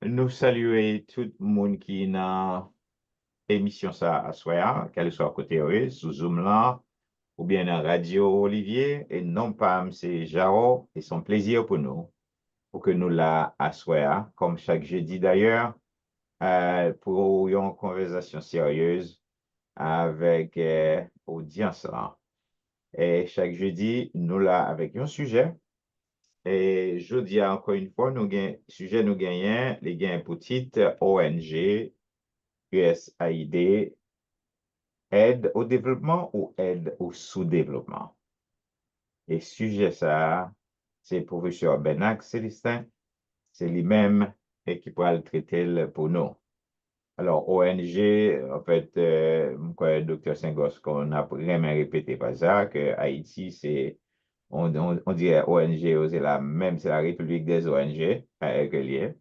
Nous saluer tout le monde qui est dans l'émission ça à soir, qu'elle soit côté eux, sous Zoom là, ou bien dans Radio Olivier, et non pas c'est Jaro, et son plaisir pour que nous la à soir, comme chaque jeudi d'ailleurs, pour une conversation sérieuse avec audience là. Et chaque jeudi, nous là avec un sujet. Et je dis encore une fois, sujet nous gagnons, les gains pour titre ONG, USAID, aide au développement ou aide au sous-développement. Et sujet ça, c'est professeur Benac Célestin, c'est lui-même et qui pourra le traiter pour nous. Alors, ONG, en fait, quoi, docteur Sengos, qu'on a vraiment répété pas ça, que Haïti, on dirait ONG, c'est c'est la République des ONG, que lié.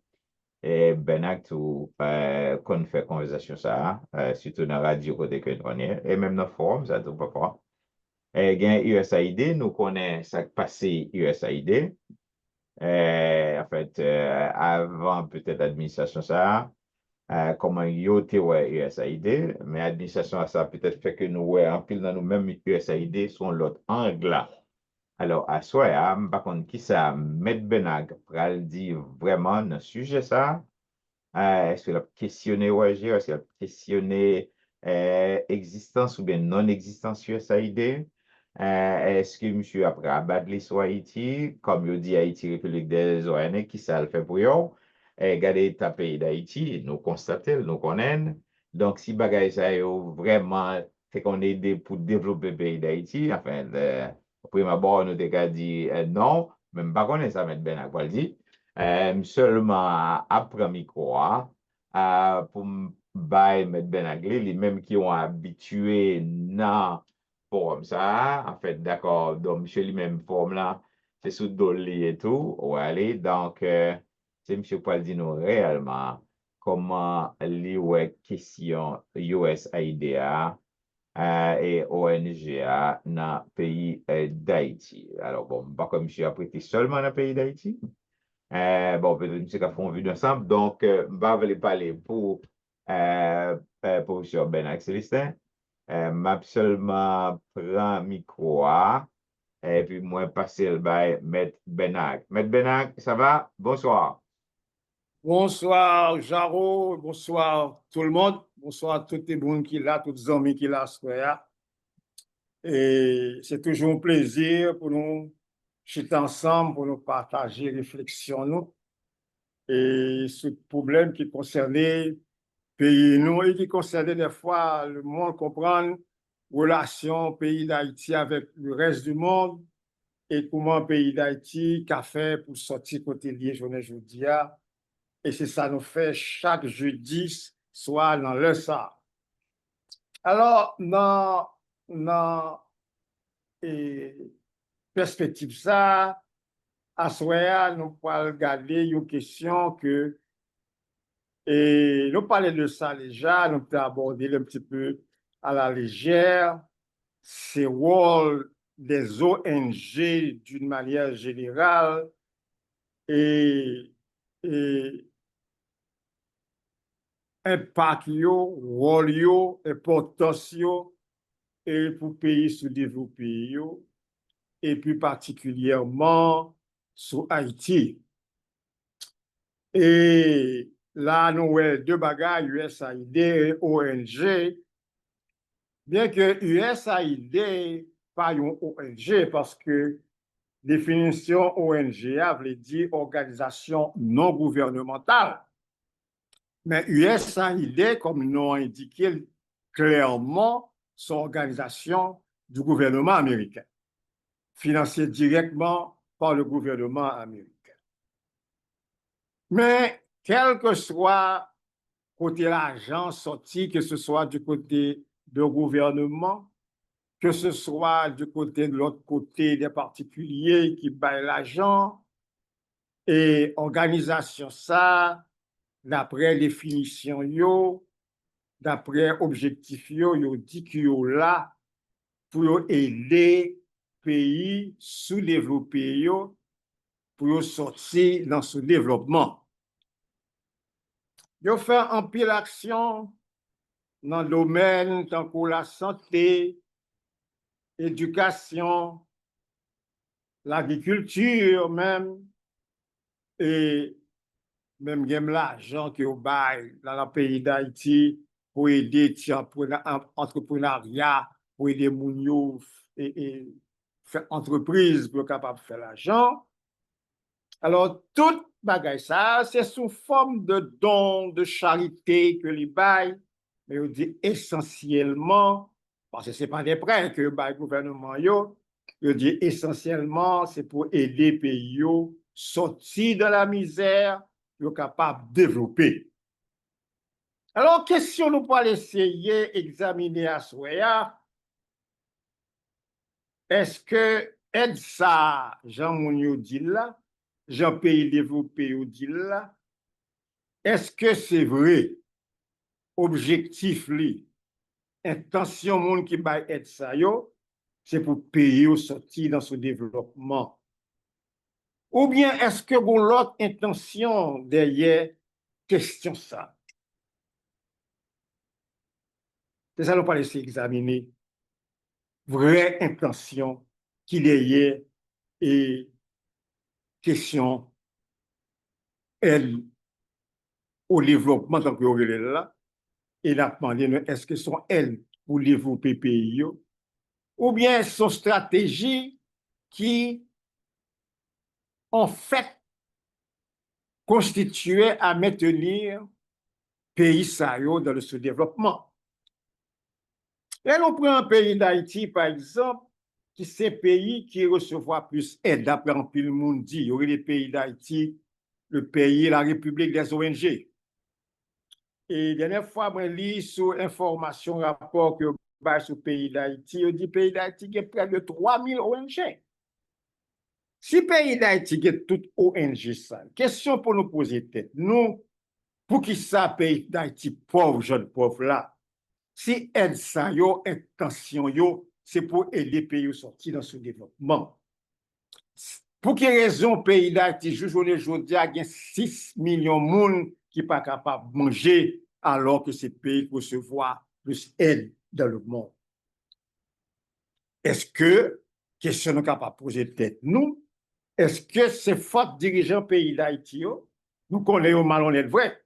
Et Benak, tout, qu'on fait conversation ça, surtout dans la radio côté que nous est, et même dans le forum, ça tout pas. Et gain USAID, nous connaissons ça passé USAID. En fait, avant peut-être l'administration ça, comment yo te ouais USAID, mais l'administration ça peut-être fait que nous ouais en pile dans nous-mêmes USAID sont l'autre angle là. Alors, à soi, par contre, qui ça, M. Benag, pral dit vraiment dans le sujet ça, est-ce qu'il a questionné OAG, est-ce qu'il a questionné existence ou bien non-existence USAID? Est-ce que monsieur après abattre sur Haïti, comme il dit Haïti, République des ONG, qui ça le fait pour eux? Regardez ta pays d'Haïti, nous constatons, nous connaissons. Donc, si bagay ça yo vraiment fait qu'on aide pour développer le pays d'Haïti, enfin, au premier abord, nous avons dit non, même pas qu'on ça, M. Benag, dit. Seulement après micro pour bay M. Benagli, les mêmes qui ont habitué dans forum ça, en fait, d'accord, donc monsieur lui-même forum là, c'est sous Dolly et tout, ouais, donc c'est monsieur Paldino réellement comment lui ouais question USAID et ONG dans le pays d'Haïti. Alors bon, pas comme monsieur a prêté seulement dans le pays d'Haïti. Bon, peut-être que nous avons vu d'ensemble. Donc, je vais parler pour professeur Benac Célestin. Je seulement prends le micro et puis moi passer le bail Maître Benac. Maître Benac, ça va? Bonsoir. Bonsoir, Jaro. Bonsoir, tout le monde. Bonsoir à tous les gens qui là, tous les amis qui là, soya. Et c'est toujours un plaisir pour nous chiter ensemble, pour nous partager réflexions, nous, et ce problème qui concernait pays, nous, et qui concernait des fois le monde, comprendre relation pays d'Haïti avec le reste du monde, et comment le pays d'Haïti qu'a fait pour sortir côté lié, je dis. Et c'est ça nous fait chaque jeudi soir dans le ça. Alors, dans perspective ça, à soir, nous pourrons regarder une question que, et nous parler de ça déjà, nous peut aborder un petit peu à la légère, c'est le rôle des ONG d'une manière générale et impact yo, rôle yo, importance yo, et pour pays sous-développés yo, et plus particulièrement sur Haïti. Et là, nous avons deux bagages, USAID et ONG, bien que USAID pas une ONG parce que définition ONG veut dire organisation non gouvernementale. Mais USAID, comme nous l'avons indiqué clairement, c'est organisation du gouvernement américain, financée directement par le gouvernement américain. Mais quel que soit côté l'argent sorti, que ce soit du côté du gouvernement, que ce soit du côté de l'autre côté des particuliers qui baillent l'argent, et organisation ça, d'après définition yo, d'après objectif yo, yo dit que yo là pour aider pays sous-développés yo pour sortir dans ce développement. Ils fait un pile action dans le domaine tant que la santé, l'éducation, l'agriculture même, et même l'argent que vous bail dans le pays d'Haïti pour aider l'entrepreneuriat, pour aider les gens et faire entreprise pour être capable de faire l'argent. Alors, tout bagage ça, c'est sous forme de dons, de charité que les bail, mais on dit essentiellement, parce que ce n'est pas des prêts que le gouvernement, je dis essentiellement, c'est pour aider les pays sortir de la misère, pour capable de développer. Alors, question nous pour essayer d'examiner à soi, est-ce que aide ça, Jean Mounio dit là, Jean pays développé dit là, est-ce que c'est vrai, objectif li, intention monde qui va aide ça yo, c'est pour payer au sortir dans ce développement? Ou bien est-ce que vous l'autre intention derrière question ça? C'est ça nous pas laisser examiner. Vraie intention qui derrière et question elle au développement tant que là et la demandé est-ce que sont elles pour développer le pays ou bien sont stratégies qui en fait constituaient à maintenir pays dans le sous-développement. Et on prend un pays d'Haïti, par exemple, qui c'est pays qui recevra plus aide, d'après un peu le monde dit. Il y aurait les pays d'Haïti, le pays, la République des ONG. Et la dernière fois, je lis sur information, rapport que sur le pays d'Haïti, on dit que le pays d'Haïti a près de 3000 ONG. Si le pays d'Haïti a toute ONG, ça, question pour nous poser tête. Nous, pour qui ça, pays d'Haïti pauvre, jeune pauvre là, si aide ça, yo, intention, yo, c'est pour aider les pays à sortir dans ce développement. Pour quelle raison le pays d'Haïti, aujourd'hui, il y a 6 millions de monde qui ne sont pas capables de manger alors que ces pays recevoir plus d'aide dans le monde? Est-ce que, question nous capable de poser tête, nous, est-ce que ces forts dirigeants pays d'Haïti, nous connaissons malhonnêtes vrai,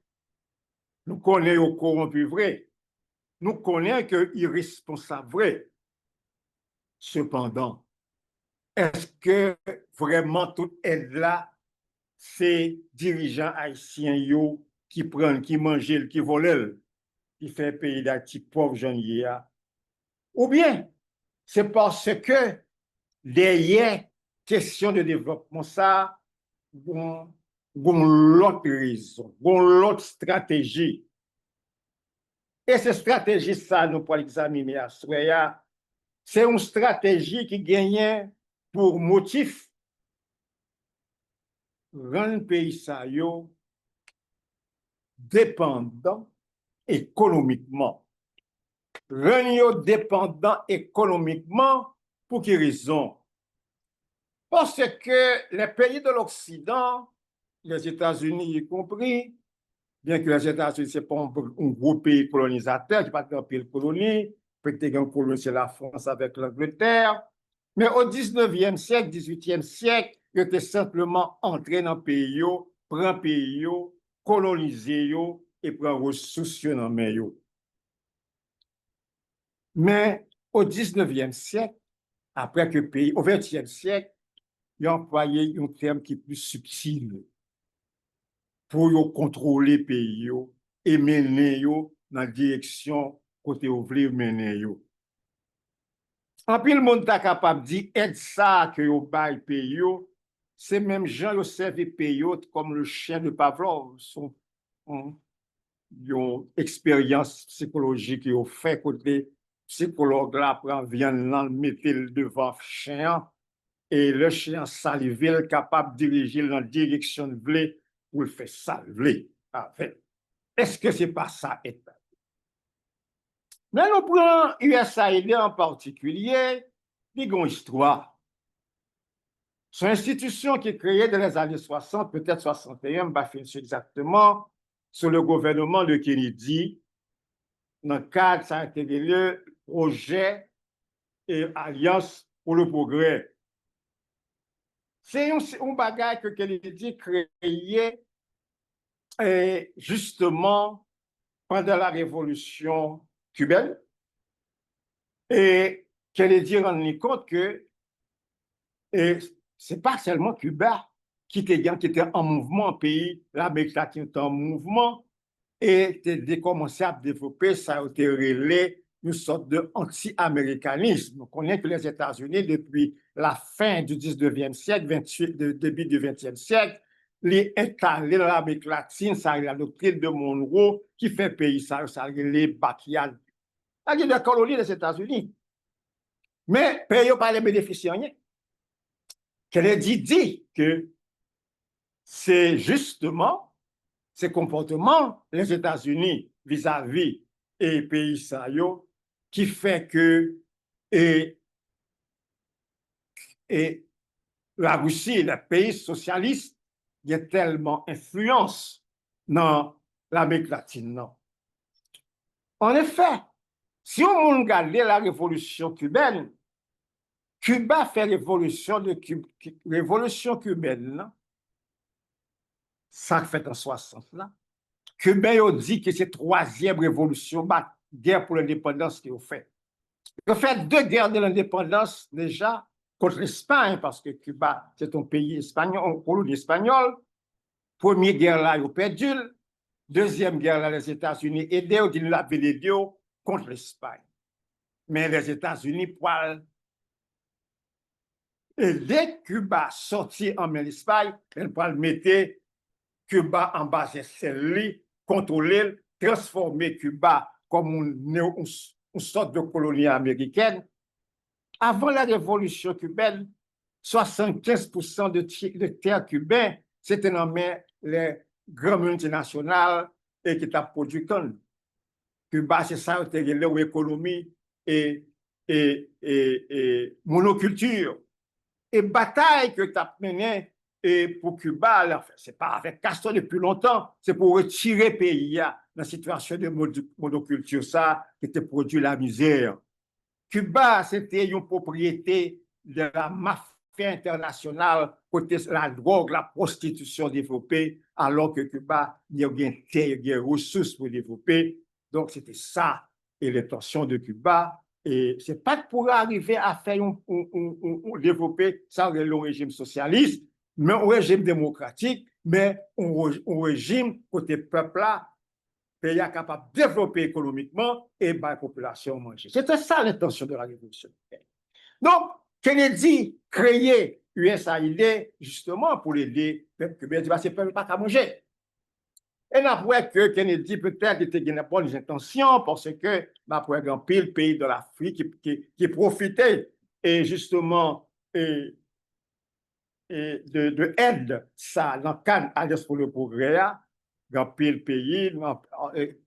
nous connaissons corrompus vrai, nous connaissons que irresponsables vrai. Cependant, est-ce que vraiment toute aide là, c'est dirigeants haïtiens yo, qui prennent, qui mangent, qui volent, qui fait un pays d'Haïti pauvre, j'en ai, ou bien c'est parce que derrière question de développement, ça, bon l'autre raison, bon l'autre stratégie. Et cette stratégie, ça, nous pour l'examiner à Soya, c'est une stratégie qui gagne pour motif rendre le pays ça dépendant économiquement. Rendre dépendant économiquement pour quelle raison? Parce que les pays de l'Occident, les États-Unis y compris, bien que les États-Unis, ce n'est pas un gros pays colonisateur, qui pas un pays colonie, peut-être un colonie, c'est la France avec l'Angleterre, mais au 19e siècle, 18e siècle, ils étaient simplement entrés dans le pays, prendre le pays, coloniser et prendre ressources dans le pays. Mais au 19e siècle, après que le pays, au 20e siècle, ils ont employé un terme qui est plus subtil pour contrôler le pays et mener dans la direction côté ouvrier mener. En plus, le monde est capable de dire aide ça que vous bail pays, c'est même gens qui servent les pays comme le chien de Pavlov, son expérience psychologique qu'ils ont fait côté psychologue là prend viande là mettre devant chien et le chien salivé capable de diriger dans la direction de blé pour le faire salver. Est-ce que c'est pas ça état? Mais nous prenons USAID en particulier, il y a une histoire. C'est une institution qui est créée dans les années 60, peut-être 61, je ne sais pas exactement, sur le gouvernement de Kennedy dans le cadre ça a été le projet et Alliance pour le progrès. C'est un bagage que Kennedy créé justement pendant la révolution cubaine et Kennedy rendu compte que c'est pas seulement Cuba qui était en mouvement au pays, l'Amérique latine était en mouvement et était commencé à développer, ça a été relais une sorte d'anti-américanisme. On connaît que les États-Unis, depuis la fin du 19e siècle, début du 20e siècle, les étalés dans l'Amérique latine, ça la doctrine de Monroe qui fait pays, ça les backyard. Il y a des colonies des États-Unis. Mais pays n'ont pas les bénéficiaires. Kennedy dit que c'est justement ces comportements, les États-Unis vis-à-vis des pays saillants, qui fait que la Russie, le pays socialiste, il y a tellement d'influence dans l'Amérique latine. Non. En effet, si on regarde la révolution cubaine, Cuba fait révolution cubaine, là, ça fait en 60 là. Cuba a dit que c'est troisième révolution, guerre pour l'indépendance qu'ils ont fait. Ils ont fait deux guerres de l'indépendance déjà contre l'Espagne, parce que Cuba, c'est un pays espagnol, une colonie espagnole. Première guerre là, ils ont perdu. Deuxième guerre là, les États-Unis aidaient, ils ont lavé les deux contre l'Espagne. Mais les États-Unis, pour aider Cuba sortir en main l'Espagne, ils pour mettre Cuba en bas de celle-là, contrôler, transformer Cuba comme une sorte de colonie américaine. Avant la révolution cubaine, 75% de terres cubaines, c'était dans les grandes multinationales et qui t'a produit comme. Cuba, c'est ça, c'était l'économie et monoculture. Et bataille que tu as menée pour Cuba, c'est pas avec Castro depuis longtemps, c'est pour retirer le pays dans la situation de monoculture, ça, qui te produit la misère. Cuba, c'était une propriété de la mafia internationale, côté la drogue, la prostitution développée, alors que Cuba, il y a des ressources pour développer. Donc, c'était ça, et l'intention de Cuba. Et ce n'est pas pour arriver à faire développer ça, le régime socialiste, mais un régime démocratique, mais un régime côté peuple-là, pays est capable de développer économiquement et la population manger. C'était ça l'intention de la révolution. Donc, Kennedy créait USAID justement pour l'aider le peuple cubain, parce que le peuple n'a pas qu'à manger. Et après que Kennedy peut-être était de bonnes intentions parce que après grand pile pays de l'Afrique qui profitait et justement de aide ça dans le cadre Alliance pour le progrès, dans pile pays,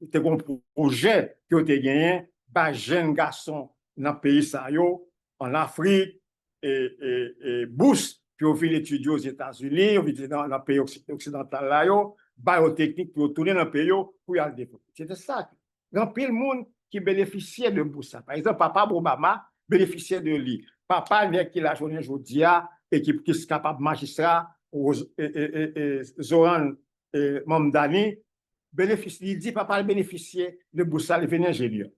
c'était un projet qui a été gagné par jeunes garçons dans le pays en Afrique et bourse puis on vient étudier aux États-Unis, on vient dans le pays occidental là, biotechnique pour retourner dans le pays pour y aller développer. C'était ça. Il y a pile monde qui bénéficiait de bourse. Par exemple, papa Obama bénéficiait de lui. Papa qui la journée aujourd'hui et qui est capable magistrat, Zoran Mamdani, il dit papa bénéficiait de bourse, il venait ingénieur.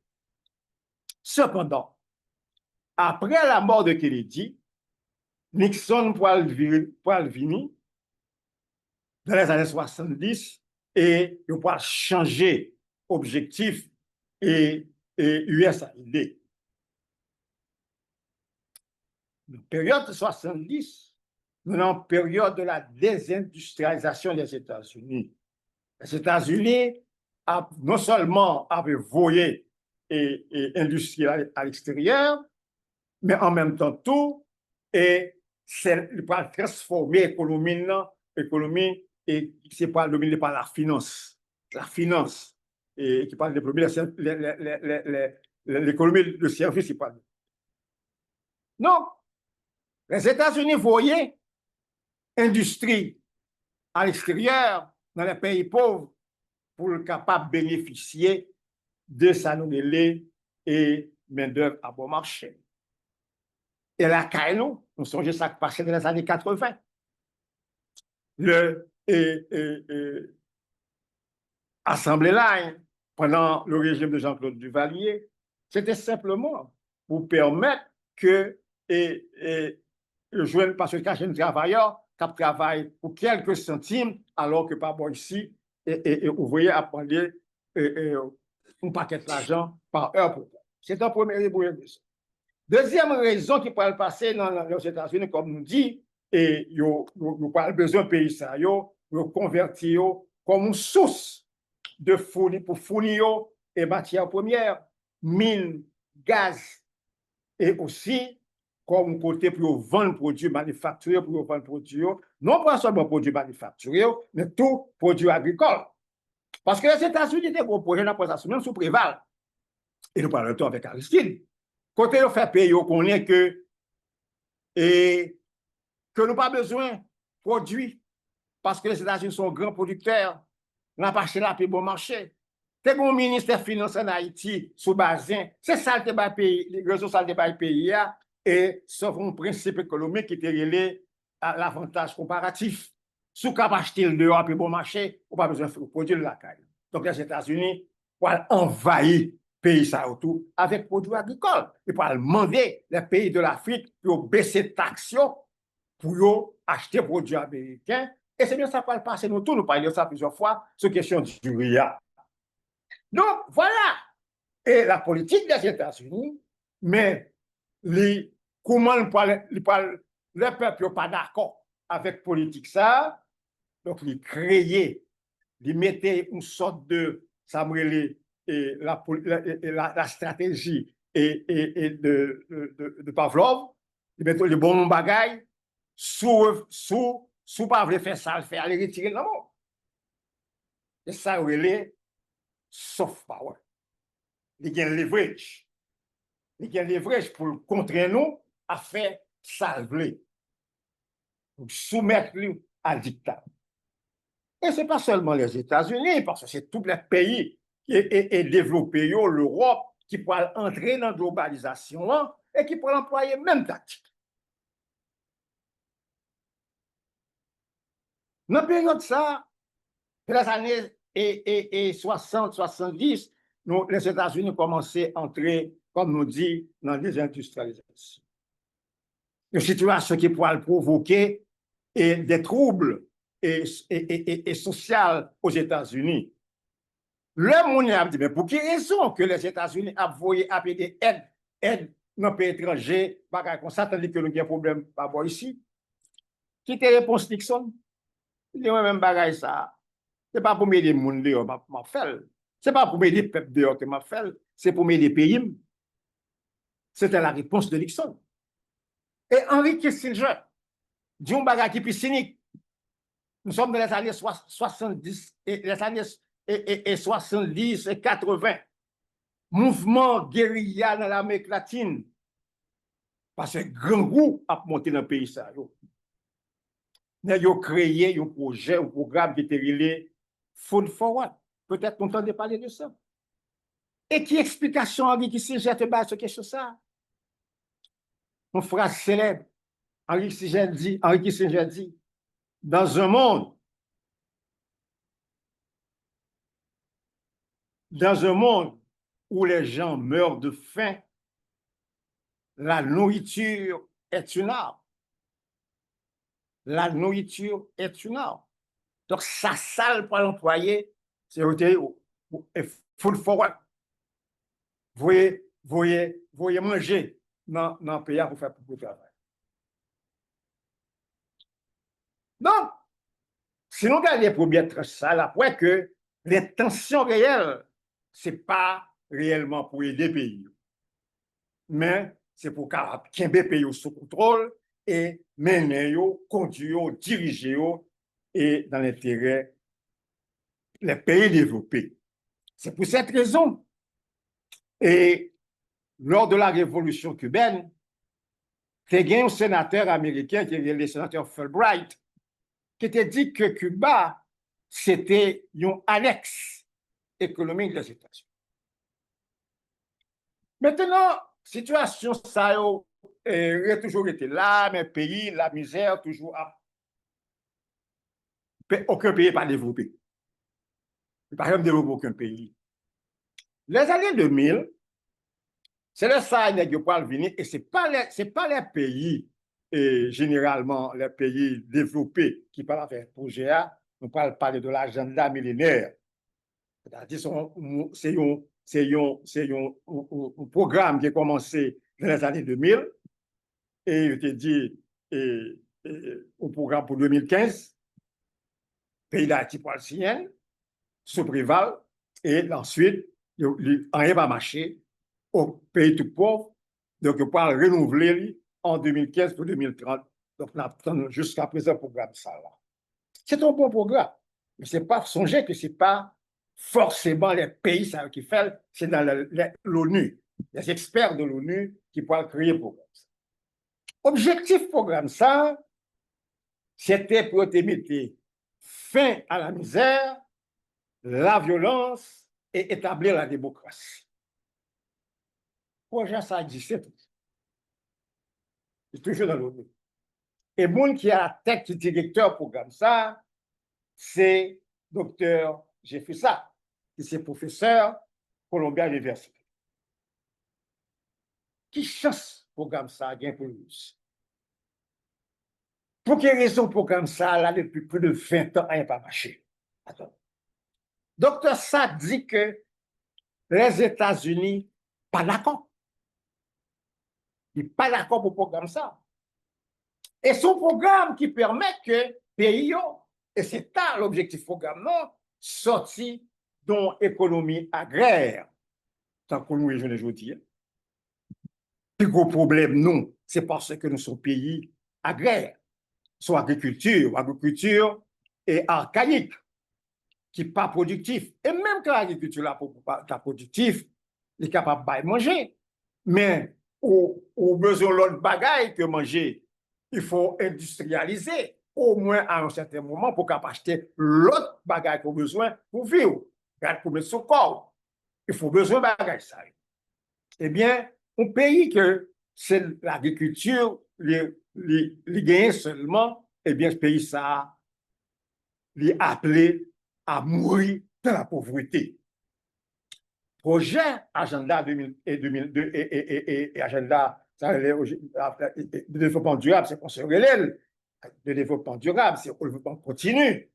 Cependant, après la mort de Kennedy, Nixon pour venir dans les années 70 et il pour changer objectif et USAID. La période 70, nous sommes en période de la désindustrialisation des États-Unis. Les États-Unis non seulement avaient voyé et industrie à l'extérieur, mais en même temps tout, et c'est pour transformer l'économie et c'est pas dominé par la finance. La finance et qui parle de l'économie de service, c'est pas. Non, les États-Unis voyaient industrie à l'extérieur, dans les pays pauvres, pour le capable bénéficier de sa nouvelle et main-d'œuvre à bon marché. Et la CAINO, nous songeons ça qui passait dans les années 80. Assemblée là, pendant le régime de Jean-Claude Duvalier, c'était simplement pour permettre que le jeune, parce que quand un travailleur qui travaille pour quelques centimes, alors que pas bon ici, et ouvrier à prendre un paquet d'argent par heure. C'est un premier raison. Deuxième raison qui peut passer dans les États-Unis, comme nous dit, et nous pas besoin de pays ça, nous convertir comme une source de fournir pour fournir et matières premières, mines, gaz, et aussi comme côté pour vendre produits manufacturés, pour vendre produits, non pas seulement produits manufacturés, mais tout produits agricoles. Parce que les États-Unis ont un gros projet d'importation, même sous Préval. Et nous parlons avec Aristide. Côté de faire payer, on connaît que nous n'avons pas besoin de produits parce que les États-Unis sont grands producteurs. On n'a pas acheté la plus bon marché. C'est mon ministère des Finances en Haïti, sous Bazin, c'est ça le pays, les réseaux ça le pays, et sauf un principe économique qui était relié à l'avantage comparatif. Si on acheter le dehors plus bon marché, on n'a pas besoin de produire la caille. Donc les États-Unis vont envahir le pays ça autour avec produits agricoles. Ils vont demander les pays de l'Afrique pour baisser taxes pour acheter des produits américains. Et c'est bien ça qui va passer nous tous. Nous parlons de ça plusieurs fois sur la question du RIA. Donc, voilà. Et la politique des États-Unis, mais comment le peuple n'est pas d'accord avec la politique ça, donc il créait, il mettait une sorte de, ça me la stratégie de Pavlov, il mettait le bon bagage, sous pas voulait faire ça, le faire aller retirer la mort. Et ça, il soft power. Il y a un leverage. Il y a un leverage pour contrer nous à faire salver, pour soumettre lui à dictat. Et ce n'est pas seulement les États-Unis, parce que c'est tous les pays et développés, l'Europe, qui pourraient entrer dans la globalisation et qui pourraient employer même tactique. Dans la période ça, les années 60-70, les États-Unis commençaient à entrer, comme nous dit, dans la désindustrialisation. Une situation qui pourrait provoquer des troubles sociaux aux États-Unis. Le monde a dit, mais pour quelle raison que les États-Unis ont envoyé des aides dans les pays étrangers, comme ça, tandis que nous avons un problème par rapport ici? Qui était la réponse Nixon? Il dit, même bagaille ça. Ce n'est pas pour m'aider les gens dehors, ce n'est pas pour m'aider les peuples dehors que je fais, c'est pour m'aider les pays. C'était la réponse de Nixon. Et Henry Kissinger dit un bagage qui est plus cynique. Nous sommes dans les années 70 et 80. Mouvement guérilla dans l'Amérique latine. Parce que grand groupe a monté dans le pays. Ils ont créé un projet, un programme qui était relé Food Forward. Peut-être qu'on entendait parler de ça. Et qui explication Henry Kissinger te base sur quelque chose ça? Une phrase célèbre. Henry Kissinger dit, dans un monde où les gens meurent de faim, la nourriture est une arme. La nourriture est une arme. Donc, ça sale pour l'employé, c'est food forward. Vous voyez manger dans le pays pour faire beaucoup de travail. Donc, si nous regardons pour bien être ça, après que l'intention réelle, ce n'est pas réellement pour aider le pays, mais c'est pour qu'il y ait pays sous contrôle et mener, conduire, diriger et dans l'intérêt des pays développés. C'est pour cette raison. Et lors de la révolution cubaine, il y a un sénateur américain qui est le sénateur Fulbright, qui était dit que Cuba, c'était un annexe économique des États-Unis. Maintenant, situation ça a toujours été là, mais pays, la misère, toujours. Aucun pays n'est pas développé. Par exemple, développer aucun pays. Les années 2000, c'est le Sahel qui peut venir et ce n'est pas les pays, et généralement les pays développés qui parlent avec projet, on parle parler de l'agenda millénaire. C'est-à-dire c'est un programme qui a commencé dans les années 2000 et il était dit au programme pour 2015, pays d'Haïti pour le signer, se préval et ensuite, rien va marcher au pays tout pauvre, donc on peut renouveler en 2015 pour 2030. Donc, on attend jusqu'à présent le programme ça là. C'est un bon programme, mais c'est pas songer que c'est pas forcément les pays ça, qui font, c'est dans l'ONU, les experts de l'ONU qui peuvent créer le programme. Objectif programme ça, c'était pour mettre fin à la misère, la violence et établir la démocratie. Projet ça existe. C'est toujours dans l'ONU. Et le monde qui a la tête du directeur programme ça, c'est docteur Jeffissa, qui est professeur Columbia University. Qui chance programme ça gain pour nous? Pour quelle raison programme ça là depuis plus de 20 ans n'a pas marché? Attends. Docteur Sa dit que les États-Unis pas d'accord. Ils sont pas d'accord pour le programme ça. Et son programme qui permet que pays, et c'est ça l'objectif programme, non, sorti d'une économie agraire, tant que nous, je le dis. Le plus gros problème, nous, c'est parce que nous sommes pays agraires, soit agriculture est archaïque, qui n'est pas productif. Et même quand l'agriculture est productive, il est capable de manger. Mais au besoin l'autre bagaille que manger, il faut industrialiser au moins à un certain moment pour qu'on acheter l'autre bagaille qu'on a besoin pour vivre. Pour mettre son corps. Il faut besoin de bagaille ça. Eh bien, un pays que c'est l'agriculture, les gagne seulement, eh bien, ce pays ça, il est appelé à mourir dans la pauvreté. Projet agenda 2000 et 2002 et agenda de développement durable, c'est qu'on se relève de développement durable, c'est le développement continu.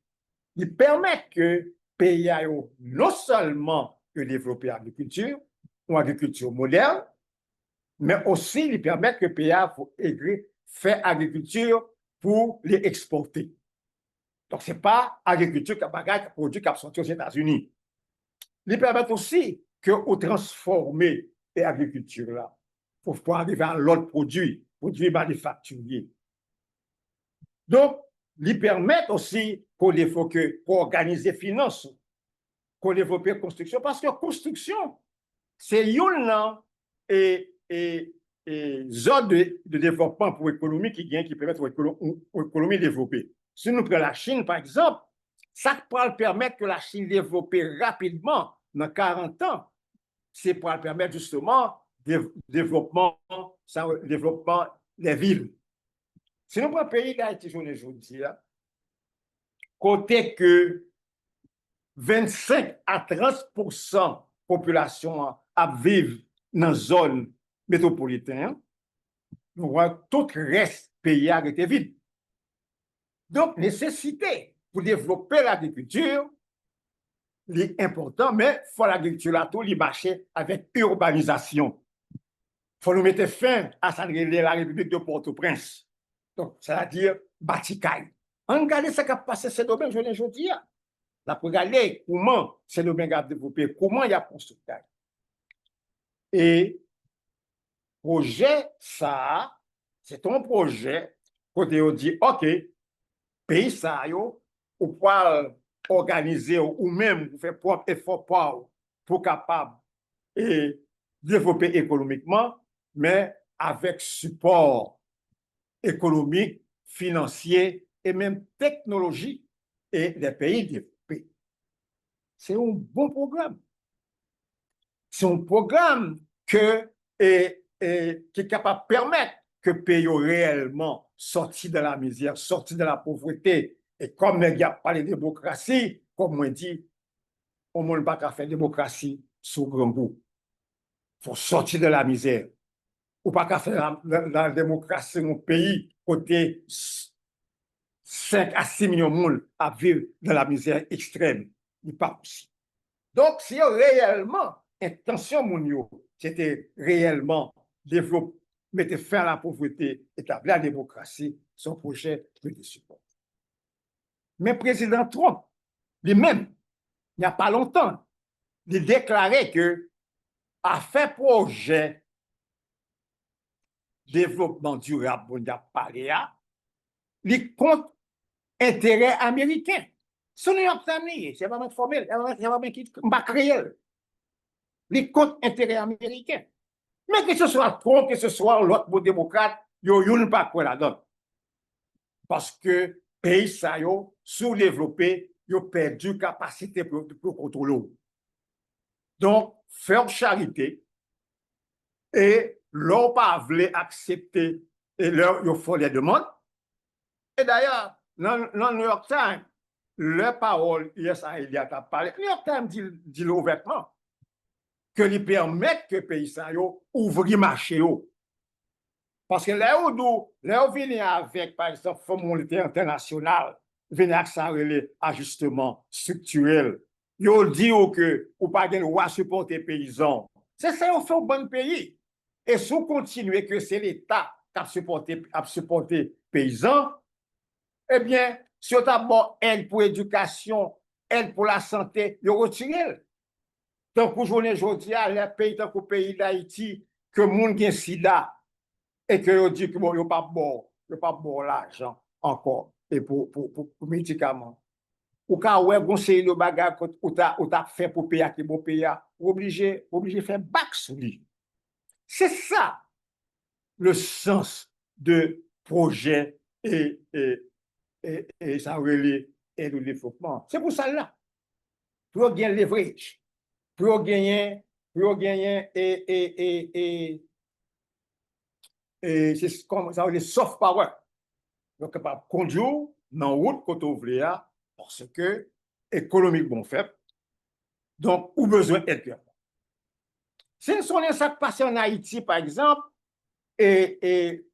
Il permet que le pays ait non seulement de développer l'agriculture, ou agriculture moderne, mais aussi il permet que le pays fait agriculture pour les exporter. Donc, ce n'est pas l'agriculture qui a produit qui a sorti aux États-Unis. Il permet aussi que vous transformer l'agriculture là pour pouvoir arriver à l'autre produit manufacturier. Donc, il permet aussi qu'on développe, pour organiser les finances, qu'on développe la construction, parce que la construction, c'est une zone de développement pour l'économie qui permet à l'économie de développer. Si nous prenons la Chine, par exemple, ça peut permettre que la Chine développe rapidement dans 40 ans. C'est pour permettre justement le développement des villes. Si nous prenons le pays d'Haïti, je vous dis, côté que 25 à 30% de la population vivent dans la zone métropolitaine, nous voyons tout le reste du pays a été vide. Donc, nécessité pour développer l'agriculture, c'est important, mais il faut l'agriculture là, tout les marcher avec urbanisation. Il faut nous mettre fin à la République de Port-au-Prince. Donc, c'est-à-dire Batikaï. On regarde ce qui a passé ce domaine, je l'ai dit. On peut regarder comment ce domaine a développé, comment il y a construit. Et projet, ça, c'est un projet côté on dit, OK, pays ça, ou pas organiser ou même faire propre effort pour capable et développer économiquement, mais avec support économique, financier et même technologique et des pays développés. c'est un bon programme. C'est un programme qui est capable de permettre que le pays réellement sorti de la misère, sorti de la pauvreté. Et comme il n'y a pas de démocratie, comme on dit, on ne peut pas faire démocratie sous grand goût. Il faut sortir de la misère. On ne peut pas faire la démocratie dans un pays côté 5 à 6 millions de monde à vivre dans la misère extrême. Il n'est pas possible. Donc, si réellement, intention mon c'était réellement développer, mettre fin à la pauvreté, établir la démocratie, son projet de support. Mais le président Trump, lui-même, il n'y a pas longtemps, il déclarait que à faire projet développement durable, on a parlé, il compte intérêt américain. Ce New York Times, c'est vraiment formel, c'est vraiment qui va créer. Les comptes intérêts américains. Mais que ce soit Trump, que ce soit l'autre démocrate, ils n'ont pas quoi là-dedans. Parce que pays ça sous-développé, ils ont perdu capacité pour contrôler. Donc, faire charité et leur pas voulu accepter et leur ils font les demandes. Et d'ailleurs, dans le New York Times, leur parole, il y a parlé, le New York Times dit ouvertement que lui permettent que le pays ça ouvre le marché. Parce que là où on vient avec, par exemple, le Fonds monétaire international, vient avec ça, ajustement structurel. Ils disent que ou pas de loi supporter les paysans. C'est ça, on fait un bon pays. Et si on continue que c'est l'État qui a supporté les paysans, eh bien, si on a d'abord aide pour l'éducation, aide pour la santé, ils retirent. Donc, aujourd'hui, les pays, tant que le pays d'Haïti, que le monde a sida, et que on dit que bon, il n'y a pas bon l'argent encore et pour médicaments. Ou quand ouais conseiller le bagage ou t'as fait pour payer qui bon payer, obligé faire bac sur lui. C'est ça le sens de projet et ça relève et le développement. C'est pour ça là. Pour gagner leverage, pour gagner et c'est comme ça les soft power. Donc, capable de conduire dans la route côté ouvrier parce que économique bon faible. Donc, ou besoin d'aide. Si nous sommes ça qui passe en Haïti, par exemple, et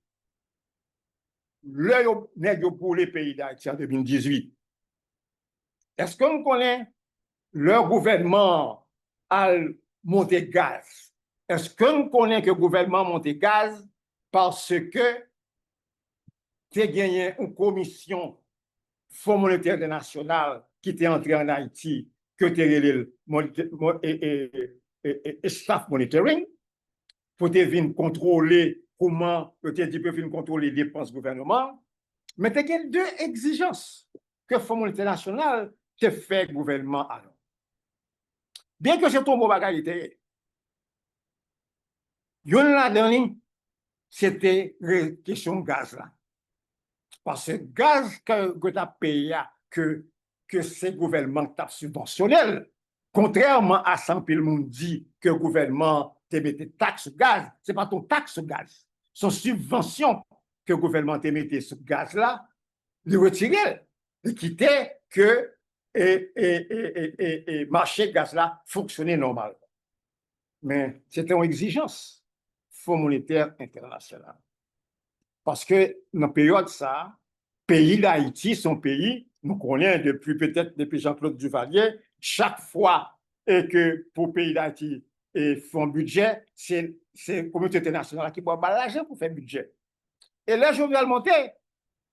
le pour les pays d'Haïti en 2018, est-ce que nous connaissons leur gouvernement à monter gaz? Est-ce que nous connaissons que le gouvernement monte gaz parce que tu as gagné une commission Fonds monétaire international qui était entré en Haïti, que tu et staff monitoring, pour te venir contrôler comment, peut-être tu peux venir contrôler les dépenses gouvernement, mais tu as deux exigences que le Fonds monétaire international te fait gouvernement alors. Bien que c'est ton beau bagage, yon la dernière, c'était la question de gaz là. Parce que le gaz que tu as payé, que ces gouvernements t'a subventionnel, contrairement à ce que le monde dit que le gouvernement te mette taxe sur gaz, ce n'est pas ton taxe sur gaz. Son subvention que le gouvernement te mette sur gaz là, il retirait, il quittait que le marché gaz là fonctionnait normalement. Mais c'était une exigence, Fonds monétaire international. Parce que dans la période ça, pays d'Haïti, son pays, nous connaissons depuis peut-être depuis Jean-Claude Duvalier, chaque fois que pour le pays d'Haïti font budget, c'est la communauté internationale qui boit l'argent pour faire budget. Et là, Jovenel Moïse,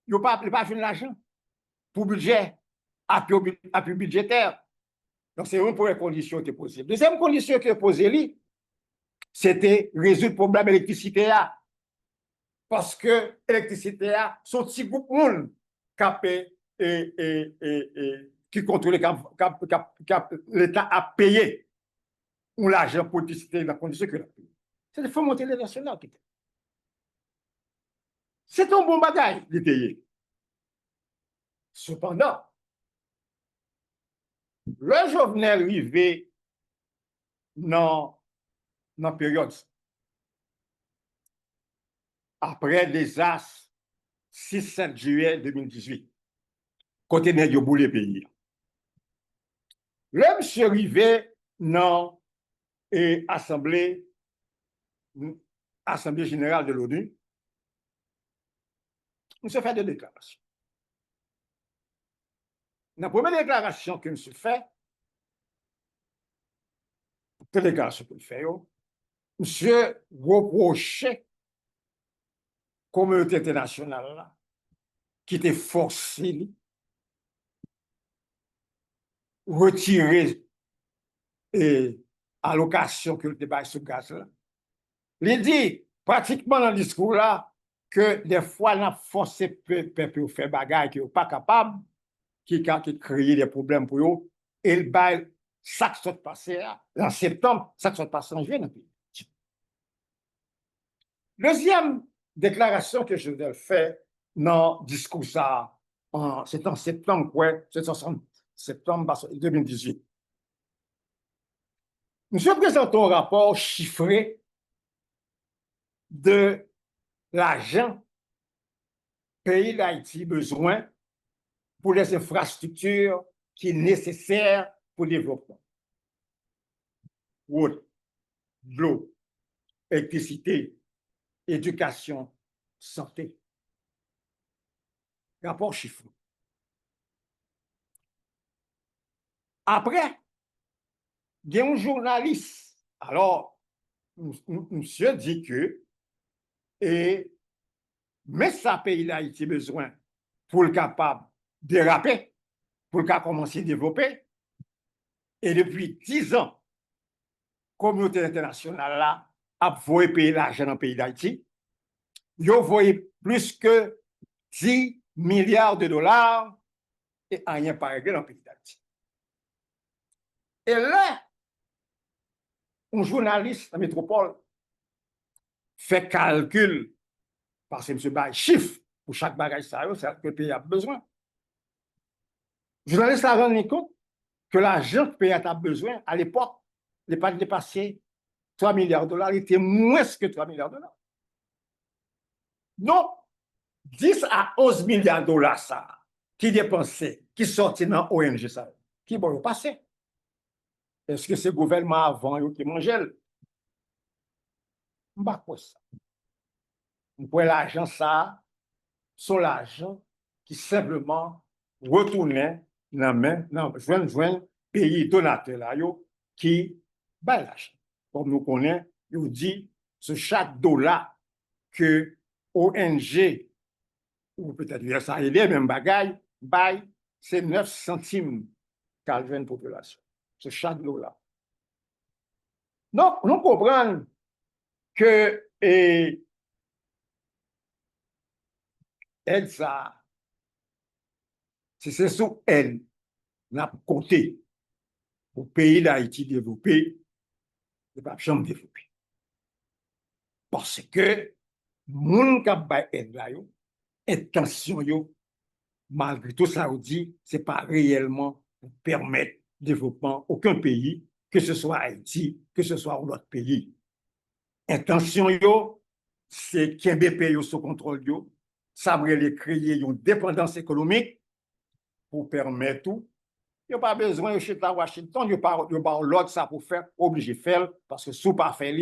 il n'a pas fait l'argent pour budget, appui budgétaire. Donc, c'est une première condition qui est possible. Deuxième condition qui est posée, c'était résoudre le problème de l'électricité. Parce que l'électricité a son petit groupe monde qui contrôle l'État a payé ou l'argent pour l'électricité dans la condition que l'État a payé. C'est le Fonds monétaire international qui était. C'est un bon bagage de payer. Cependant, Le Jovenel arrivé dans la période après les as 6-7 juillet 2018, côté nèg yo boule pays. Le monsieur arrivé dans l'Assemblée générale de l'ONU, monsieur fait des déclarations. La première déclaration que monsieur fait, quelle déclaration qu'il fait, monsieur reprochait communauté internationale là, qui était forcée retirer allocation que le débat sur gaz là. Il dit pratiquement dans le discours là que des fois on a forcé peuple à faire bagaille qui n'est pas capable, qui crée des problèmes pour eux, et le bail ça qui s'est passé en septembre, ça qui s'est passé en juillet dans le pays. Deuxième déclaration que je vais faire dans le discours ça, c'est en septembre, ouais, c'est en septembre 2018. Nous présentons un rapport chiffré de l'argent pays d'Haïti besoin pour les infrastructures qui sont nécessaires pour le développement. Route, l'eau, électricité, éducation, santé. Rapport chiffré. Après, il y a un journaliste. Alors, monsieur dit que, mais ça pays d'Haïti besoin pour le capable de déraper, pour le cas commencer à développer. Et depuis 10 ans, la communauté internationale là, a voulu payer l'argent dans le pays d'Haïti. Ils ont voyé plus que 10 milliards de dollars et rien pas réglé dans le pays d'Haïti. Et là, un journaliste en métropole fait calcul, parce que M. Baye chiffre pour chaque bagage que le pays a besoin. Le journaliste a rendu compte que l'argent que le pays a besoin, à l'époque, n'est pas dépassé 3 milliards de dollars, il était moins que 3 milliards de dollars. Donc, 10 à 11 milliards de dollars, ça, qui dépensait, qui sortait dans l'ONG, ça, qui va passer. Est-ce que c'est le gouvernement avant qui mangeait? Je ne sais pas ça. Pour l'argent, ça, c'est l'argent qui simplement retournait dans la main, joindre pays donateur là, qui bat l'argent. Comme nous connaissons, il dit, ce chaque dollar que ONG, ou peut-être USAID, même bagaille, bail, c'est 9 centimes qu'elle vient de population. C'est chaque dollar. Donc, nous comprenons que elle, ça, c'est sous elle, n'a côté pour le pays d'Haïti développer, ne pas jamais développer. Parce que, moun qui a aide là, intention yo, malgré tout ça, on dit, c'est pas réellement pour permettre le développement aucun pays, que ce soit Haïti, que ce soit un autre pays. Intention yo, c'est qu'il y ait des pays sous contrôle yo, ça veut créer une dépendance économique pour permettre tout. Il n'y a pas besoin de chez Washington, il n'y a pas l'autre ça pour faire, obligé de faire, parce que sous pas faire,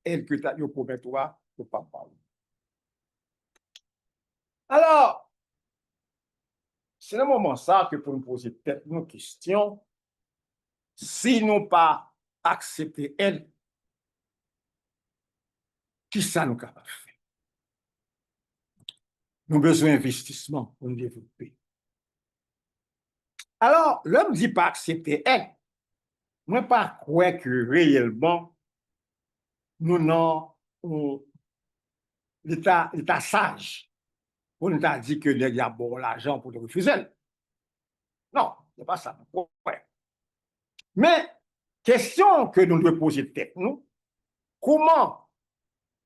elle que tu promet toi, tu ne peux pas parler. Alors, c'est le moment ça que pour nous poser peut-être une question, si nous pas accepter elle, qui ça nous capable de faire? Nous avons besoin d'investissement pour nous développer. Alors, l'homme ne dit pas accepter elle. Moi, pas croire que réellement, nous n'avons l'état sage pour nous dire que il y a bon l'argent pour le refuser. Non, ce n'est pas ça. Ouais. Mais, question que nous devons poser tête, nous, comment,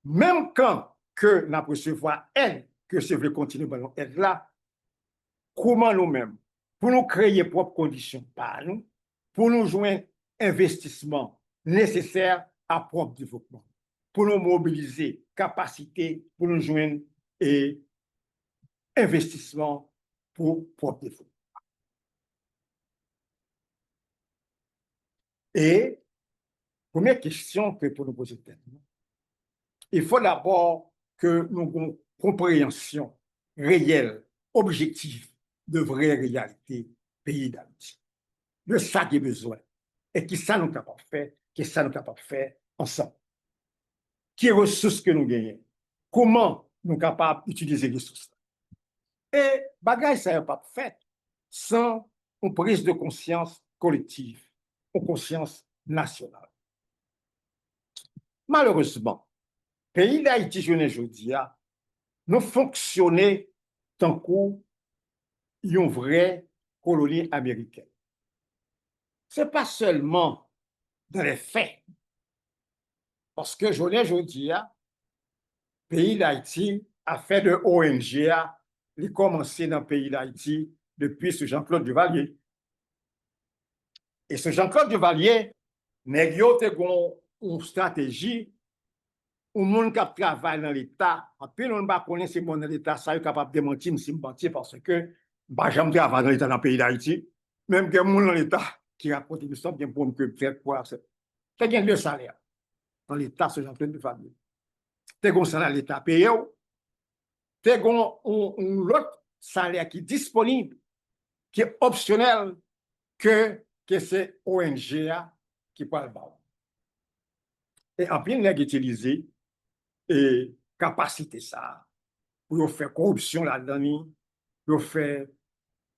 même quand que nous recevoir elle, que c'est vrai continuer à nous aider là, comment nous-mêmes, pour nous créer propres conditions par nous, pour nous joindre investissement nécessaire à propre développement, pour nous mobiliser capacité, pour nous joindre et investissement pour propre développement. Et première question que pour nous poser, il faut d'abord que nous ayons une compréhension réelle, objective de vraie réalité pays d'Haïti. De ça qui est besoin. Et qui ça nous capable de faire, qui ça nous capable de faire ensemble. Qui ressources que nous gagnons. Comment nous sommes capables d'utiliser les ressources. Et bagage ça n'est pas fait sans une prise de conscience collective, une conscience nationale. Malheureusement, pays d'Haïti, je ne dis pas, nous fonctionnons tant qu'une vraie colonie américaine. Ce n'est pas seulement dans les faits. Parce que je dis, le pays d'Haïti a fait de ONG, il a commencé dans le pays d'Haïti depuis ce Jean-Claude Duvalier. Et ce Jean-Claude Duvalier, il a une stratégie où le monde qui travaille dans l'État, en plus, on ne connaît pas ce monde dans l'État, ça est capable de mentir, si mentir, parce que je jamais travaillé dans l'État dans le pays d'Haïti. Même que les gens dans l'État qui racontent une histoire, bien pour que faire quoi. C'est bien le salaire dans l'État, ce Jean-Claude Duvalier. Tu as un salaire l'État payé, tu as un autre salaire qui est disponible, qui est optionnel, que c'est ONG qui parle bas. Et en plus, il a utilisé et capacité ça pour faire corruption là-dedans, pour faire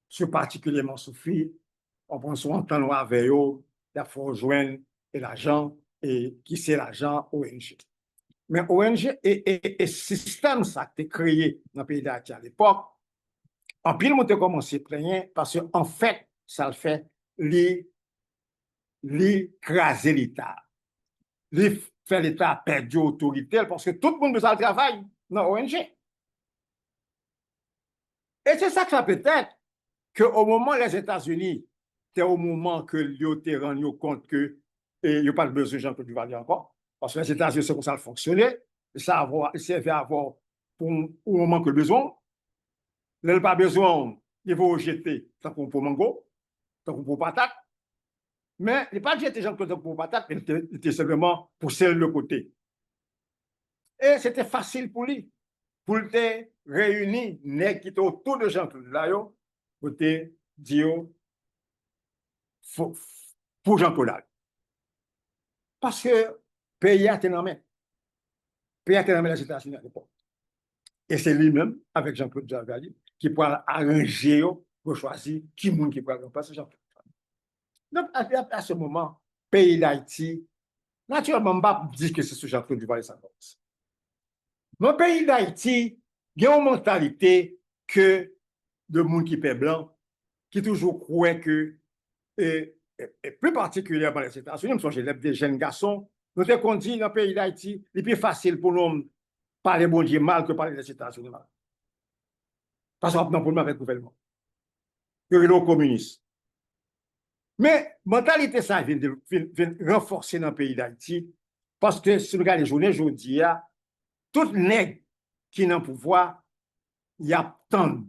ce particulièrement souffrir, on prend son temps avec eux, il faut rejoindre l'argent et qui c'est l'argent ONG. Mais ONG et système ça a été créé dans le pays d'Haïti à l'époque, en pile, on a commencé à plaindre parce qu'en fait, ça le fait l'écraser l'État. Faire l'État perdre l'autorité parce que tout le monde besoin de travail dans l'ONG. Et c'est ça que ça peut être qu'au moment les États-Unis, c'est au moment que ils se rendent compte que il n'y a pas besoin de Jean-Claude Duvalier encore. Parce que les États-Unis, c'est comme ça fonctionner. Ça servait à avoir au moment que le besoin. Il n'y a pas besoin, il faut jeter tant qu'on peut mango, tant qu'on peut patate. Mais il n'est pas jeté Jean-Claude pour patate, il était simplement poussé le côté. Et c'était facile pour lui. Pour te réunir, les qui étaient autour de Jean-Claude là, pour te dire pour Jean-Claude. Parce que le pays a été nommé. Le pays a été nommé les États-Unis à l'époque. Et c'est lui-même, avec Jean-Claude Duvalier, qui peut arranger pour choisir qui est qui peut remplacer Jean-Claude. Donc, à ce moment, le pays d'Haïti, naturellement, je ne vais pas dire que c'est ce Jean-Claude Duvalier ça commence. Dans le pays d'Haïti, il y a une mentalité que de monde qui est blanc, qui toujours croit que, et plus particulièrement les États-Unis, j'ai des jeunes garçons, nous avons dit dans le pays d'Haïti, il est plus facile pour nous parler bon Dieu mal que parler des États-Unis mal. Parce qu'on a un problème avec le gouvernement. Que le communiste. Mais la mentalité, ça vient renforcer dans le pays d'Haïti, parce que si nous regardons les journées, je dis, tout nègre qui est dans le pouvoir, il y a tant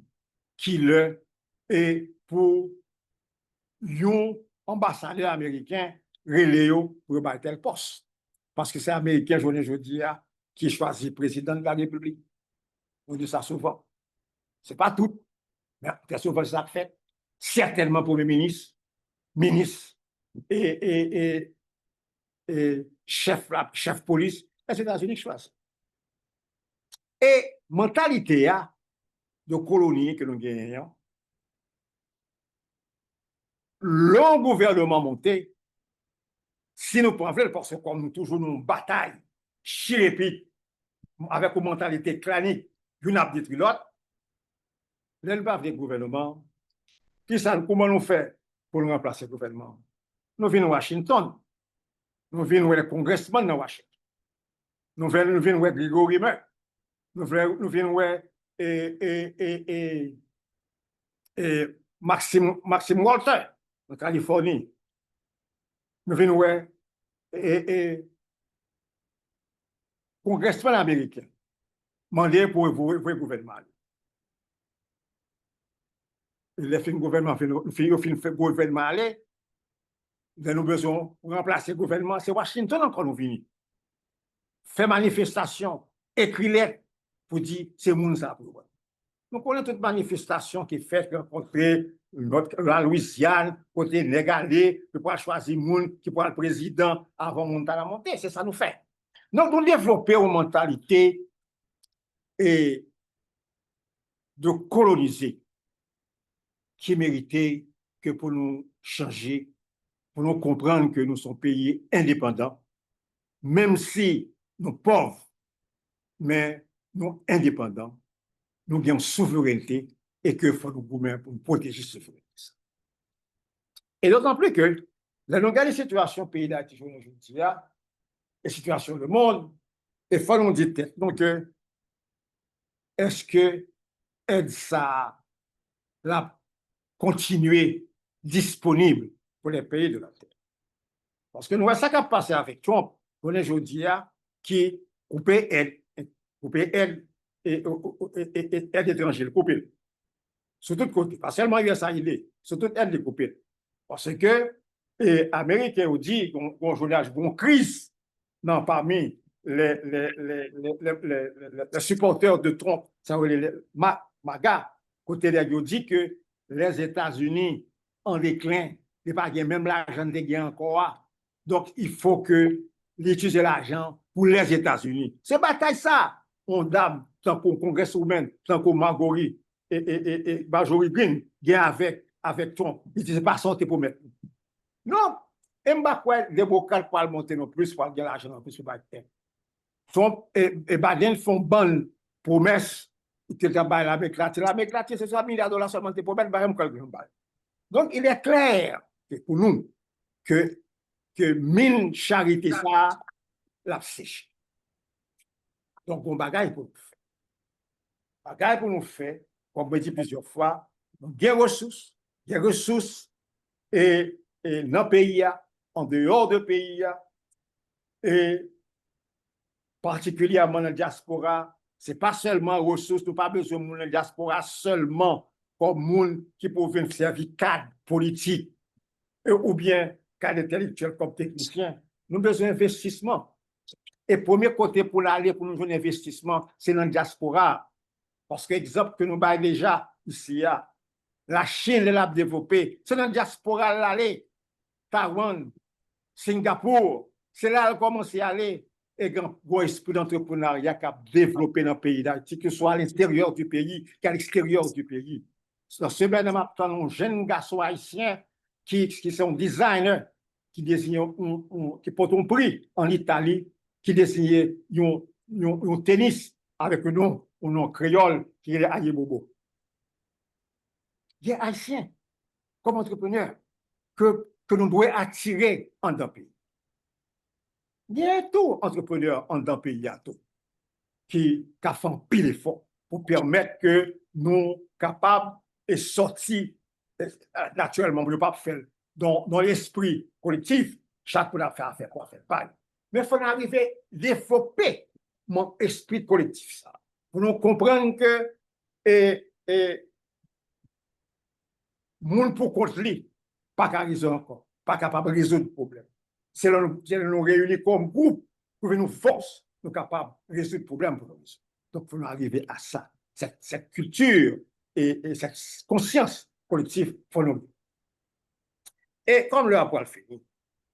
qui le et pour un ambassadeur américain reléo pour battre tel poste. Parce que c'est américain, je dis, qui choisit président de la République. On dit ça souvent. Ce n'est pas tout, mais très souvent ça fait. Certainement Premier ministre, ministre et chef police, les États-Unis choisissent. Et mentalité de colonie que nous gagnons, le gouvernement monté, si nous prenons parce que comme nous toujours nous bataille, chirépite, avec une mentalité clanique, une abditri l'autre, nous pas le gouvernement. Comment nous fait pour nous remplacer le gouvernement? Nous venons à Washington, nous venons les congressmen dans Washington, nous venons voir Grégory Mer, nous venons voir Maxime Walter en Californie. nous venons ouais, et congressman américain, mandé pour le gouvernement. Il a fait un gouvernement, il fait gouvernement aller, nous avons besoin de remplacer le gouvernement, c'est Washington encore nous venons. Fait manifestation, écrit lettre pour dire c'est moun ça pour. Nous connaissons toute manifestation qui est faite rencontrer la Louisiane, côté Négalé, qui pourra choisir moun qui pourra le président avant moun ta la montée, c'est ça nous fait. Donc nous développer une mentalité et de coloniser qui méritait que pour nous changer, pour nous comprendre que nous sommes pays indépendants, même si nous pauvres, mais nous indépendants, nous avons souveraineté et que faut nous gouverner pour protéger cette souveraineté. Et d'autant plus que la longueur des situations pays d'Haïti aujourd'hui, les situations du monde, il faut nous dire donc est-ce que aide ça la continuer disponible pour les pays de la terre? Parce que nous voyons ça qui a passé avec Trump, on est aujourd'hui qui coupait aide et aide étrangère, coupée. Sur tous côtés, pas seulement USAID, sur toute aide de coupée. Parce que les Américains ont dit qu'on a une crise parmi les supporters de Trump, ça veut dire MAGA, côté ils ont dit que les États-Unis en déclin, ils pas même l'argent de gain encore. Donc, il faut que l'utilisent l'argent pour les États-Unis. C'est bataille ça. On dame, tant qu'au Congrès humain, tant qu'au Marjorie et Marjorie Green, avec Trump. Ils disent pas sortir pour mettre. Non, et m'bakwa des vocales pour monter non plus pour gagner l'argent en plus pour Biden. Trump et Biden font bonne promesse que l'Amérique latine, c'est $100 milliards seulement pour mettre Biden. Donc, il est clair que pour nous que mine charité ça la sèche. Donc, on bagaille pour nous faire. Bagaille pour nous faire, comme je dit plusieurs fois, des ressources et dans le pays, en dehors du pays, et particulièrement dans la diaspora, ce n'est pas seulement ressources, nous n'avons pas besoin de la diaspora seulement comme monde qui peut servir cadre politique ou bien cadre intellectuel comme technicien. Nous avons besoin d'investissement. Et le premier côté pour aller pour nous jouer investissement, c'est dans la diaspora. Parce que l'exemple que nous avons déjà ici, la Chine l'a développée, c'est dans la diaspora l'aller. Taïwan, Singapour, c'est là qu'elle commence à aller. Et un gros esprit d'entrepreneuriat qui a développé dans le pays d'Haïti, que ce soit à l'intérieur du pays qu'à l'extérieur du pays. Dans ce semaine, on a un jeune garçon haïtien qui sont designers, qui portent un prix en Italie, qui désigne un tennis avec un nom créole qui est Ayebobo. Il y a haïtien comme entrepreneur que nous devons attirer en dans le pays. Il y a tout entrepreneur en dans le pays qui a fait un pile d'efforts pour permettre que nous soyons capables de sortir naturellement, pour ne pas faire dans l'esprit collectif, chaque monde a fait quoi faire pas. Mais il faut arriver à développer mon esprit collectif ça, pour nous comprendre que monde pour contre lui, pas qu'à résoudre encore, pas capable de résoudre le problème. C'est nous réunir comme groupe pour nous force, nous capables de résoudre le problème pour nous. Donc, il faut arriver à ça, cette culture et cette conscience collective pour nous. Et comme le rapport fini,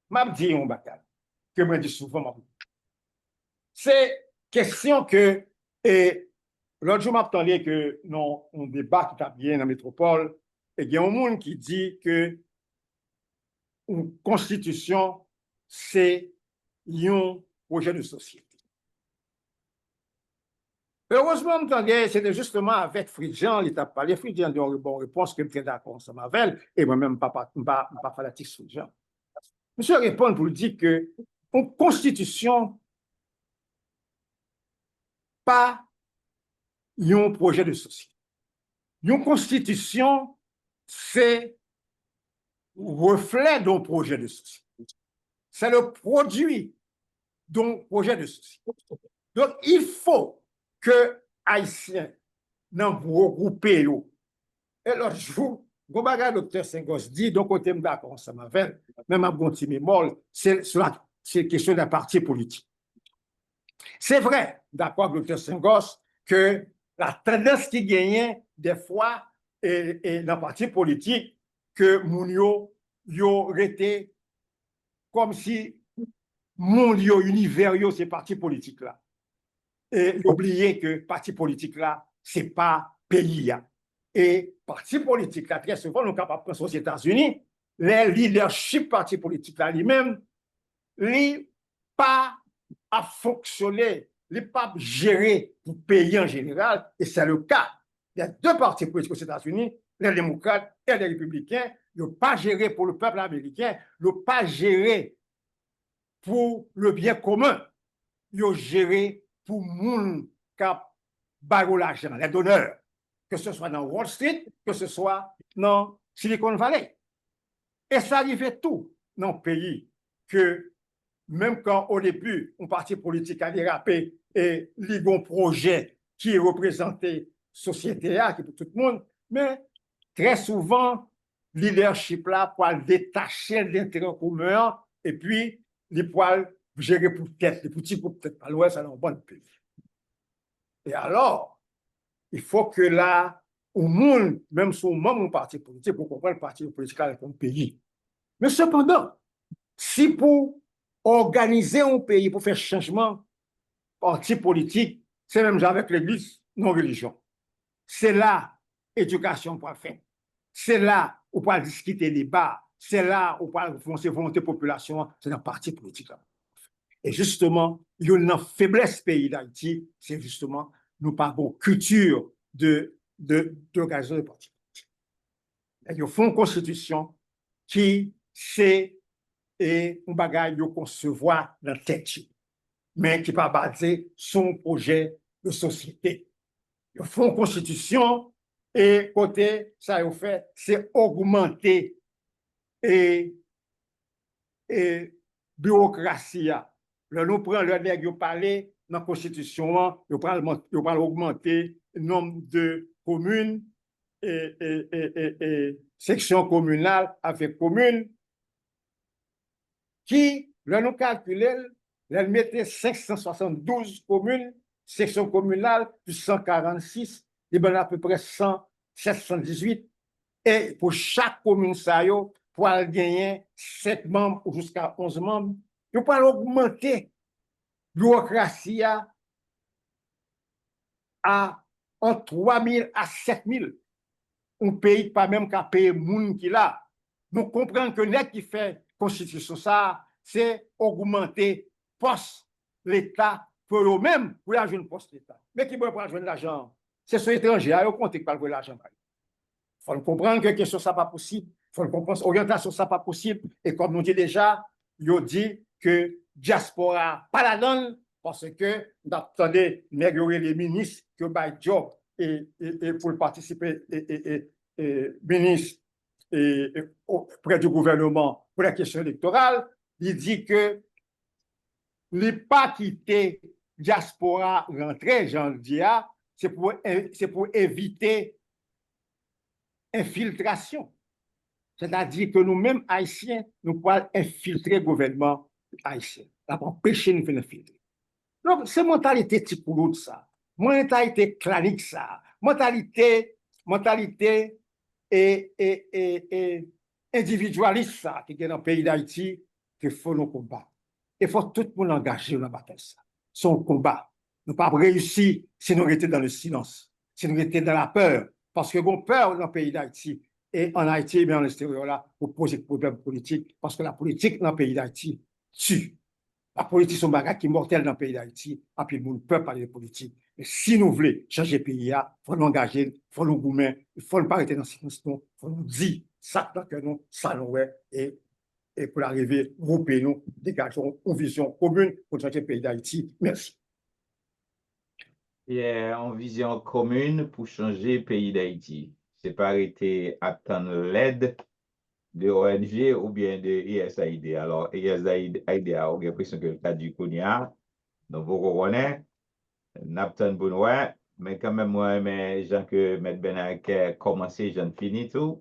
m'a dit un bagage que je dis souvent, c'est question que, et l'autre jour, m'attendais que nous on débat qui a bien dans la métropole, et il y a un monde qui dit que une constitution, c'est un projet de société. Heureusement, c'était justement avec Fridjan, il t'a parlé, Fridjan a une bonne réponse que je suis d'accord ensemble avec elle, et moi-même, pas fanatique Fridjan. Monsieur répond pour dire que une constitution, pas un projet de société. Une constitution, c'est reflet d'un projet de société. c'est le produit d'un projet de société. Donc, il faut que Haïtiens n'en regrouper. Et l'autre jour, le docteur Senghos dit, donc côté d'accord, ça m'a fait, même à bon petit mémol, c'est question d'un parti politique. C'est vrai, d'accord avec le docteur Senghos, que la tendance qui gagnait des fois et dans le parti politique, que Mounio yo été comme si mon univers, ces partis politiques-là. Et oublier que parti politique-là, ce n'est pas pays. Et parti politique-là, très souvent, nous sommes capables de penser aux États-Unis, les leadership parti politique-là lui-même, lui, pas à fonctionner, lui pas gérer pour pays en général, et c'est le cas. Il y a deux partis politiques aux États-Unis, les démocrates et les républicains, ils n'ont pas géré pour le peuple américain, ils n'ont pas géré pour le bien commun, ils ont géré pour moun kap bago l'argent, les donneurs, que ce soit dans Wall Street, que ce soit dans Silicon Valley. Et ça arrivait tout dans le pays que même quand au début, un parti politique a dérapé et un projet qui représentait société, qui pour tout le monde, mais très souvent, leadership là pour détacher l'intérêt commun et puis les poils gérer pour tête, les petits pour peut-être pas loin, ça dans un bon pays. Et alors, il faut que là, au monde, même si on membre d'un parti politique, pour comprendre le parti politique avec un pays. Mais cependant, si pour organiser un pays, pour faire changement, parti politique, c'est même avec l'église, non religion. C'est là, éducation pour faire. C'est là où on peut discuter débat. C'est là où on peut foncer volonté population. C'est dans le parti politique. Là. Et justement, il y a une faiblesse pays d'Haïti, c'est justement nous parlons culture d'organisation de partis politiques. Il y a une constitution qui c'est un bagage de concevoir dans la tête, mais qui n'est pas basé sur un projet de société. Il y a une constitution et côté, ça a fait, c'est augmenter et bureaucratie. Là, nous prenons le nègre, nous parler dans la Constitution, nous parlons augmenter le nombre de communes et sections communales avec communes qui, là, nous calculons, elle mettait 572 communes, sections communales, plus 146, et bien à peu près 718. Et pour chaque commune, ça y est, pour gagner 7 membres ou jusqu'à 11 membres, il faut augmenter la bureaucratie à entre 3 000 à 7 000. Un pays pas même qu'à payer le monde qui l'a. Nous comprenons que net qui fait constitution ça, c'est augmenter poste l'État pour eux-mêmes pour la jeune poste l'État. Mais qui peut prendre l'argent? C'est sur l'étranger, il compte pas pour l'argent. Il faut comprendre que question ça pas possible. Il faut comprendre orientation ça pas possible. Et comme nous dit déjà, il dit que diaspora pas la donne parce que d'attendez négocier les ministres que by job et pour participer ministre auprès du gouvernement pour la question électorale, il dit que les pas quitter diaspora rentrer, j'en dis, c'est pour éviter infiltration. C'est-à-dire que nous-mêmes, Haïtiens, nous pouvons infiltrer le gouvernement haïtien. Ça va empêcher nous de infiltrer. Donc, c'est mentalité type ça. Mentalité clanique ça. Mentalité et individualiste ça qui est dans le pays d'Haïti qu'il faut nous combattre. Il faut tout le monde engager dans la bataille ça. Son combat. Nous pas réussi si nous étions dans le silence, si nous étions dans la peur. Parce que nous peur dans le pays d'Haïti. Et en Haïti, mais en extérieur là, pour poser des problèmes politiques. Parce que la politique dans le pays d'Haïti tue. La politique, c'est un bagage qui est mortel dans le pays d'Haïti. Et puis, nous ne pouvons pas parler de politique. Mais si nous voulons changer le pays, il faut nous engager, il faut nous goumer, il faut ne pas arrêter dans ce silence, il faut nous dire ça que nous, ça nous est. Et pour arriver, grouper nous, dégageons une vision commune pour changer le pays d'Haïti. Merci. Il y a une vision commune pour changer le pays d'Haïti. C'est pas arrêter attendre l'aide de ONG ou bien de USAID. Alors, USAID a l'impression que le cas du Kounia, donc vous comprenez, Napton Bounoué, mais quand même, moi, mais gens que M. Benak a commencé, j'en finis tout.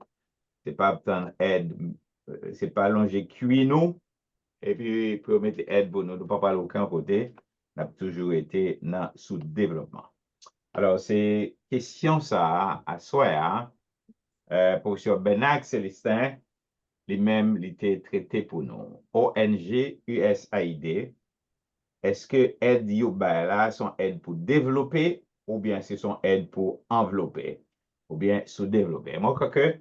C'est pas tant aide, c'est pas longer cuit nous, et puis pour mettre aide pour nous, ne pas parler aucun côté, n'a toujours été dans sous-développement. Alors, c'est question ça, à soi, hein, pour sur Benak Célestin, les mêmes, l'étaient traités pour nous. ONG, USAID, est-ce que aide yo ba là sont aides pour développer ou bien ce sont aides pour envelopper ou bien sous-développer? Moi, je crois que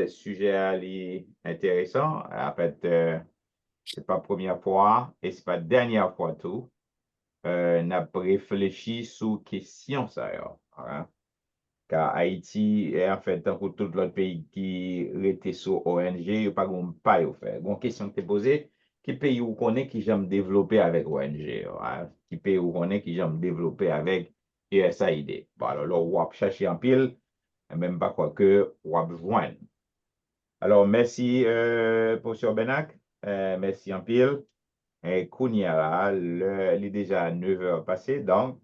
sujet ali intéressant. En fait, c'est pas la première fois et c'est pas la dernière fois tout. N'a réfléchi sur question ça. Hein. Car Haïti, en fait, tant que tout l'autre pays qui était sur ONG, il n'y a pas de pas au faire. Bon, question que tu posée, qui pays où connaît qui j'aime développer avec ONG? Hein? Qui pays où connaît qui j'aime développer avec USAID? Bon, alors là, on va chercher en pile, même pas quoi que on va joindre. Alors, merci, professeur Benak. Merci en pile. Et Kounia, là, il est déjà 9 heures passées, donc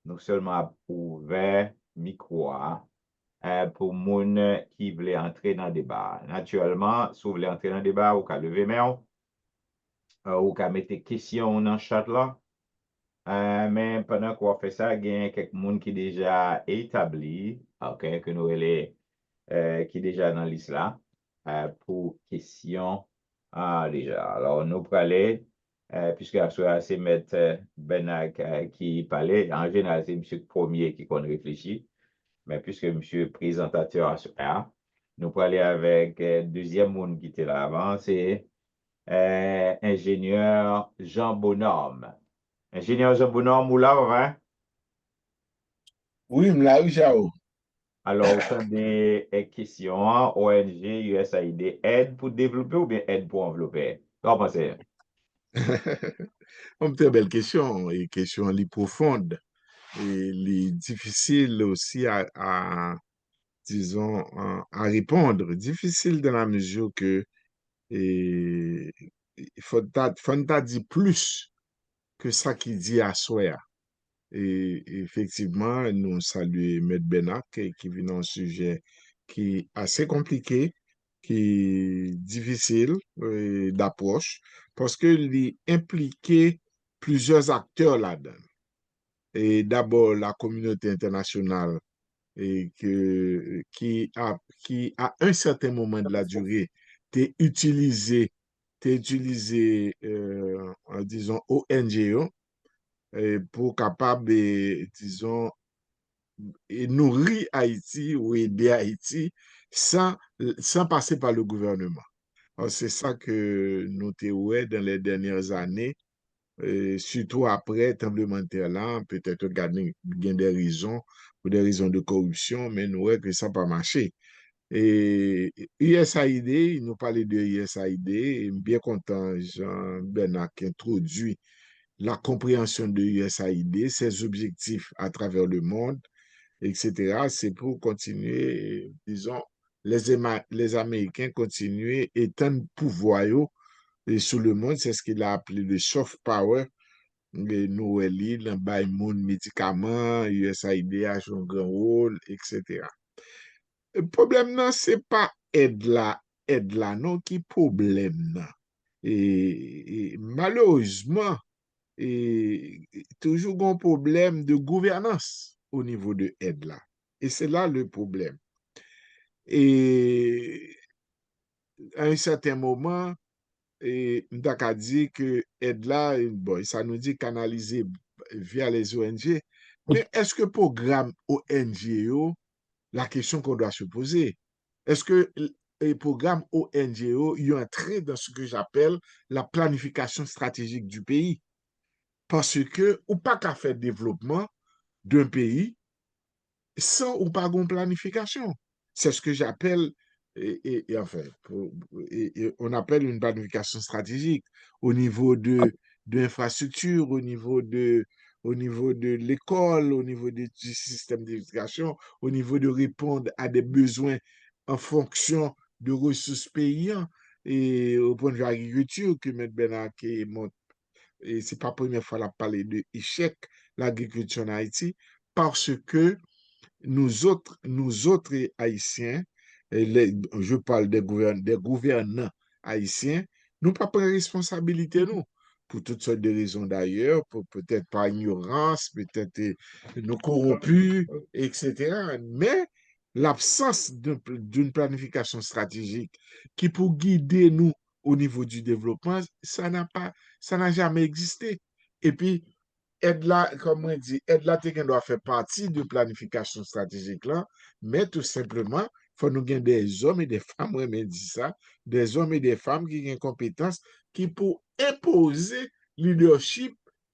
nous seulement ouvert micro pour moun qui voulait entrer dans le débat. Naturellement, si vous voulez entrer dans le débat, vous pouvez lever main, vous pouvez mettre des questions dans le chat là. Mais pendant qu'on fait ça, il y a quelques monde qui déjà établi, ok, que nous les qui déjà dans l'islam pour question déjà. Alors, nous pour aller, puisque c'est M. Benak qui parlait, en général, c'est M. Premier qui qu'on réfléchit, mais puisque M. présentateur nous pour aller avec deuxième monde qui était là avant, c'est ingénieur Jean Bonhomme. Ingénieur Jean Bonhomme, ou là, hein? Oui, Mlawi Jao. Alors, autant des questions, hein, ONG, USAID, aide pour développer ou bien aide pour envelopper? Comment c'est? Une très belle question, et question li profonde, et li difficile aussi disons, à répondre. Difficile dans la mesure que il faut ta dire plus que ça qui dit à soi. Et effectivement, nous saluons M. Benak qui vient d'un sujet qui est assez compliqué, qui est difficile d'approche, parce qu'il est impliqué plusieurs acteurs là-dedans. Et d'abord, la communauté internationale qui, à un certain moment de la durée, t'est utilisé disons, ONGO, pour capable, disons, nourrir Haïti ou aider Haïti sans passer par le gouvernement. C'est ça que nous avons dans les dernières années, surtout après le tremblement de terre là, peut-être qu'il y a des raisons, pour des raisons de corruption, mais nous voyons que ça n'a pas marché. Et USAID, il nous parlait de USAID, et bien content, Jean-Bernard qui introduit la compréhension de USAID, ses objectifs à travers le monde, etc. C'est pour continuer, disons, les Américains continuer étendre pouvoir et sous le monde, c'est ce qu'il a appelé le soft power. Nous, dans bail monde médicaments, USAID a joué un grand rôle, etc. Le problème, non, c'est pas aide là, non, qui problème, non. Et malheureusement, toujours un problème de gouvernance au niveau de aide là. Et c'est là le problème. Et à un certain moment, m'ta dit que aide là, bon, ça nous dit canaliser via les ONG. Mais est-ce que programme ONG, la question qu'on doit se poser, est-ce que les programmes ONG, y entré dans ce que j'appelle la planification stratégique du pays? Parce que, ou pas qu'à faire développement d'un pays sans ou pas une planification. C'est ce que j'appelle, enfin, on appelle une planification stratégique au niveau de l'infrastructure, au niveau de l'école, au niveau du système d'éducation, au niveau de répondre à des besoins en fonction de ressources payantes et au point de vue agriculture que M. Bernard qui montre. Et c'est pas la première fois qu'il a parlé de échec l'agriculture en Haïti parce que nous autres Haïtiens, je parle des gouvernants haïtiens, nous pas pris responsabilité, nous, pour toutes sortes de raisons d'ailleurs, peut-être par ignorance, peut-être nous corrompus, etc. Mais l'absence d'une planification stratégique qui pour guider nous au niveau du développement, ça n'a jamais existé. Et puis, aide là, comme on dit, aide là, doit faire partie de planification stratégique là, mais tout simplement, faut nous gagner des hommes et des femmes, moi, même dit ça, des hommes et des femmes qui ont une compétence qui pour imposer leadership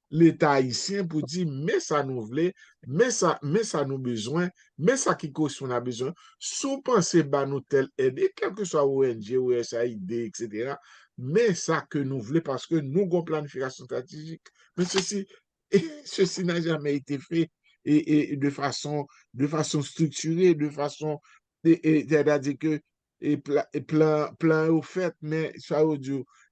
l'État haïtien pour dire, mais ça nous voulait, mais ça nous besoin, mais ça qui cause on a besoin, sous penser bah nous telle aide, et quel que soit ONG, ou SAID, etc., mais ça que nous voulons parce que nous avons planification stratégique. Mais ceci n'a jamais été fait et de façon structurée, de façon, c'est-à-dire que plein au fait, mais ça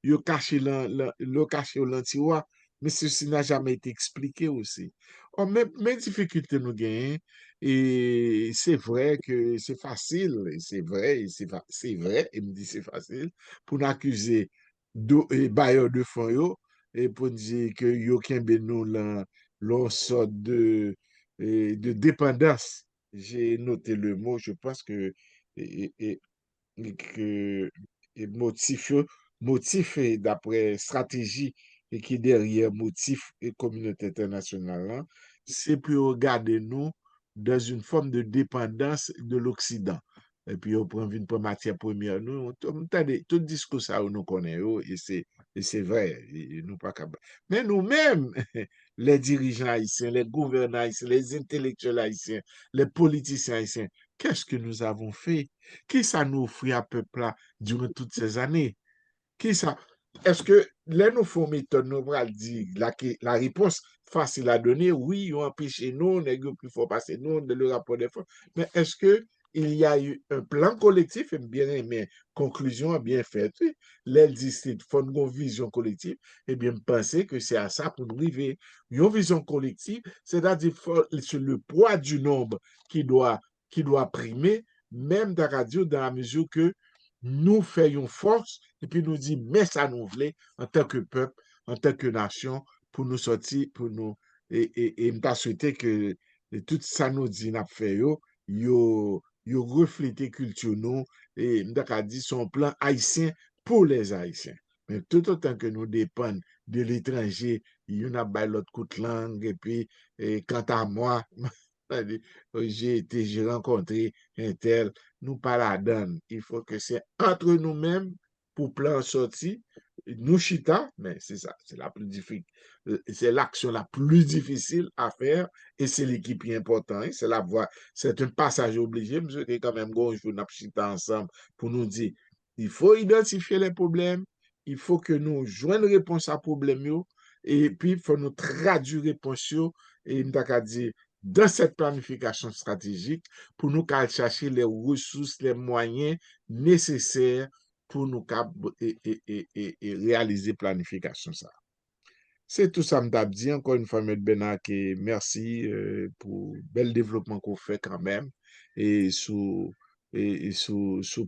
yo caché le caché au lentiwa, mais ceci n'a jamais été expliqué aussi. Oh, mais difficultés nous gagnent, et c'est vrai que c'est facile, et c'est vrai, c'est vrai, et me dit c'est facile, pour nous accuser de bailleurs de fonds, et pour dire que yo kembe nous l'on sort de dépendance. J'ai noté le mot, je pense et, et- que et motif d'après stratégie et qui est derrière motif et communauté internationale, là, c'est pour regarder nous dans une forme de dépendance de l'Occident. Et puis, on prend une matière première, nous, tout discours ça, nous connaissons, et c'est vrai, et nous pas capables. Mais nous-mêmes, les dirigeants haïtiens, les gouvernants haïtiens, les intellectuels haïtiens, les politiciens haïtiens, qu'est-ce que nous avons fait? Qui ça nous offrit à peuple là durant toutes ces années? Qui ça? Est-ce que là, nous faut méthode, nous allons dire la réponse facile à donner, oui, ils ont empêché nous, nous plus fort passer nous, de le rapport des fonds. Mais est-ce que il y a eu un plan collectif, et bien aimé, conclusion bien faite, oui. Les districts font une vision collective, et bien, penser que c'est à ça pour nous arriver. Une vision collective, c'est-à-dire sur le poids du nombre qui doit primer, même dans la radio, dans la mesure que nous faisons force et puis nous dit mais ça nous voulait en tant que peuple, en tant que nation, pour nous sortir, pour nous, et m'ta souhaité que tout ça nous dit n'a fait yo refléter culture nous, et m'ta dit son plan haïtien pour les Haïtiens. Mais tout autant que nous dépendons de l'étranger, il y en a pas l'autre coup de langue, et puis, quant à moi, j'ai rencontré un tel, nous pas la donne. Il faut que c'est entre nous-mêmes pour plan sorti. Nous chita, mais c'est ça, c'est la plus difficile, c'est l'action la plus difficile à faire et c'est l'équipe qui est importante. C'est la voie, c'est un passage obligé. Monsieur, qui quand même, bon, je nous chita ensemble pour nous dire, il faut identifier les problèmes, il faut que nous joignons réponse à problème et puis il faut nous traduire réponse et nous dire dans cette planification stratégique pour nous chercher les ressources, les moyens nécessaires pour nous réaliser planification ça. C'est tout ça, m'tap dit. Encore une fois, M. Benak, et merci pour le bel développement qu'on fait quand même et sous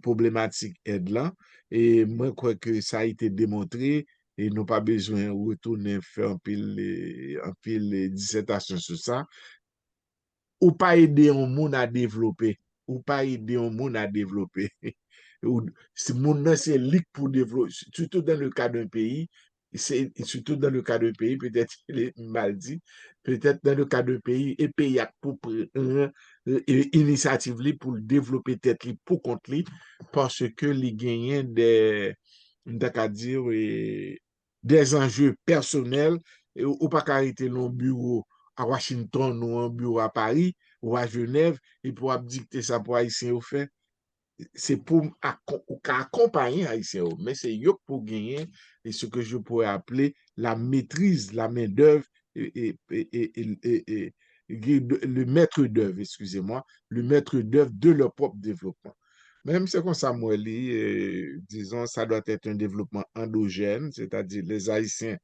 problématique aide là. Et moi, je crois que ça a été démontré et nous pas besoin de retourner faire un pile dissertation sur ça. Ou pas aider un monde à développer. Ou pas aider un monde à développer. Si monde c'est ligue pour développer, surtout dans le cas d'un pays, surtout dans le cas d'un pays, peut-être mal dit, peut-être dans le cas d'un pays, et pays a pour initiative pour développer tête pour compte li, parce que les gagnent dire, des enjeux personnels, ou pas arrêter nos bureaux à Washington ou un bureau à Paris ou à Genève et pour dicter ça pour Haïtiens au fait. C'est pour accompagner Haïtiens, mais c'est eux pour gagner et ce que je pourrais appeler la maîtrise, la main-d'œuvre et le maître d'œuvre, excusez-moi, le maître d'œuvre de leur propre développement. Même c'est comme ça, moi, disons, ça doit être un développement endogène, c'est-à-dire les Haïtiens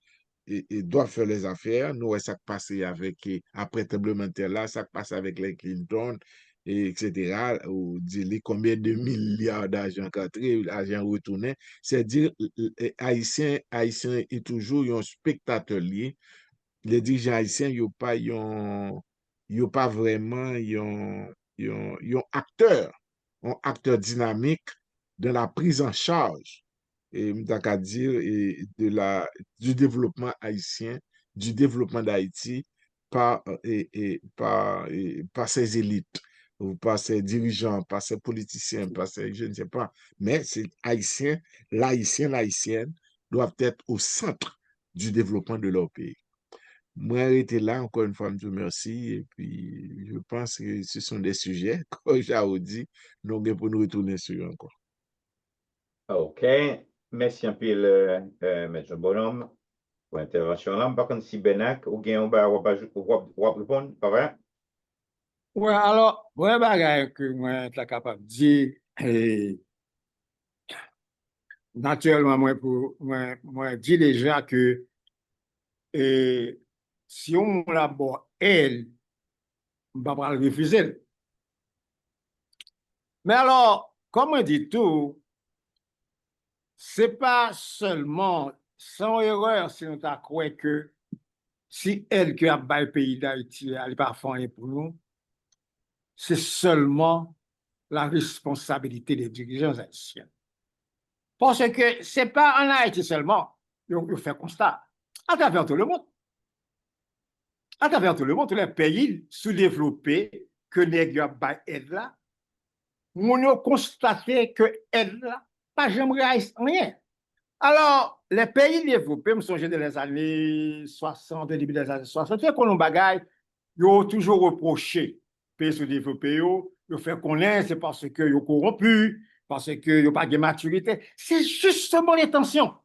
doivent faire les affaires. Nous, ouais, ça qui passe avec, après le tremblement de terre là, ça qui passe avec les Clinton, etc. Ou dire combien de milliards d'argent rentré, l'argent retourné. C'est-à-dire, Haïtiens est toujours un spectateur lié. Les dirigeants haïtiens, yo pas vraiment un acteur dynamique dans la prise en charge, et m'ta ka dire, du développement haïtien, du développement d'Haïti par ses élites, ou par ses dirigeants, par ses politiciens, par ses, je ne sais pas, mais c'est haïtien, l'haïtienne doivent être au centre du développement de leur pays. Moi, arrêté là, encore une fois, je vous remercie. Et puis, je pense que ce sont des sujets, comme j'ai dit, nous allons pour nous retourner sur eux encore. OK. Merci un peu, M. Bonhomme, pour l'intervention là. Par contre, si Benak, ou bien on va répondre, pas vrai? Ouais, alors, ouais, bagay que moi, t'es capable de dire, et naturellement, moi, dis déjà que si on la bon, elle, on va pas le refuser. Mais alors, comme on dit tout, c'est pas seulement sans erreur si on t'a cru que si elle qui a baillé le pays d'Haïti, elle n'est pas fait pour nous, c'est seulement la responsabilité des dirigeants haïtiens. Parce que ce n'est pas en Haïti seulement, il fait constat. À travers tout le monde. À travers tout le monde, tous les pays sous-développés que les gens aident là, on a constaté que aide là, pas jamais rien. Alors, les pays développés, je me souviens dans les années 60, début des années 60, fait qu'on bagaille, ils ont toujours reproché pays sous-développés, ils fait connaître, c'est parce qu'ils sont corrompus, parce qu'ils n'ont pas de maturité. C'est justement l'intention.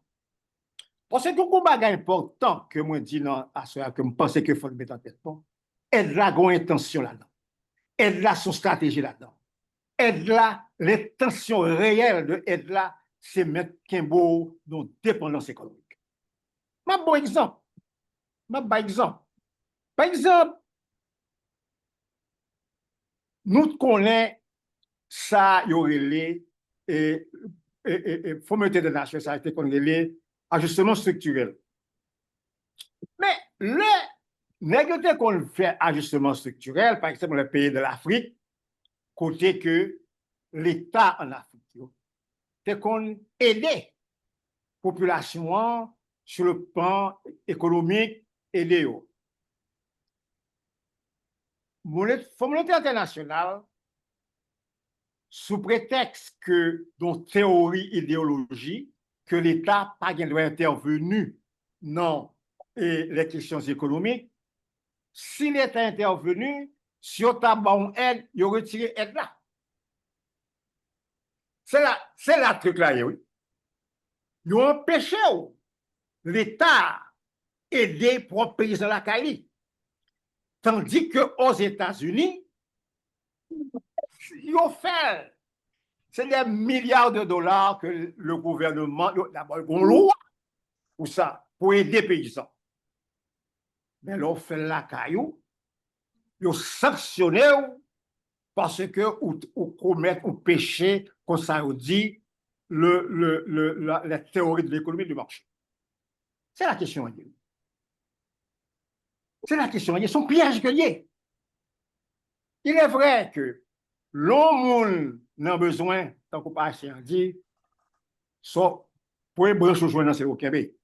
Parce que tout bagaille important que moi dis non à ce que je pense qu'il faut le mettre en tête, elle a une intention là-dedans. Elle a son stratégie là-dedans. Elle a l'intention réelle de elle là, c'est mettre Kimbo dans dépendance économique. Ma bon exemple. Par exemple, nous connaissons ça, il y aurait les fomenté de nation, ça a été qu'on les ajustements structurels. Mais le négocier qu'on fait ajustement structurel, par exemple, les pays de l'Afrique, côté que l'État en Afrique, c'est qu'on aide la population sur le plan économique et léo. Fonds monétaire international, sous prétexte que, dans théorie, idéologie, que l'État n'a pas doit intervenu dans les questions économiques, si l'État est intervenu, si on t'a bon aide, il aurait retiré aide là. C'est là truc là, oui. Ils ont empêché l'État aider pour pays dans la Cali. Tandis qu'aux États-Unis, ils ont fait, c'est des milliards de dollars que le gouvernement, d'abord, ils ont loi pour ça, pour aider les paysans. Mais l'on fait la caillou, ils ont sanctionné parce que ou commettre ou péché, comme ça on dit, la théorie de l'économie du marché. C'est la question. C'est la question. Il y a son piège que lié. Il est vrai que l'homme n'a besoin, tant qu'on passe à dire, soit pour les branches joindre dans au Québec.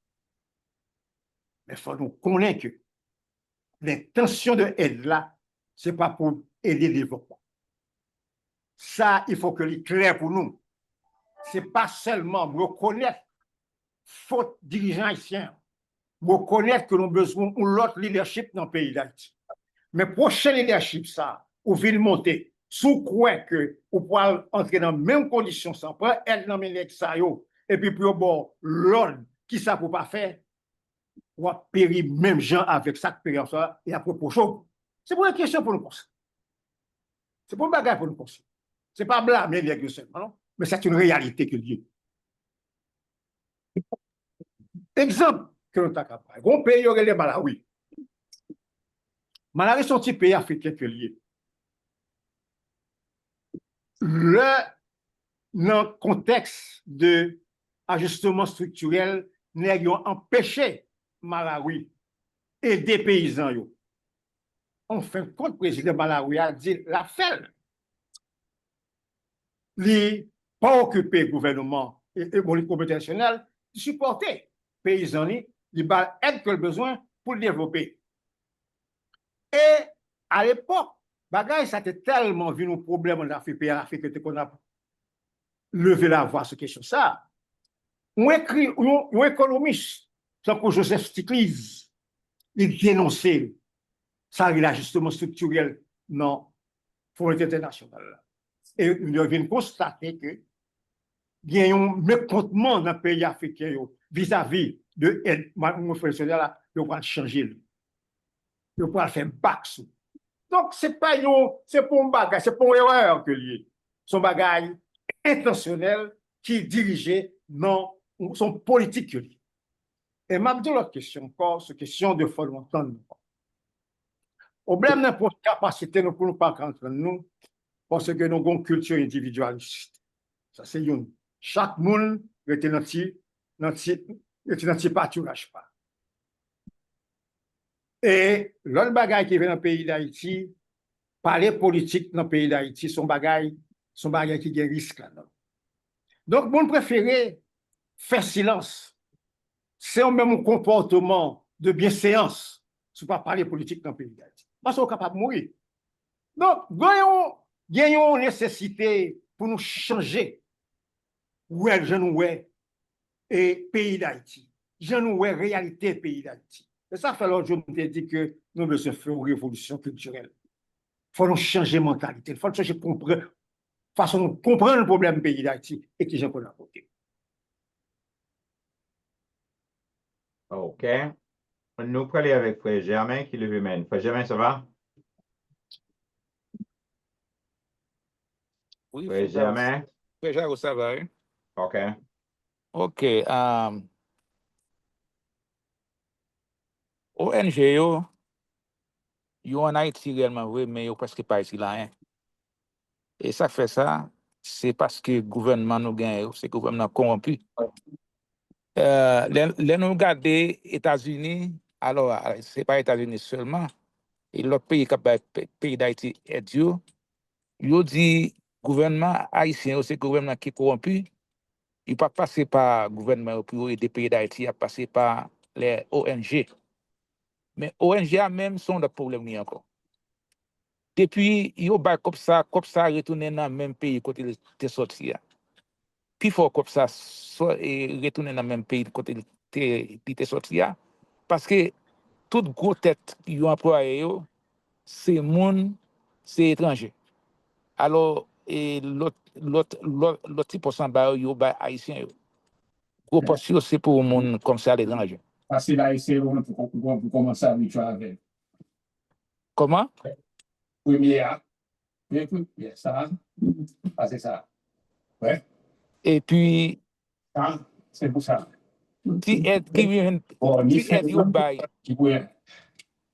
Mais il faut nous connaître que l'intention de aide là, ce n'est pas pour aider le développement. Ça, il faut que c'est clair pour nous. Ce n'est pas seulement reconnaître faute dirigeants haïtiens, reconnaître que nous avons besoin de l'autre leadership dans le pays d'Haïti. Mais prochain leadership, ça, ou ville monter, sous quoi que vous pouvez entrer dans les mêmes conditions, sans pas être dans les nexayo, et puis pour bon, l'ordre, qui ça pour pas faire, ou à périr même gens avec ça que périr ça, et à propos chaud. C'est pour une question pour nous penser. C'est pour une bagarre pour nous penser. Ce n'est pas blâmer les seulement, non? Mais c'est une réalité que lié. Exemple que nous avons capable. Un pays, il y aurait les Malawi. Malawi sont un pays africain que lié. Dans le contexte de ajustement structurel, nous avons empêché Malawi et des paysans. En fin de compte, le président Malawi a dit la fait. Il n'a pas occupé le gouvernement et le comité international de supporter les paysans, il va aide que le besoin pour le développer. Et à l'époque, bagay, ça était tellement vu nos problèmes en Afrique, et en Afrique, qu'on a levé la voix sur cette question. Ça, on écrit, un économiste, sans que Joseph Stiglitz, il dénonçait ça, l'ajustement structurel dans le Fonds international. Et nous devons constater que il y a un mécontentement dans le pays africain vis-à-vis de l'aide internationale, il va changer. Il va faire back. Donc, c'est pas pour un bagage, c'est pour une erreur que lié. Son bagage intentionnel qui dirigé dans son politique. Et m'a dit l'autre question encore, c'est question de fondamental. Le problème n'est pas capacité nous pour nous pas entre nous, parce que nous avons une culture individualiste. Ça, c'est une. Chaque monde est dans un pâturage pas. Et l'autre bagaille qui vient dans le pays d'Haïti, parler politique dans le pays d'Haïti, son bagaille qui a risque là-dedans. Donc, mon préféré, faire silence. C'est un même comportement de bienséance, si pas parler politique dans le pays d'Haïti. Parce qu'on est capable de mourir. Donc, gagnons nécessité pour nous changer. Où est le et pays d'Haïti. Je nous réalité pays d'Haïti. Et ça fait l'autre jour, je me dit que nous devons faire une révolution culturelle. Il faut nous changer de mentalité. Il faut nous changer de façon de comprendre le problème du pays d'Haïti et qui j'en connais à côté. OK. Nous parlons avec Frère Germain qui le mène. Frère Germain, ça va? Oui, Frère Germain? Frère Jarreau, ça va, hein? OK. OK. ONG, yo en Haïti réellement, oui, mais yo presque pas ici là, hein? Et ça fait ça, c'est parce que le gouvernement nous gagne, c'est le gouvernement corrompu. Les nous regardons États-Unis, alors, ce n'est pas États-Unis seulement, et l'autre pays, pays d'Haïti, est Dieu. Yo dit, gouvernement haïtien, c'est le gouvernement qui est corrompu. Il ne peut pas passer par le gouvernement pour aider les pays d'Haïti, il a passé par les ONG. Mais ONG a même son problème encore. Depuis, il y a comme ça retourner dans le même pays côté il était sorti. Puis il faut comme ça retourner dans le même pays côté il était sorti. Parce que toute grosse tête qui ont employé, c'est monde, c'est étranger. Alors, l'autre petit pourcentage, il y a haïtien. Gros portion, c'est pour le monde comme ça à l'étranger. Parce que là, c'est pour commencer à habituer avec. Comment? Premier, ça, c'est ça. Ouais. Et puis, C'est pour ça. si aide qui vient, si aide au bail.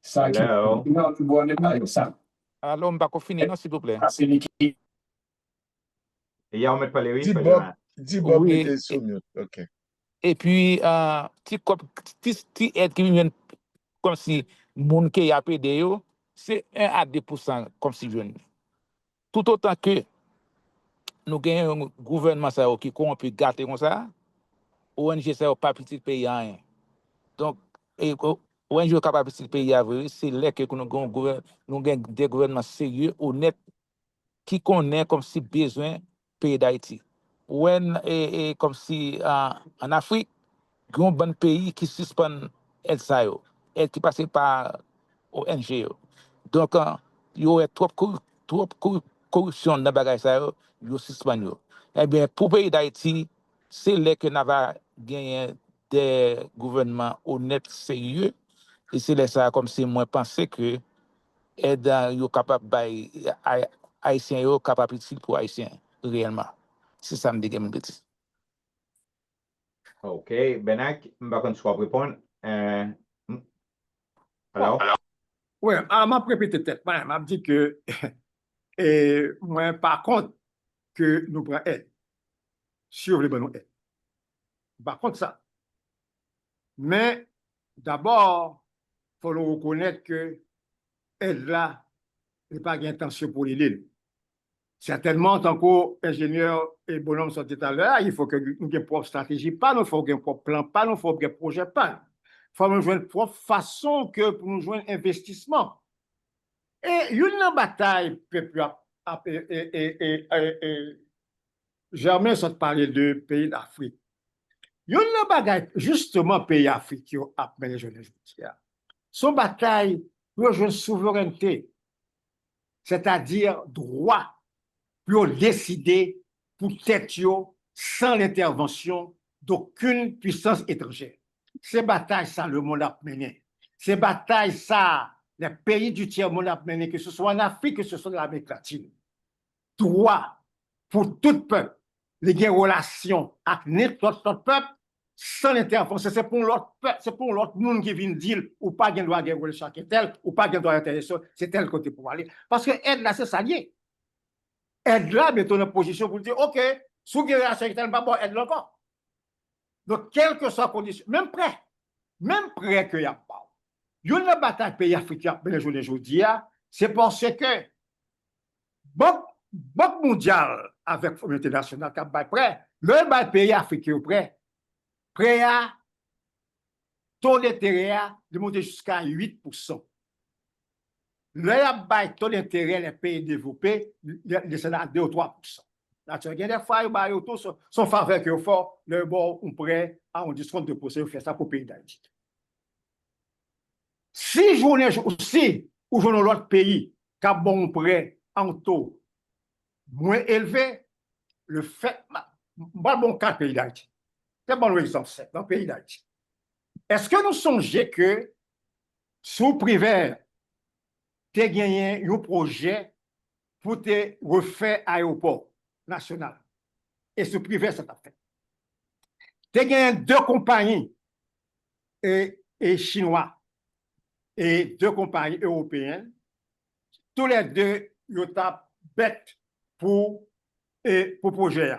Ça qui non, tu vois ça. Alors, on va finir, non, s'il vous plaît. Et il y a un parler, oui, Dis Frère Bob, Germain. dis Bob, Oui. il est sur mute. OK. Et puis, si aide qui vient comme si moun qui a aidé, c'est 1 à 2% comme si jeune. Tout autant que nous avons un gouvernement qui corrompu gâter comme ça, ONG ça n'a pas petit pays rien. Donc, ONG n'est pas petit pays à vrai, c'est là que nous avons des gouvernements sérieux, honnêtes, qui connaissent comme si besoin pays d'Haïti. Comme si en Afrique, il y a un bon pays qui suspend aide ça, aide qui passe par ONG. Donc, il y a trop corruption dans le bagage ça, il suspend. Eh bien, pour le pays d'Haïti, c'est là que nous avons gagné des gouvernements honnêtes, sérieux. Et c'est là ça, comme si moi pensais que aide est capable Haïtiens yo capable utile pour Haïtiens réellement. C'est ça me dit que me dit. OK. Benak, m'a kon soit répondre. Alors? Oui, m'a répété tête. M'a dit que, moi, par contre, que nous prenons aide. Sur les bonnes aides. Par contre, ça. Mais, d'abord, il faut reconnaître que aide là, n'est pas d'intention pour l'île. Certainement, en tant qu'ingénieur et bonhomme sont tout à l'heure, il faut que nous ayons une propre stratégie, pas nous, il faut un propre plan, pas nous, il faut un projet, pas. Il faut nous jouer une propre façon que pour nous jouer un investissement. Et une bataille, Germain s'est parlé de pays d'Afrique. Une bataille, justement, pays d'Afrique qui ont appelé les jeunes aujourd'hui. Son bataille pour une souveraineté, c'est-à-dire droit pour décider pour tête sans l'intervention d'aucune puissance étrangère. Ces batailles, ça, le monde a mené. Ces batailles, ça, les pays du tiers-monde a mené, que ce soit en Afrique, que ce soit en Amérique latine. Droit pour tout peuple, les relations avec n'importe autre peuple, sans l'intervention. C'est pour l'autre peuple, c'est pour l'autre monde qui vient dire ou pas qu'il doit avoir relation avec tel, ou pas qu'il doit intéresser, c'est tel côté pour aller. Parce que aide là, c'est ça lié. Aide là, mettons une position pour dire, OK, sous une relation avec tel, pas bon, aide là encore. Donc, quelle que soit la condition, même prêt qu'il n'y a pas. Il y a une bataille pays africain, mais les aujourd'hui, c'est parce que Banque mondiale avec le Fonds international qui est prêt, le pays africain prêt à taux d'intérêt de monter jusqu'à 8%. Le taux d'intérêt les pays développés, c'est à 2 ou 3%. Là, tu regardes des fois, ils sont faveur que fort, le bon, on prêt à un discount de %, faire ça pour le pays d'Haïti. Si ou l'autre pays qui a bon prêt en taux moins élevé, le fait, bon cas pays d'Haïti. C'est bon exemple, c'est dans le pays d'Haïti. Est-ce que nous songeons que sous privé, tu as gagné un projet pour te refaire aéroport national? Et sous privé, ça t'a fait. Tu as gagné 2 compagnies et chinois et 2 compagnies européennes. Tous les 2, ils ont bête pour projet.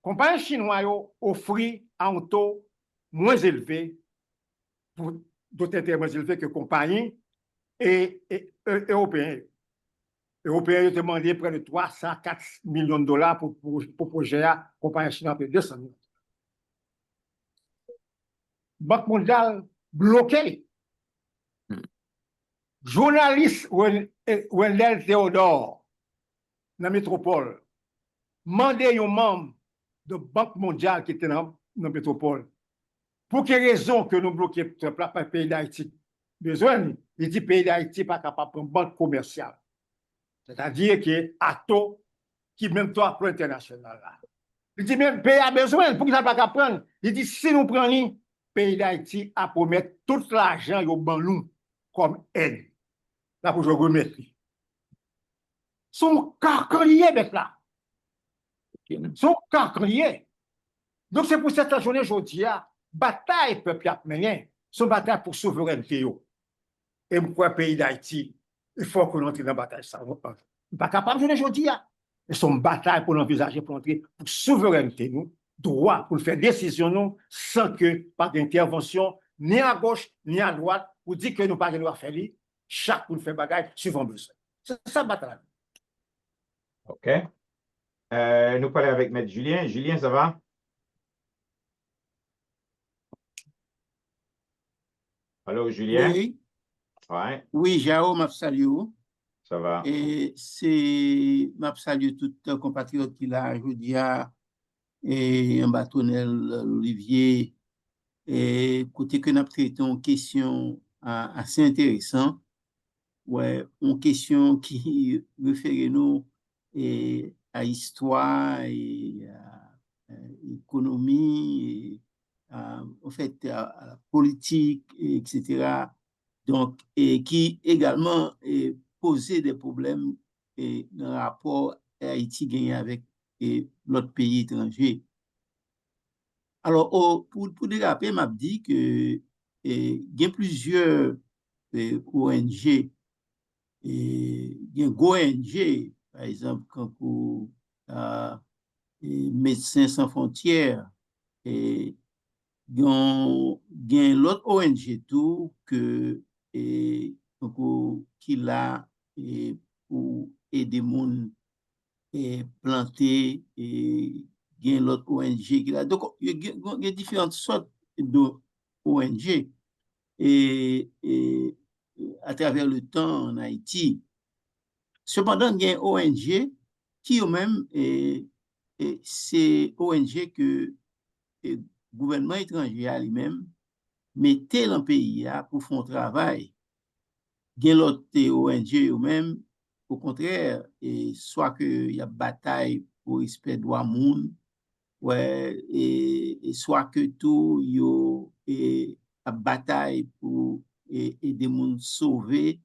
Compagnie chinoise offre un taux moins élevé pour d'autres intérêts moins élevés que compagnie européenne. Européens ont demandé près de 304 millions de dollars pour projet à compagnie chinoise de 200 millions. Banque mondiale bloquée. Journaliste Wendell Theodore dans la métropole demandé un membre de Banque mondiale qui était dans la métropole. Pour quelle raison que nous bloquons le pays d'Haïti? Besoin, il dit pays d'Haïti pas capable de prendre banque commerciale. C'est-à-dire que ATO, qui même toi pour international là. Il dit même pays a besoin, pour qu'il n'a pas qu'à prendre. Il dit si nous prenons pays d'Haïti à promettre tout l'argent au banlou comme aide. Là pour je remettre. Son carcolier avec là. Son carcolier. Donc c'est pour cette journée aujourd'hui, bataille peuple a mené, son bataille pour souveraineté. Et pourquoi pays d'Haïti, il faut qu'on entre dans la bataille. Ça n'est pas capable de aujourd'hui. Et son bataille pour l'envisager, pour entrer pour souveraineté, nous, droit, pour faire décision, nous, sans que, pas d'intervention, ni à gauche, ni à droite, pour dire que nous pas de loi faire, chaque pour faire bagaille, suivant besoin. C'est ça, bataille. OK. Nous parlons avec M. Julien. Julien, ça va? Allô, Julien? Oui, Ouais, oui, Jao, m'a salué. ça va. Et c'est m'a salué tout compatriote qui l'a aujourd'hui et un bâtonnel Olivier et côté que nous traité une question assez intéressante. Ouais, une question qui réfère nous à l'histoire et à l'économie, en fait à la politique, etc. Donc, et qui également posait des problèmes dans le rapport Haïti gagné avec l'autre pays étranger. Alors, pour déraper, m'a dit que il y a plusieurs ONG, il y a une ONG, par exemple, quand pour Médecins sans frontières, et il y a l'autre ONG tout que qui l'a pour aider moun planter et il y a l'autre ONG qui l'a. Donc il y a différentes sortes de ONG et à travers le temps en Haïti. Cependant, il y a une ONG qui eux-mêmes c'est ONG que le gouvernement étranger lui-même mettait dans le pays pour faire un travail. Il y a l'autre ONG eux-mêmes, au contraire, soit qu'il y a bataille pour respect des droits moun, ouais, et soit que tout y a bataille pour aider moun sauver.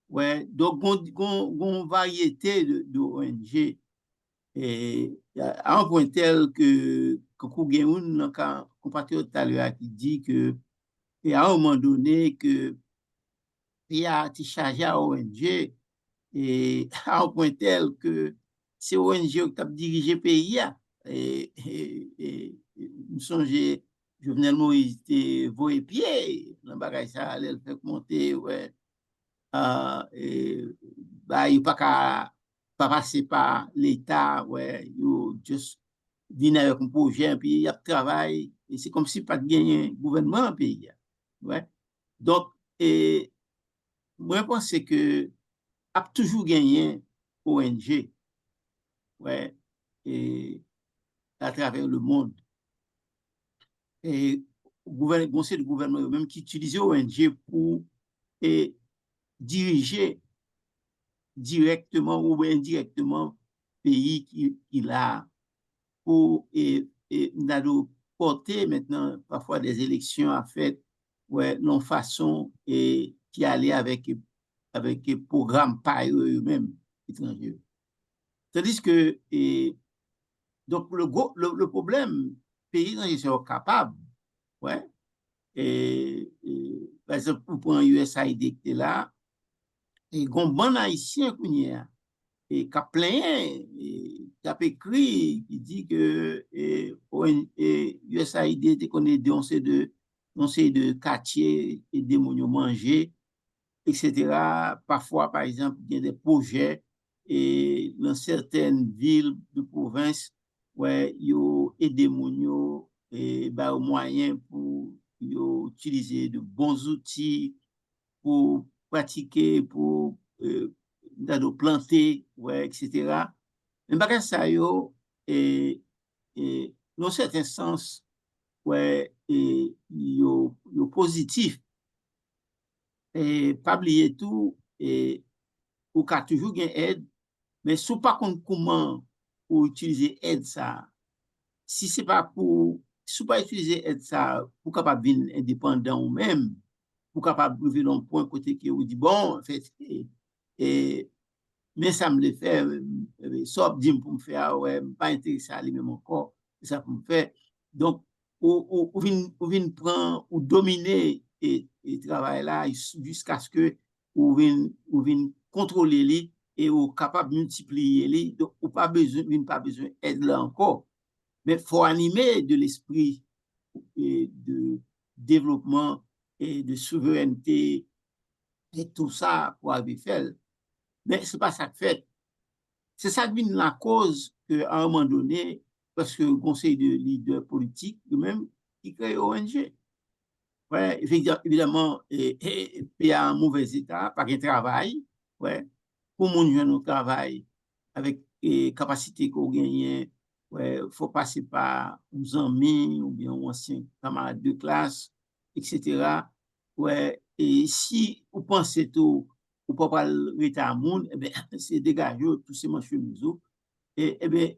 Ouais, donc une variété de ONG. Et à un point tel que un compatriote qui dit que et à un moment donné que il y a été chargé à ONG et à un point tel que c'est ONG qui a dirigé le pays. Et nous songeons Jovenel Moïse était voie pied dans le bagage ça elle fait monter ouais bah il pas passer par l'État ouais you just venir avec un projet puis il y a travail et c'est comme si pas de gagner gouvernement dans le pays ouais donc et moi je pense que a toujours gagné ONG ouais et à travers le monde et conseil de gouvernement même qui utilisait ONG pour diriger directement ou indirectement pays qu'il a pour porter maintenant parfois des élections à faire ouais non façon et qui allait avec des programmes par eux-mêmes étrangers. Tandis que donc le problème pays étrangers sont capables ouais par exemple pour un USAID qui est là et gon bon haïtien kounya et qui a plein qui a écrit qui dit que USAID te connaît de quartier et des mounions manger etc. Parfois par exemple il y a des projets et dans certaines villes de province ouais yo aider mounions et ba moyen pour yo utiliser de bons outils pour pratiquer, pour planter, ouais, etc. Mais bagage ça yo dans certains sens ouais yo positif et pas oublier tout et ou ka toujours gain aide mais sous pas comment pour utiliser aide ça si c'est pas pour sous pas utiliser aide ça pour capable venir indépendant ou même pour capable trouver un point côté qui vous dit bon en fait mais ça me le fait sauf dire pour me faire ouais pas intéressé à lui même encore ça pour me faire donc ou vinn prend ou dominer et travail là jusqu'à ce que ou vinn contrôler lui et ou capable multiplier lui donc ou pas besoin aide là encore mais faut animer de l'esprit de développement et de souveraineté et tout ça pour avoir fait. Mais ce n'est pas ça que fait. C'est ça qui vient la cause qu'à un moment donné, parce que le conseil de leaders politiques, eux-mêmes, qui créent ONG. Ouais, évidemment, il y a un mauvais état, pas de travail. Ouais, pour mon jeune travail avec capacité qu'on gagne, ouais, faut passer par nos amis ou bien un ancien camarade de classe, etc. Ouais, et si vous pensez tout, vous ne pouvez pas le rester à monde, eh bien, c'est dégager tous ces manches museaux. Et eh bien,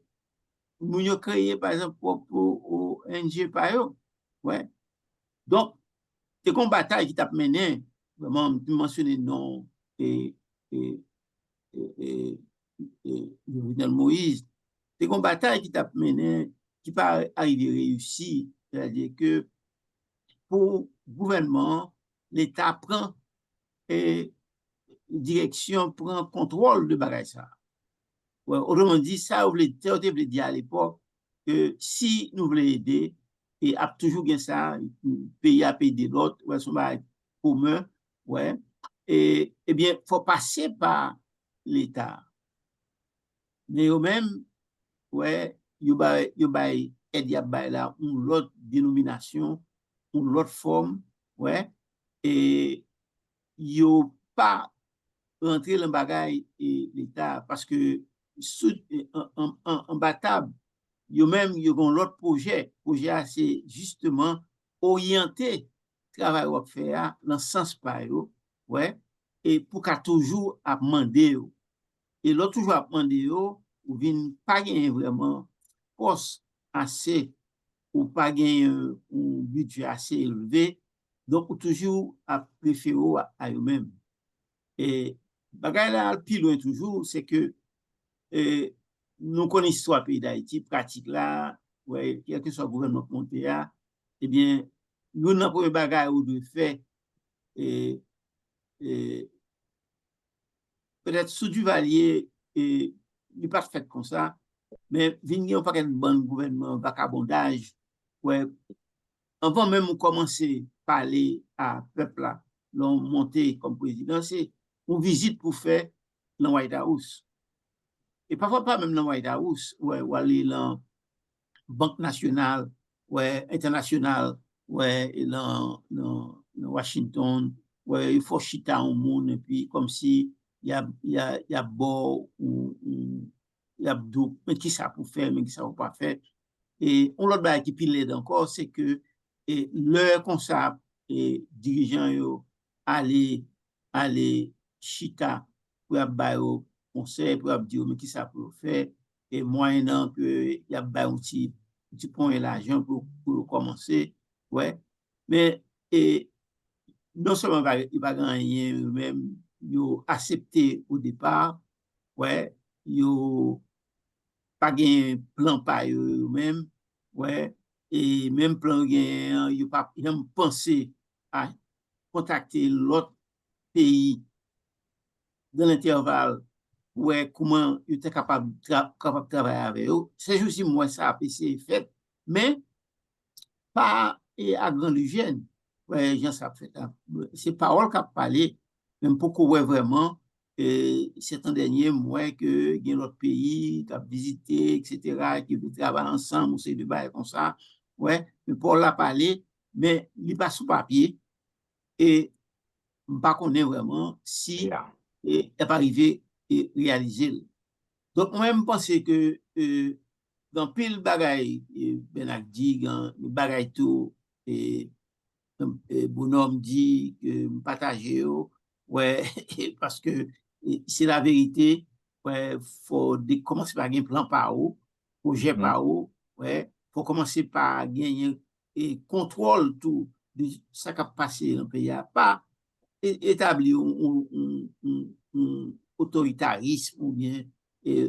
nous avons créé, par exemple, pour ONG par eux. Ouais. Donc, c'est une bataille qui t'a mené, vraiment, tu mentionnais non, Jovenel Moïse, c'est une bataille qui t'a mené, qui pas arrivé réussi, c'est-à-dire que pour le gouvernement, l'État prend direction, prend contrôle de bagaille ça. Ouais, autrement dit, ça, on voulait dire à l'époque que si nous voulons aider, et a toujours bien ça, pays à payer l'autre, ouais, son bail commun, ouais, et bien, il faut passer par l'État. Mais eux-mêmes, ouais, ils aident à là une autre dénomination, une autre forme, ouais, et ils n'ont pas rentré dans le bagage et l'État parce que en battable, même ils ont l'autre projet. Projet, c'est justement orienter le travail qu'on fait dans le sens par eux, ouais, et pour qu'à toujours à demander. Et l'autre toujours à demander, ou vient pas gagner vraiment poste assez, ou pas gagner un budget assez élevé, donc ou toujours à préférer à eux-mêmes. Et bagay là, plus loin toujours, c'est que nous connaissons l'histoire pays d'Haïti, pratique là, ouais, quel que soit le gouvernement monté, eh bien, nous n'avons pas de bagay ou de fait, et, peut-être sous Duvalier, il n'est pas fait comme ça, mais venir pas un bon gouvernement, vagabondage, ouais, avant même de commencer à parler à peuple là, l'on monté comme président, c'est une visite pour faire dans White House. Et parfois pas même dans White House, ouais, ou aller dans Banque nationale, ouais, internationale, ouais, dans Washington, ouais, il faut chita au monde, et puis comme si il y a beau, ou il y a d'où, mais qui ça pour faire, mais qui ça pour pas faire. Et on l'autre qui pile encore, c'est que l'heure qu'on ça, et dirigeants yo, aller chita pour avoir au conseil, pour dire mais qui ça pour faire, et moyennant que il y a un petit point l'argent pour commencer, ouais. Mais et non seulement il va gagner même, ils accepté au départ, ouais, ils pas gain plan par eux-mêmes, ouais, et même plan gain, ils pas même penser à contacter l'autre pays dans l'intervalle, ouais, comment ils étaient capables de travailler avec eux. C'est juste moi ça a c'est fait, mais pas à grande hygiène. Ouais, gens ça fait. C'est parole qu'a parlé, même pour ouais vraiment c'est un dernier mois que il y a notre pays qui a visité, etc., qui veut travailler ensemble, c'est de bail comme ça. Ouais, mais pour la parler, mais il passe sous papier et pas connaît vraiment si elle pas arrivé et réaliser. Donc, moi-même, pense que dans pile bagaille, Benak dit, dans bagaille tout, et bonhomme dit que partager, ouais, parce que c'est la vérité, ouais, faut commencer par un plan par haut, projet par haut, ouais, faut commencer par gagner et contrôle tout de ce qui a passé dans le pays, pas établir un autoritarisme ou bien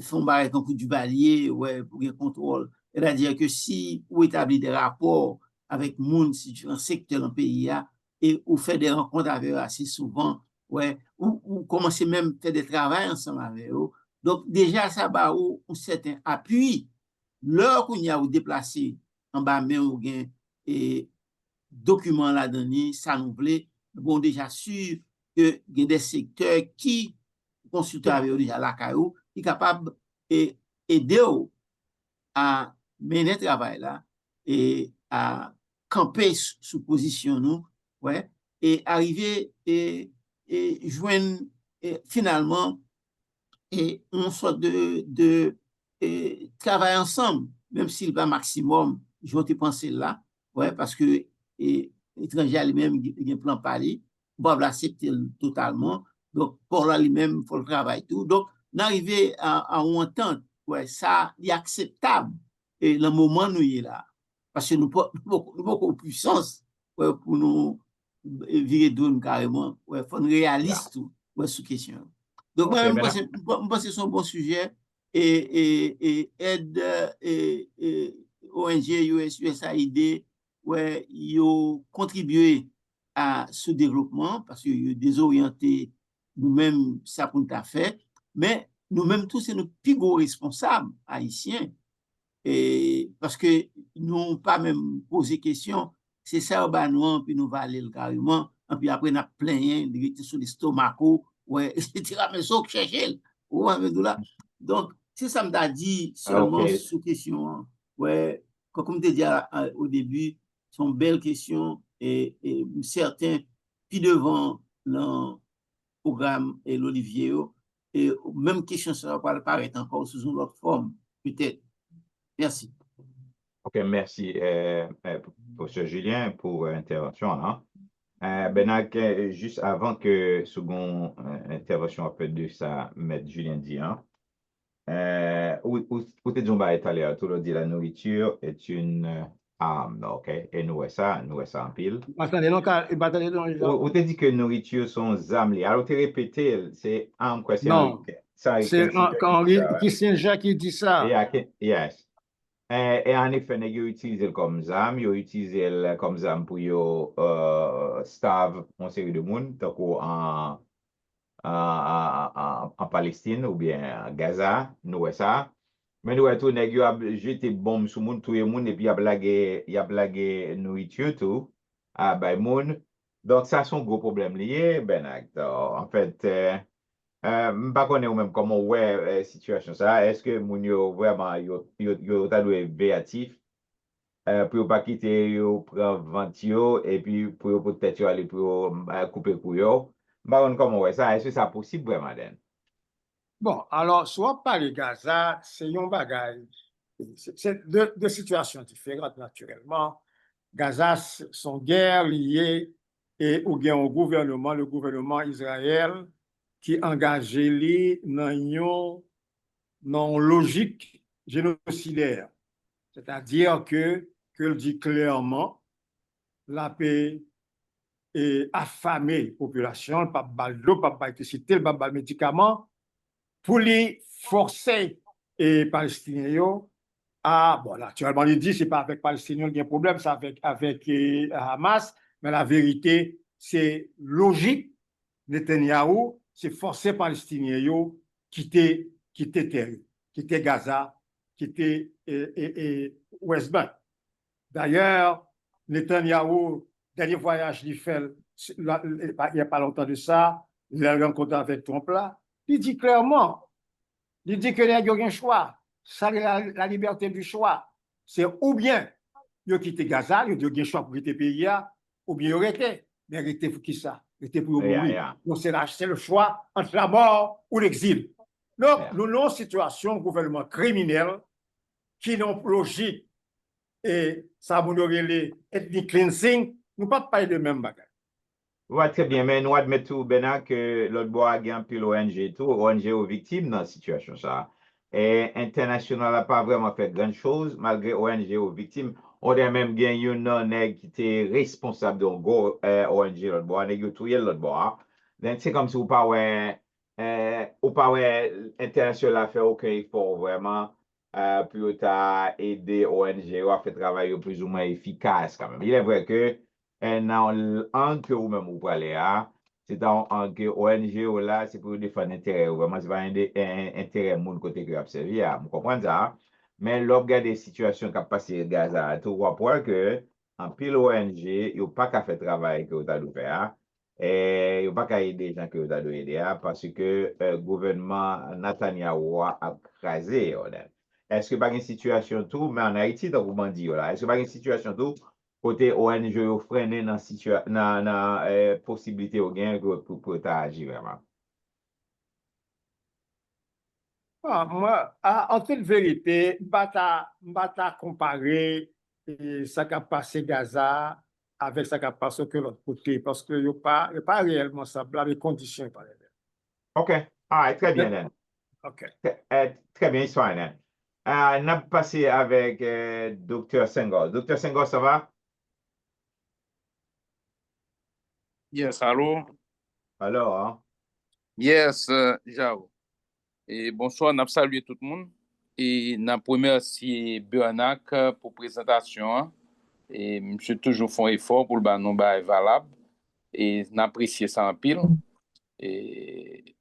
font barrer un coup du valier, ouais, pour un contrôle. C'est-à-dire que si vous établissez des rapports avec moun si différents secteurs dans le pays et vous faites des rencontres avec eux assez souvent, ouais, ou commencez même à faire des travaux ensemble avec eux. Donc déjà ça va où un certain appui. L'heure qu'on y a ou déplacé en bas mais ou gain et document là-dedans, ça nous plaît, bon déjà sûr que il y a des secteurs qui consultent avec eux déjà la caillou, qui sont capables d'aider à mener le travail là et à camper sous position nous, ouais, et arriver et joindre finalement une sorte de travail ensemble, même s'il va maximum, je vais te penser là, ouais, parce que l'étranger lui-même, il a un plan parler, bon, l'accepter totalement, donc pour là lui-même, il faut le travail tout. Donc, d'arriver à une entente, ouais, ça est acceptable et le moment nous y est là. Parce que nous avons de puissance ouais, pour nous virer d'où carrément, ouais, il faut une réaliste ouais, sous question. Donc, Ok, moi, je Benak. pense que c'est un bon sujet et aide ONG, USAID, ouais, ils ont contribué à ce développement parce qu'ils ont désorienté nous-mêmes, ça pour nous fait, mais nous-mêmes tous, c'est nos plus gros responsables haïtiens. Et parce que nous n'avons pas même posé question, c'est ça, bah, nous, puis nous va aller carrément, et puis après, nous avons plein de sur l'estomac, ouais, etc. Mais ça, chercher, ouais, mais là. Donc, c'est ça m'a dit seulement Ok, sous question, ouais, comme tu dis au début, sont belles questions et certains, puis devant le programme et l'Olivier, et même question, ça va apparaître encore sous une autre forme, peut-être. Merci. ok, merci, professeur Julien, pour l'intervention, là. Benak, juste avant que seconde intervention après de ça, M. Julien dit, hein, où t'es dit tout le dit la nourriture est une arme, ok? Et nous ça en pile. Où t'es dit que nourriture sont armes, alors t'es répété, c'est arme, quoi, c'est Henri, Non, c'est Henri c'est Kissinger qui dit ça, ouais. Kissinger qui dit ça. Yes. Et en effet, ils ont utilisé comme zam, ils ont utilisé comme zam pour starve une série de monde, donc en Palestine ou bien à Gaza, nous ça. Mais nous tout nèg yo a jeté bombe sur monde, tout le monde et puis il a blagué nourriture tout à bay monde. Donc ça c'est un gros problème lié ben en fait m'pa connaît ou même comment ouais situation ça est-ce que moun yo vraiment yo ta doit véatif pour pas quitter yo prendre vent yo et puis pour yo peut-être yo aller pour couper pour yo m'pa connait comment ouais ça est-ce que ça possible vraiment den? Bon, alors, soit par les Gaza, c'est un bagage. C'est deux situations différentes, naturellement. Gaza, sont guerre liées et ou bien au gouvernement, le gouvernement Israël, qui engagé les dans une logique génocidaire. C'est-à-dire que le dit clairement, la paix est affamée population, pas de l'eau, pas d'électricité, pas de médicaments, pour les forcer et Palestiniens à, bon, naturellement, il dit c'est pas avec Palestiniens qu'il y a un problème, c'est avec Hamas, mais la vérité, c'est logique. Netanyahou, c'est forcer Palestiniens quitter terre, quitter Gaza, quitter West Bank. D'ailleurs, Netanyahou, dernier voyage qu'il fait, il n'y a pas longtemps de ça, il a rencontré avec Trump là, il dit clairement, il dit que il y a un choix. Ça, la liberté du choix. C'est ou bien il quitte Gaza, il y a un choix pour quitter le pays, ou bien il arrêté. Mais arrêté pour qui ça? Arrêté pour mourir. Donc c'est le choix entre la mort ou l'exil. Donc nous avons une situation gouvernement criminel qui n'a pas logique et ça vous les ethnic cleansing, nous ne pas parler de même bagage. Ouais, très bien, mais nous admettons tout, Bena, que l'autre bois a un pile ONG tout, ONG aux victimes dans la situation ça. Et international n'a pas vraiment fait grand chose, malgré ONG aux victimes. On a même gagné un nègre qui était responsable de ONG l'autre bois, nègre tout l'autre bois. Donc c'est comme si ou pas international a fait aucun effort vraiment pour aider ONG à faire travail plus ou moins efficace quand même. Il est vrai que dans l'angle ou même ou parler, c'est dans l'angle ONG ou là, c'est pour défendre l'intérêt ou vraiment, c'est pas un intérêt mon côté que observé, vous comprenez ça? Mais lorsque regarde des situations qui passent à Gaza, tu vois que en pile ONG, il n'y a pas qu'à faire travail que vous avez faire. Et il n'y a pas qu'à aider les gens que vous avez aider parce que le gouvernement Netanyahu a crasé. Est-ce que pas une situation tout, mais en Haïti, donc vous m'en dites là, est-ce que pas une situation tout? Côté ONG yo freiner dans possibilité au gain pour agir vraiment. Moi, en toute vérité, je ne vais pas comparer ce qui a passé Gaza avec ce qui a passé de l'autre côté, parce que il n'y a pas réellement semblable les conditions. OK. Très bien, then. OK. Très bien, it's fine, then. On a passé avec Dr. Senghor. Dr. Senghor, ça va? Yes, allô? Alors, Yes, Jao. Et bonsoir, n'a salué tout le monde. Et n'a remercié Bernard pour la présentation. Et monsieur toujours fait un effort pour le banon valable. Et n'apprécié ça en pile. Et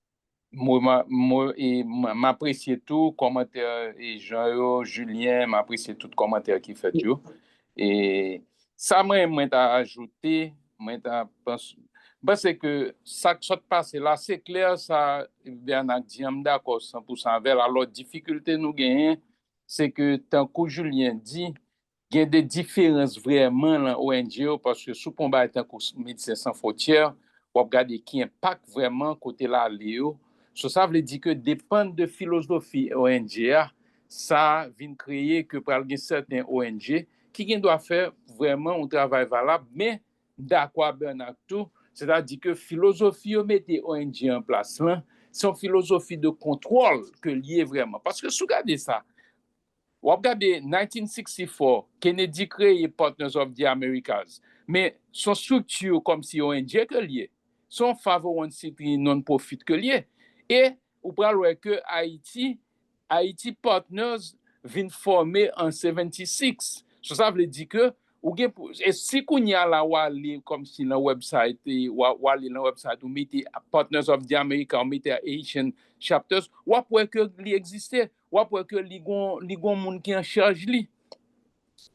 m'apprécier tout commentaire et Jean Julien m'apprécier tout commentaire qui fait tout. Et ça m'a ajouté, parce que ça qui passe là, c'est clair, ça, Bernard dit, d'accord 100% avec. Alors, difficulté nous gagnons, c'est que tant que Julien dit, il y a des différences vraiment dans l'ONG, parce que sous combat tant que Médecins Sans Frontières, on regarde qui impact vraiment côté là, Léo. Ça veut dire que dépend de philosophie ONG, ça vient créer que par certains ONG qui doit faire vraiment un travail valable, mais d'accord Bernard tout, c'est-à-dire que philosophie mettez ONG en place là, c'est une philosophie de contrôle que lié vraiment. Parce que si vous regardez ça, vous regardez 1964, Kennedy crée Partners of the Americas, mais son structure comme si ONG que lié, son 501c3 non-profit que lié. Et vous parlez que Haïti Partners vient former en 76. Ça veut dire que si qu'on y a là comme si dans website ou mettez Partners of the America ou mettez Asian chapters, ou après que li existe, ou après que li gon moun qui en charge li.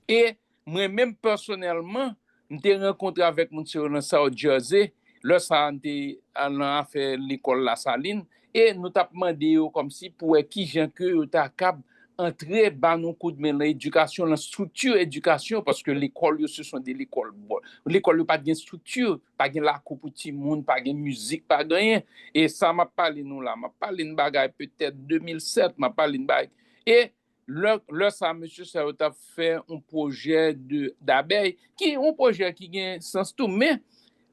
Et moi même personnellement, m'étais rencontré avec monsieur dans South Jersey, le ça a fait l'école La Saline et nous t'a demandé comme si pour qui gens que t'a cap entrer dans nos coup de main l'éducation, la structure éducation, parce que l'école, ce sont des écoles. L'école n'a pas de structure, pas de la coupe petit monde, pas de musique, pas de rien. Et ça m'a parlé nous là, m'a parlé de bagaille peut-être 2007, m'a parlé de bagaille. Et là, ça, monsieur, ça a fait un projet d'abeille, qui est un projet qui a un sens tout, mais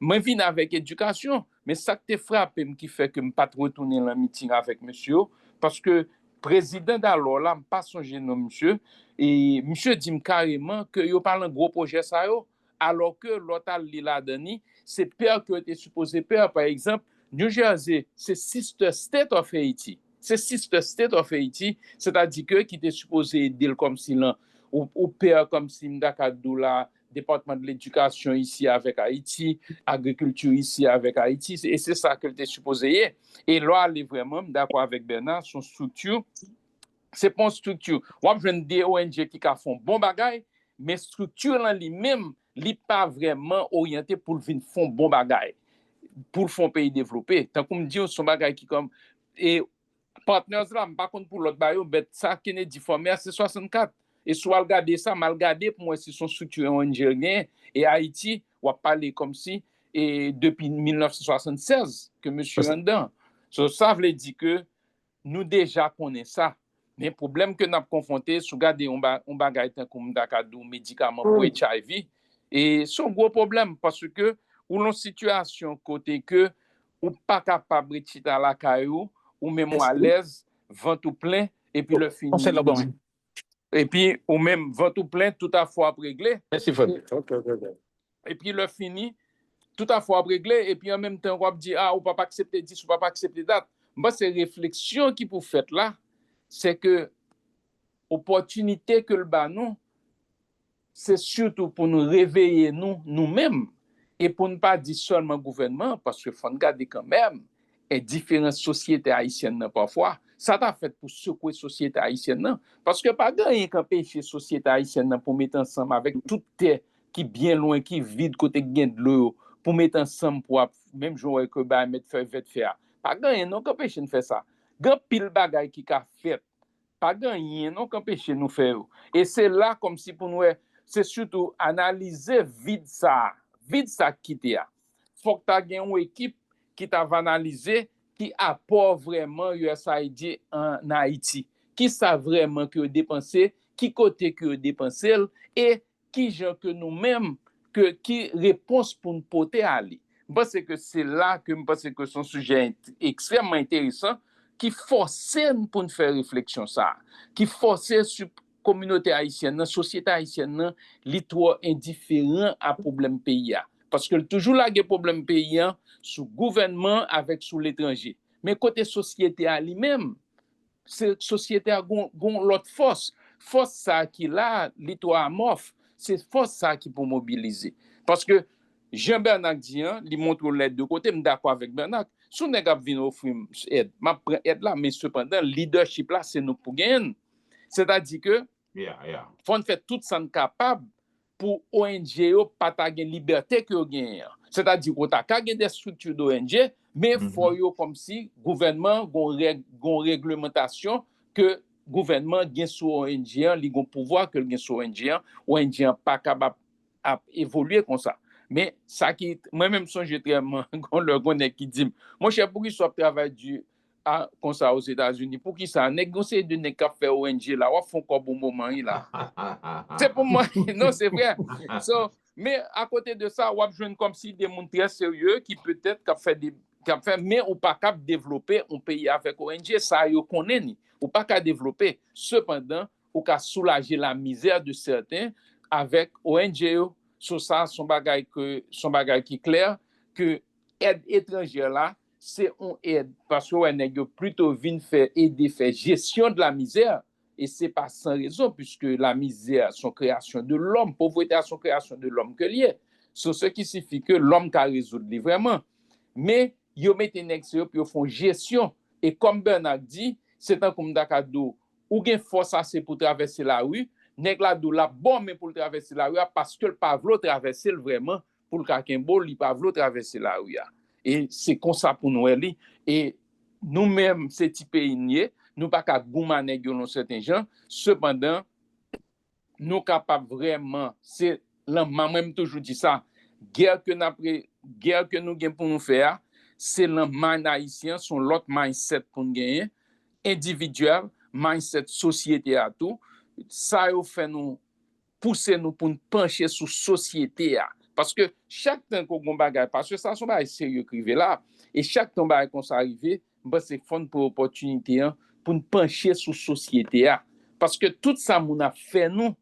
moi, je viens avec éducation. Mais ça qui te frappe, qui fait que je ne pas retourner dans le meeting avec monsieur, parce que président d'alors là, pas songer non monsieur et monsieur dit carrément que yo parle un gros projet ça yo alors que l'autre li la dani c'est peur que était supposé peur par exemple New Jersey c'est sister state of Haiti c'est-à-dire que qui était supposé aider comme si là ou peur comme si m'dakadou la département de l'éducation ici avec Haïti, agriculture ici avec Haïti, et c'est ça qu'elle était supposée. Et là, elle est vraiment d'accord avec Bernard, son structure, c'est pas une structure. On a des ONG qui font bon bagay, mais structure là lui-même, n'est pas vraiment orienté pour venir faire bon bagay, pour faire un pays développé. Tant qu'on me dit, son bagay qui comme et partners là, par contre pour l'autre bail, mais ça Kennedy formé c'est 64. Et soit regarder ça, mal regarder, pour moi, c'est son structure ONG. Et Haïti, on va parler comme si, et depuis 1976, que monsieur Randan. Ça veut dire que nous déjà connaissons ça. Mais le problème que nous avons confronté, c'est regarder on bagaille comme Dakadou, médicaments pour HIV. Et c'est un gros problème parce que, ou une situation côté que, ou pas capable de chiter à la caillou, ou même à l'aise, vent tout plein, et puis le fini. Et puis, ou même, vent tout plein, tout à fois réglé. Merci, Fred. Et puis, le fini, tout à fois réglé. Et puis, en même temps, on va dire, ah, on ne peut pas accepter 10, on ne peut pas accepter date. Moi, ces réflexions qui vous faites là, c'est que l'opportunité que le banon, c'est surtout pour nous réveiller nous-mêmes et pour ne pas dire seulement gouvernement, parce qu'il faut regarder quand même et différentes sociétés haïtiennes parfois. Ça t'a fait pour secouer la société haïtienne, parce que pas gagner qu'un péché société haïtienne pour mettre ensemble avec toute terre qui est bien loin, qui est vide, côté gain de l'eau, pour mettre ensemble pour même jouer que bah mettre faire. Pas gagner non qu'empêcher de faire ça. Grand pile bagaille qui a fait. Pas gagner non qu'empêcher nous faire. Et c'est là comme si pour nous c'est surtout analyser vide ça qui t'y a. Faut que tu aies une équipe qui t'a analysé qui apporte vraiment USAID en Haïti, qui savent vraiment que dépenser, qui côté que dépenser et qui gens que nous-mêmes qui réponse pour nous porter à aller. Je pense que c'est là que je pense que son sujet est extrêmement intéressant qui force pour nous faire réflexion ça, qui force sur communauté haïtienne, société haïtienne, li trop indifférent à problème pays. Parce que toujours là, il y a problème pays sous gouvernement avec sous l'étranger. mais côté société à lui-même, c'est société a gon l'autre force ça qui là l'ito amorphe, c'est force ça qui pour mobiliser parce que Jean-Bernard dit il montre l'aide de côté, me d'accord avec Bernard, sous nèg ap vinn offrir aide, m'a prend aide là mais cependant leadership là c'est nous pour gagner, c'est-à-dire que faut faire tout ça capable pour ONG yo pas ta gen liberté que yo gagne, c'est-à-dire qu'on ta ka gen des structures d'ONG mais faut yo comme si gouvernement gon réglementation que gouvernement gen sur ONG li gon pouvoir que gen sur ONG pas capable à évoluer comme ça. Mais ça qui moi même songe très gon le gonne qui dit mon cher pour qu'il soit travail du comme ça aux États-Unis pour qui ça négocier de ne ka faire ONG là ou font quoi bon moment là. C'est pour moi non c'est vrai. So, mais à côté de ça on joindre comme si des monde très sérieux qui peut-être qu'a fait mais ou pas capable développer un pays avec ONG ça yo connaît ni ou pas capable développer cependant ou qu'a soulager la misère de certains avec ONG sur ça son bagage qui clair que aide étrangère là c'est une aide parce que on plutôt vinn faire aider faire gestion de la misère et c'est pas sans raison puisque la misère son création de l'homme, pauvreté son création de l'homme que lié. C'est ce qui signifie que l'homme qui résoudre vraiment. Mais yo mette nèg puis yo font gestion et comme Bernard dit, c'est un comme d'acado ou gen force assez pour traverser la rue, nèg la dou la bon mais pour traverser la rue parce que le pas vlo traverser vraiment pour le kakembo, li pas vlo traverser la rue. Et c'est comme ça pour nous et nous-mêmes c'est petit pays nous pas qu'à goumaner dans certains gens cependant nous capables vraiment c'est moi-même toujours dit ça guerre que nous gain pour nous faire c'est le mind haïtien son l'autre mindset pour nous gagner individuel mindset société à tout ça yo fait nous pousser nous pour nous pencher sur société parce que chaque temps qu'on bagaille parce que ça sont pas sérieux privé là et chaque temps bagaille qu'on s'arriver c'est fond pour opportunité pour nous pencher sur société parce que tout ça mon a fait nous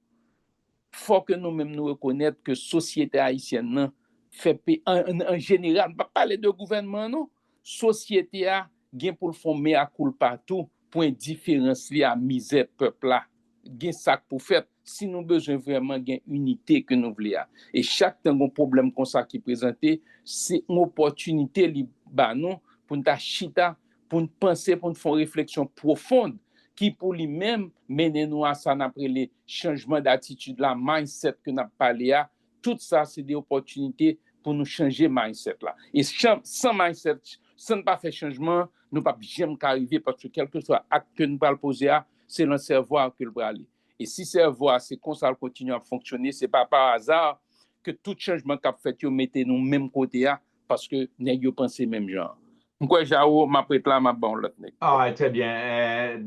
faut que nous même nous reconnaître que société haïtienne fait en général pas parler de gouvernement non société a gain pour le fond mea culpa tout pour indifférencier à misère peuple là gain ça pour faire si nous besoin vraiment gain unité que nous voulons et chaque temps un problème comme ça qui présenté c'est une opportunité li ba nous pour nous chita pour nous penser pour nous faire une réflexion profonde qui pour lui-même mener nous à ça après les changements d'attitude la mindset que n'a parlé à tout ça c'est des opportunités pour nous changer mindset là et sans mindset sans pas faire changement nous pas jamais arriver parce que quel que soit acte que nous pas poser c'est le cerveau que le va aller et si cerveau c'est comme ça continue à fonctionner c'est pas par hasard que tout changement qu'a fait yo mettez nous même côté parce que nèg yo penser même genre. Moi, Jao, ma prête là, ma bon l'autre nèg. Ah, très bien.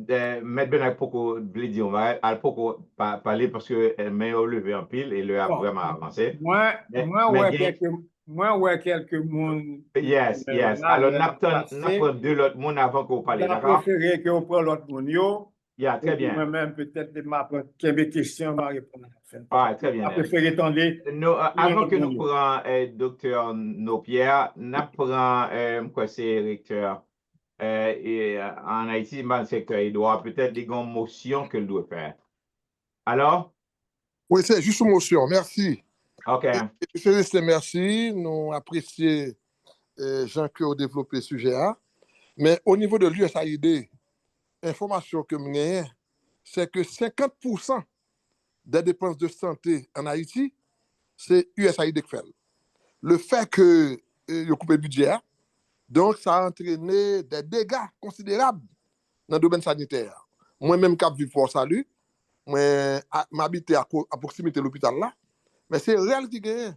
Maître Bernard Poko, dit, on va parler parce que mais on levé en pile et le a vraiment avancé. Moi, ouais, quelques monde. Yes. Alors, n'apprend deux l'autre monde avant qu'on parle, d'accord? Je préférerais qu'on prenne l'autre monde, yo. Yeah, très bien. Moi-même, peut-être, quelques questions, ma réponse. Ah, très bien. Je préfère attendre. Avant que nous prenions docteur Nopierre, nous prenons, quoi, c'est recteur. Et en Haïti, dans le secteur, il doit peut-être des grandes motions qu'il doit faire. Alors? Oui, c'est juste une motion. Merci. OK. Célestin, merci. Nous apprécions Jean-Claude développer le sujet. Mais au niveau de l'USAID, l'information que nous avons, c'est que 50% des dépenses de santé en Haïti, c'est USAID qui fait. Le fait que il coupe le budget, donc ça a entraîné des dégâts considérables dans le domaine sanitaire. Moi-même, je vis pour salut, moi, m'habite à proximité de l'hôpital là, mais c'est réel qui gagne.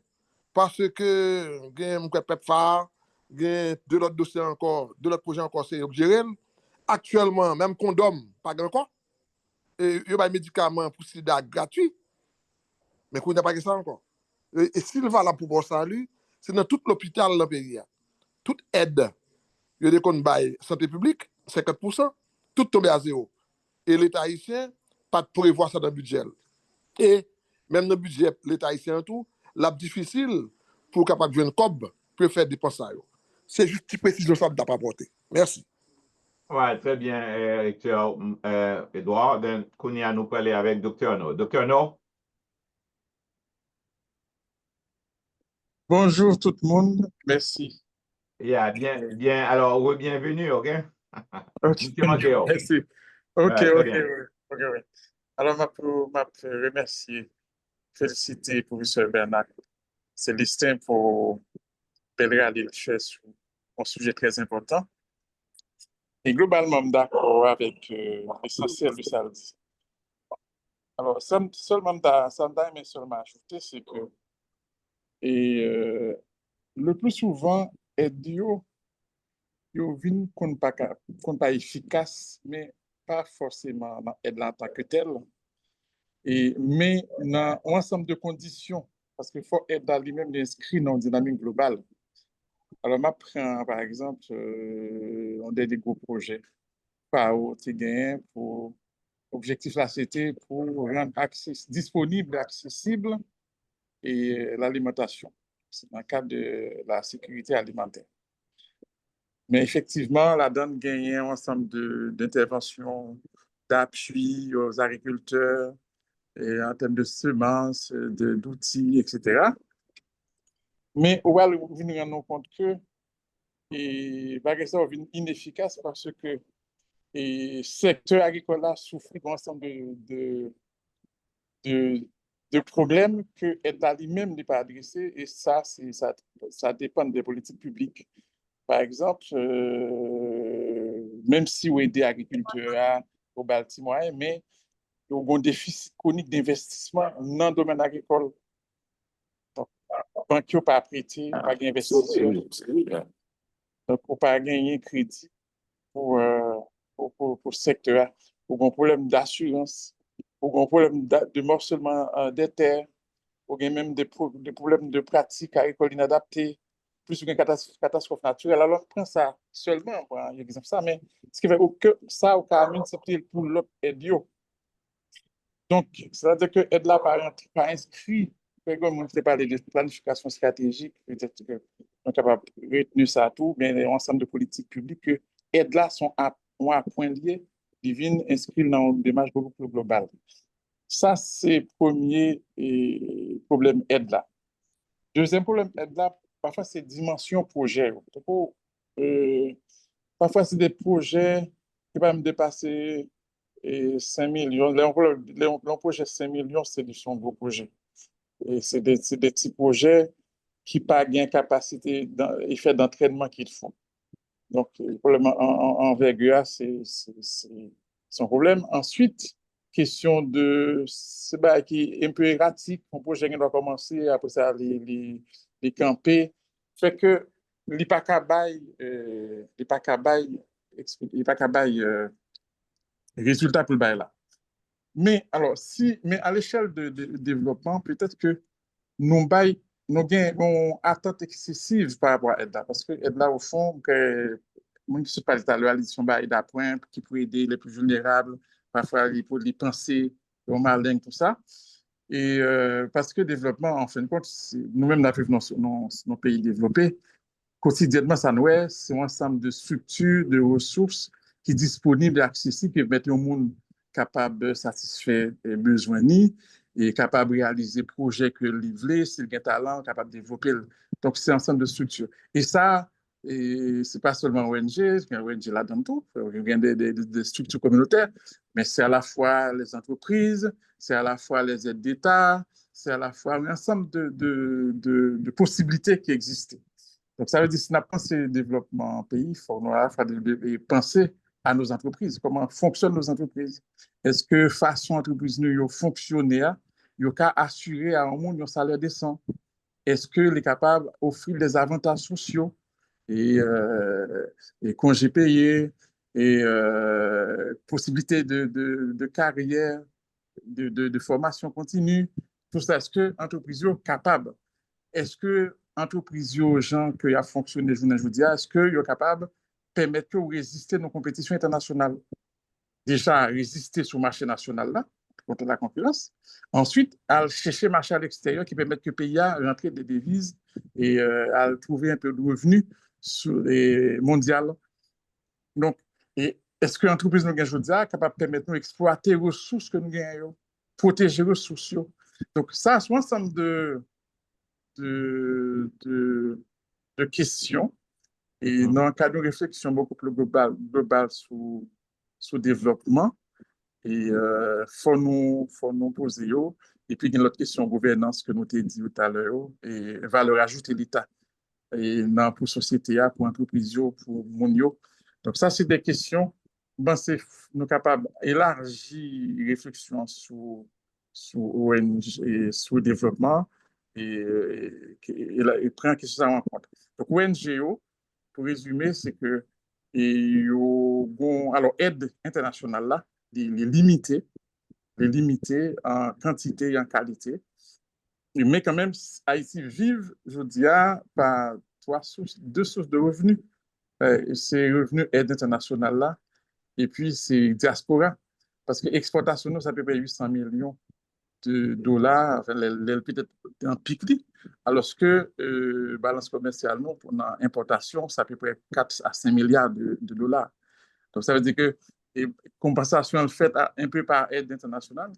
Parce que gagne PEPFAR, gagne deux autres dossiers encore, deux autres projets encore, c'est géré. Actuellement, même condom, pas encore. Et il y a des médicaments pour sida gratuits, mais qu'on n'a pas ça encore. Et s'il va là pour bon salut, c'est dans tout l'hôpital dans le pays. Toute aide, il y a des comptes bail santé publique, 50%, tout tombé à zéro. Et l'État haïtien, pas de prévoir ça dans le budget. Et même dans le budget, l'État haïtien tout, c'est difficile pour capable de jouer une cob pour faire dépenser ça. C'est juste une précision ça que je n'ai pas apporté. Merci. Ouais, très bien, recteur Edouard. Donc, Kounia nous parler avec Dr. No. Dr. No? Bonjour tout le monde, merci. Yeah, bien, bien. Alors, bienvenue, OK? Ok, Nous te manquons. merci. Ok, Ouais, très ok, bien. ok, ok. Alors, je remercier, féliciter le professeur Bernard Célestin pour belle recherche sur un sujet très important. Et globalement, d'accord avec l'essentiel de ça. Alors, mais seulement ajouter, c'est que le plus souvent, aide yo vin kon pa efficace, mais pas forcément dans aide en tant que tel, mais dans un ensemble de conditions, parce qu'il faut être dans lui-même inscrit dans une dynamique globale. Alors, je prends par exemple, on a des gros projets, pas au pour objectif là, c'était pour rendre disponible et accessible et l'alimentation. C'est dans le cadre de la sécurité alimentaire. Mais effectivement, la donne gagne un ensemble d'interventions, d'appui aux agriculteurs et en termes de semences, d'outils, etc. Mais on va venir rendre compte que ça va inefficace parce que le secteur agricole a souffert d'un ensemble de, de problèmes que l'État lui-même n'est pas adressé et ça dépend des politiques publiques. Par exemple, même si on aide les agriculteurs au Baltimore, mais il y a un déficit chronique d'investissement dans le domaine agricole. Donc, les banques n'ont pas prêté, pas d'investissement. Donc, on n'a pas gagné crédit pour le secteur. Il y a un problème d'assurance, il y a un problème de morcellement des terres, il y a même des problèmes de pratiques agricoles inadaptées, plus qu'une catastrophe naturelle. Alors, je prends ça seulement, pour un exemple ça, mais ce qui fait que ça, au cas c'est pour l'autre aide. Donc, c'est-à-dire que aide là, par inscrit, comme on s'est parlé de planification stratégique, peut-être que on est capable de retenir ça tout, mais l'ensemble de politiques publiques, que aide là sont à point lié, divine, inscrit dans une démarche beaucoup plus globale. Ça, c'est le premier problème aide là. Deuxième problème aide là, parfois, c'est dimension projet. Parfois, c'est des projets qui peuvent me dépasser 5 millions. Le projet 5 millions, c'est un gros projet. Et c'est des petits projets qui n'ont pas de capacité d'effet d'entraînement qu'il faut. Donc, le problème en envergure, c'est un problème. Ensuite, question de, c'est qui est un peu erratique, un projet qui doit commencer, après ça, les camper, fait que il pas qu'à résultat pour le bail là. Mais alors, mais à l'échelle de développement, peut-être que nous avons une attente excessive par rapport à l'aide parce que l'aide là, au fond, que municipalité a l'édition d'aide à point qui peut aider les plus vulnérables, parfois les penser, les malins, tout ça. Et parce que le développement, en fin de compte, nous-mêmes, dans nos pays développés, quotidiennement, ça nous est, c'est un ensemble de structures, de ressources qui sont disponibles et accessibles, qui permettent au monde capable de satisfaire les besoins et capable de réaliser des projets que livrer, s'il y a un talent, capable de développer. Donc, c'est un ensemble de structures. Et ça, ce n'est pas seulement ONG, il y a ONG là-dedans tout, il y a des structures communautaires, mais c'est à la fois les entreprises, c'est à la fois les aides d'État, c'est à la fois un ensemble de possibilités qui existent. Donc, ça veut dire que si on a pensé le développement en pays, il faut penser à nos entreprises. Comment fonctionnent nos entreprises? Est-ce que façon entreprise nous fonctionner, il y a assurer à un monde un salaire décent? Est-ce que est capable d'offrir des avantages sociaux et congés payés et possibilités de carrière, de formation continue? Tout ça, est-ce que l'entreprise est capable? Est-ce que l'entreprise, les gens qui ont fonctionné aujourd'hui, est-ce qu'ils sont capables de permettre de résister à nos compétitions internationales? Déjà, résister sur le marché national là, contre la concurrence. Ensuite, à chercher le marché à l'extérieur qui permettent que le pays a rentrer des devises et à trouver un peu de revenus mondial. Donc, Et est-ce que l'entreprise nous gagne aujourd'hui est capable de permettre nous d'exploiter les ressources que nous gagnons, protéger les ressources? Donc, ça, c'est un ensemble de questions. Et dans un cadre de réflexion beaucoup plus global sur le développement, et faut nous poser yo. Et puis il y a l'autre question gouvernance que nous t'ai dit tout à l'heure et valeur ajoutée l'État et non pour société pour entreprise pour moun yo. Donc ça c'est des questions ben c'est nous capables élargir réflexion sur ONG et sur le développement et prendre question ça en compte. Donc ONG pour résumer c'est que alors aide internationale là les limitées en quantité et en qualité. Mais quand même, Haïti vive, je dis, par deux sources de revenus. C'est revenus aide internationale là, et puis c'est diaspora. Parce que l'exportation, ça peut payer 800 millions de dollars, enfin, peut-être en pic, alors que balance commerciale, non, pour l'importation, ça peut près 4 à 5 milliards de dollars. Donc, ça veut dire que compensation faite un peu par aide internationale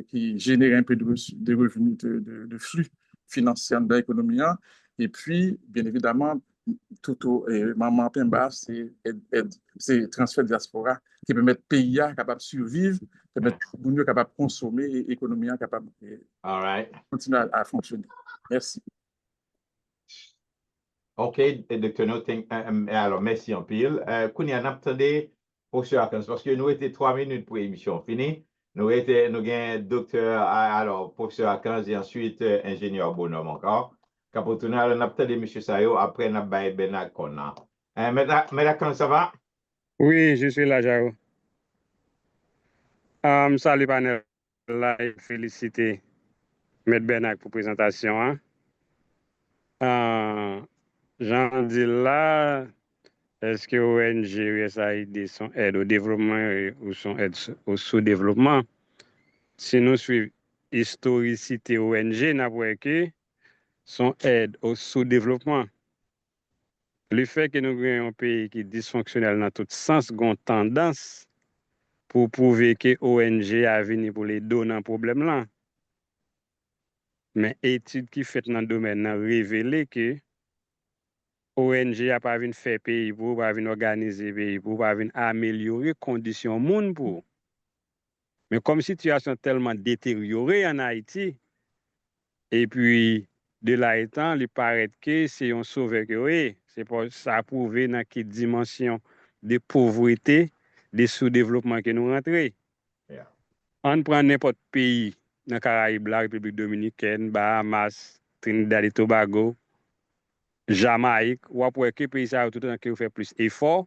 qui génère un peu de revenus, de flux financiers dans l'économie. Et puis, bien évidemment, tout au Maman Pemba, c'est transfert de diaspora qui permet au pays capable de survivre, permet au pays capable de consommer et l'économie capable de continuer à fonctionner. Merci. OK, Dr. Noting, alors merci en pile. Kounia, n'a attendé pour ce parce que nous étions 3 minutes pour l'émission finie. Nous avons docteur, alors professeur Akans et ensuite ingénieur Bonhomme encore. Capotouna, alors n'a attendé M. Sayo, après n'a pas Benak Kona. Akans, ça va? Oui, je suis là, Jao. Salut, panel. Là, féliciter M. Benak pour la présentation. J'en dis là, est-ce que ONG et USAID sont aide au développement ou sont aide au sous-développement? Si nous suivons historicité ONG, nous voyons que sont aide au sous-développement. Le fait que nous avons un pays qui est dysfonctionnel dans tout sens, une tendance pour prouver que ONG a venu pour les donner un problème là. Mais études qui fait dans le domaine ont révélé que ONG a pas venu faire pays pour, pas venu organiser pays pour, pas venu améliorer les conditions monde pour. Mais comme situation tellement détériorée en Haïti, et puis de là étant, il paraît que c'est un sauveur que oui, c'est pour ça prouver dans quelle dimension de pauvreté, de sous-développement que nous rentrons. Yeah. On prend n'importe pays dans les Caraïbes, la République dominicaine, Bahamas, Trinidad et Tobago, Jamaïque, ou après que pays ça tout le temps qui fait plus d'efforts,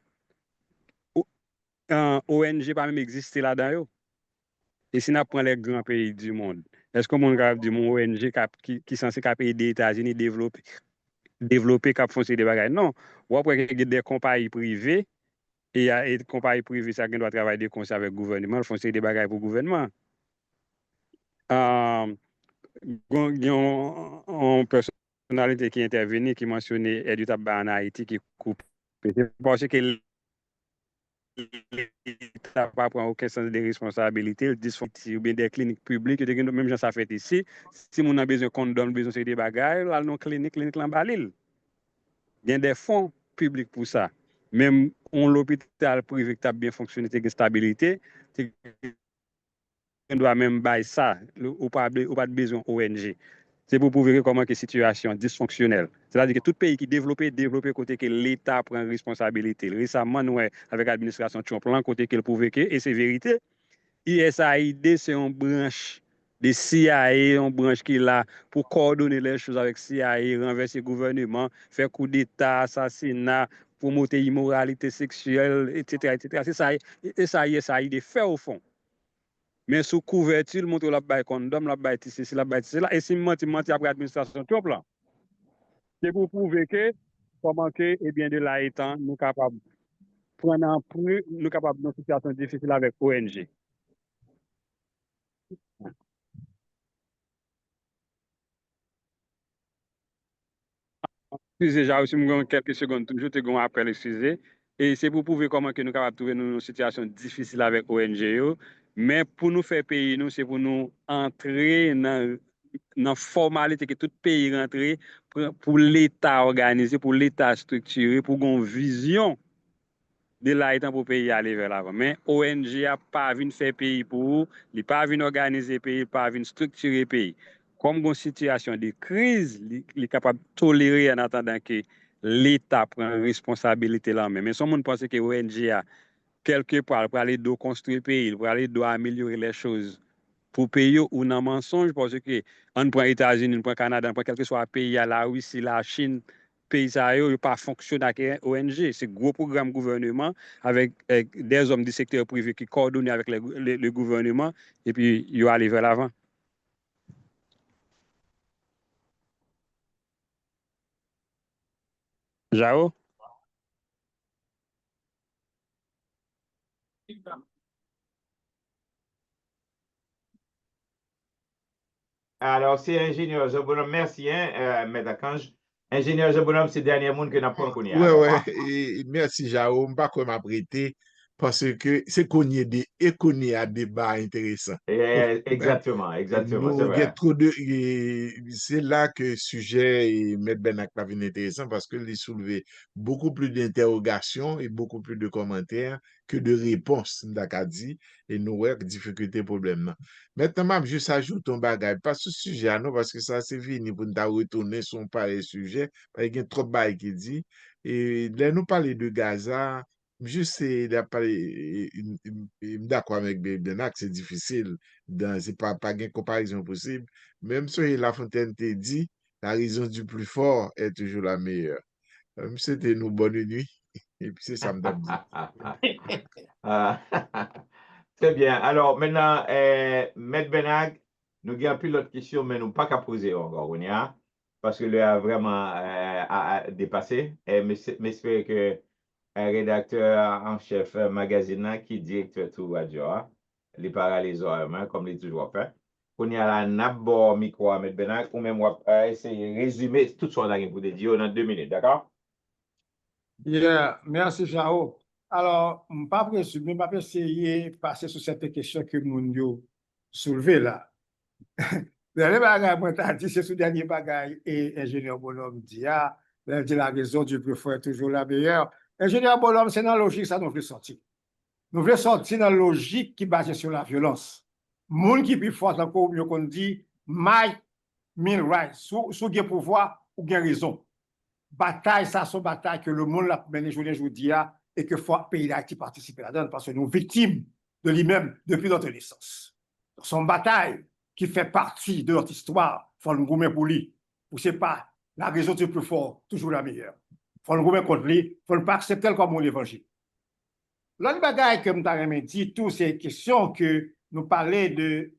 ONG pas même exister là-dedans. Et si on prend les grands pays du monde, est-ce que mon gars dit mon ONG qui est censé aider les États-Unis développer cap foncer des bagages? Non, ou après que des compagnies privées et des compagnies privées ça doit travailler des conseils avec le gouvernement, foncer des bagages pour le gouvernement. Il y a une personnalité qui est intervenue, qui mentionnait Edu Tabba en Haïti, qui coupe. Parce que l'État ne prend aucun sens de responsabilité, il dysfonctionne ou bien des cliniques publiques, même gens ça fait ici. Si on a besoin qu'on donne besoin de des bagages, là, nos cliniques l'embalil. Il y a des fonds publics pour ça. Même l'hôpital privé qui a bien fonctionné, qui a stabilité, on doit même bailler ça, ou pas de besoin ONG. C'est pour prouver comment la situation dysfonctionnelle. C'est-à-dire que tout pays qui développé côté que l'État prend responsabilité. Récemment, nous, avec l'administration Trump, côté qu'il prouve que, et c'est vérité, USAID, c'est une branche de CIA, une branche qui est là pour coordonner les choses avec CIA, renverser le gouvernement, faire coup d'État, assassinat, promouvoir l'immoralité sexuelle, etc. etc. C'est ça, USAID fait au fond. Mais sous couverture, le montre la baille condom, la baille ici, la baille ici, là. Et si menti après l'administration Trump, là. C'est pour prouver que, comment que, eh bien, de là étant, nous capables prendre un plus, nous capables dans une situation difficile avec ONG. Excusez, j'ai aussi quelques secondes, toujours te gon appel, excusez. Et c'est pour prouver comment que nous sommes capables de trouver une situation difficile avec ONG. Mais pour nous faire payer, c'est pour nous entrer dans la formalité que tout pays rentre pour l'État organisé, pour l'État structuré, pour une vision de l'État pour pays aller vers l'avant. Mais ONG n'a pas vu faire pays pour, il n'a pas vu organiser pays, il n'a pas vu structurer pays. Comme une situation de crise, il est capable de tolérer en attendant que l'État prend responsabilité là même. Mais si on pense que ONG a quelque part pour aller construire le pays, pour aller améliorer les choses pour payer ou non mensonge, parce que on prend les États-Unis, on prend le Canada, on prend quel que soit le pays, la Russie, la Chine, pays ça ne pas fonctionner avec ONG. C'est un gros programme gouvernement avec des hommes du secteur privé qui coordonnent avec le gouvernement et puis ils aller vers l'avant. Jao? Alors, c'est ingénieur Bonhomme. Merci, Maître Archange. Ingénieur Bonhomme, c'est le dernier monde que nous avons connu. Ouais. Et merci, Jao. Je ne vais pas m'apprêter parce que c'est qu'on y a des débats intéressants. Exactement, c'est vrai. C'est là que le sujet Maître Benak pas intéressant parce qu'il soulevait beaucoup plus d'interrogations et beaucoup plus de commentaires que de réponses, dit, et nous avons difficulté problème. Maintenant, je juste ajoute un bagage, pas ce sujet, non, parce que ça c'est fini pour nous retourner sur un pareil sujet, parce qu'il y a trop de bail qui dit. Et là, nous parler de Gaza, juste d'accord avec Benak, c'est difficile, c'est pas une comparaison possible. Même si La Fontaine t'a dit, la raison du plus fort est toujours la meilleure. C'était une bonne nuit. Et puis c'est ça me dit. Très bien. Alors maintenant, Maître Benag, nous avons plus d'autres questions, mais nous pas qu'à poser encore, parce que le a vraiment dépassé. Mais j'espère que un rédacteur en chef magazine qui est directeur tout radio, les parallèles comme il est toujours fait. On y a la nabor micro à Maître Benag, ou même on va essayer de résumer tout ce qu'on a pour dire dans 2 minutes, d'accord? Yeah, merci, Jao. Alors, je ne vais pas présumer, je vais essayer de passer sur cette question que nous avons soulevée là. Le dernier bagage, moi, t'as dit, c'est ce dernier bagage, et ingénieur Bonhomme dit, il dit la raison du plus fort est toujours la meilleure. Ingénieur Bonhomme, c'est dans la logique, ça nous fait sortir. Nous voulons sortir dans la logique qui est basée sur la violence. Moun qui est plus fort, encore mieux qu'on dit, might mean right. Sous le pouvoir ou bien raison. Bataille, ça, c'est une bataille que le monde l'a mené aujourd'hui et que faut pays d'Haïti participer là-dedans parce que nous sommes victimes de lui-même depuis notre naissance. C'est une bataille qui fait partie de notre histoire. Il faut nous gommer pour lui. Ou c'est pas la raison du plus fort, toujours la meilleure. Il faut nous gommer contre lui. Il faut ne pas accepter comme l'évangile. L'autre bagaille que nous avons dit, toutes ces questions que nous parlons de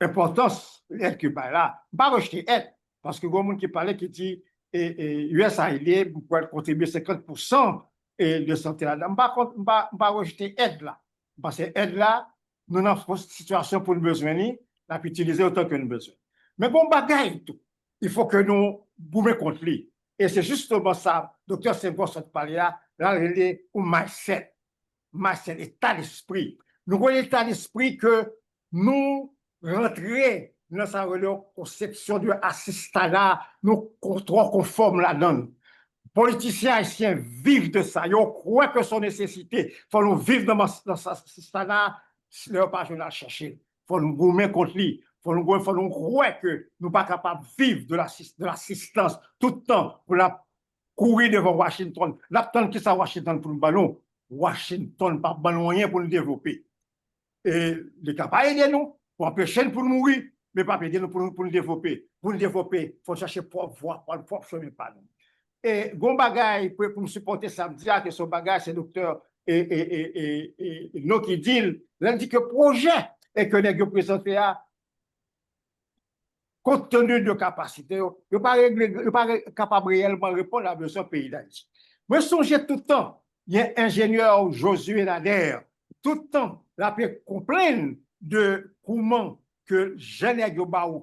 importance de l'aide que là, pas rejeter aide. Parce que il y a des gens qui parlaient qui dit USAID pour contribuer 50% de santé là-dedans. Je ne vais pas rejeter aide là. Parce que aide là, nous avons une situation pour nous besoin, nous avons utilisé autant que nous besoin. Mais bon, bagaille tout. Il faut que nous boumions contre lui. Et c'est justement ça, docteur Senghor s'est parlé là, il est au mindset, état d'esprit. Nous avons l'état d'esprit que nous rentrer dans sa conception de assistanat, nous conforme là-dedans. Politiciens haïtiens vivent de ça. Ils croient que c'est nécessité. Il faut nous vivre dans cet assistanat, si nous pas à chercher. Il faut nous gommer contre lui. Il faut nous croire que nous ne sommes pas capables de vivre de l'assistance tout le temps pour la courir devant Washington. L'attendre qui ça Washington pour nous ballon. Washington pas ballon rien pour nous développer. Et les capables aider nous pour empêcher nous pour nous mourir, mais pas aider nous pour nous développer. Pour nous développer, il faut chercher propre voie, propre chemin pas nous. Et gon bagay pour me supporter samedi que son bagage c'est docteur et nous qui dit, il dit que projet et que les présenté à compte tenu de capacité, il n'est pas capable réellement répondre à besoin pays d'Haïti. Moi, songez tout le temps, il y a un ingénieur Josué Nader, tout le temps, la peut complaindre de comment que jeune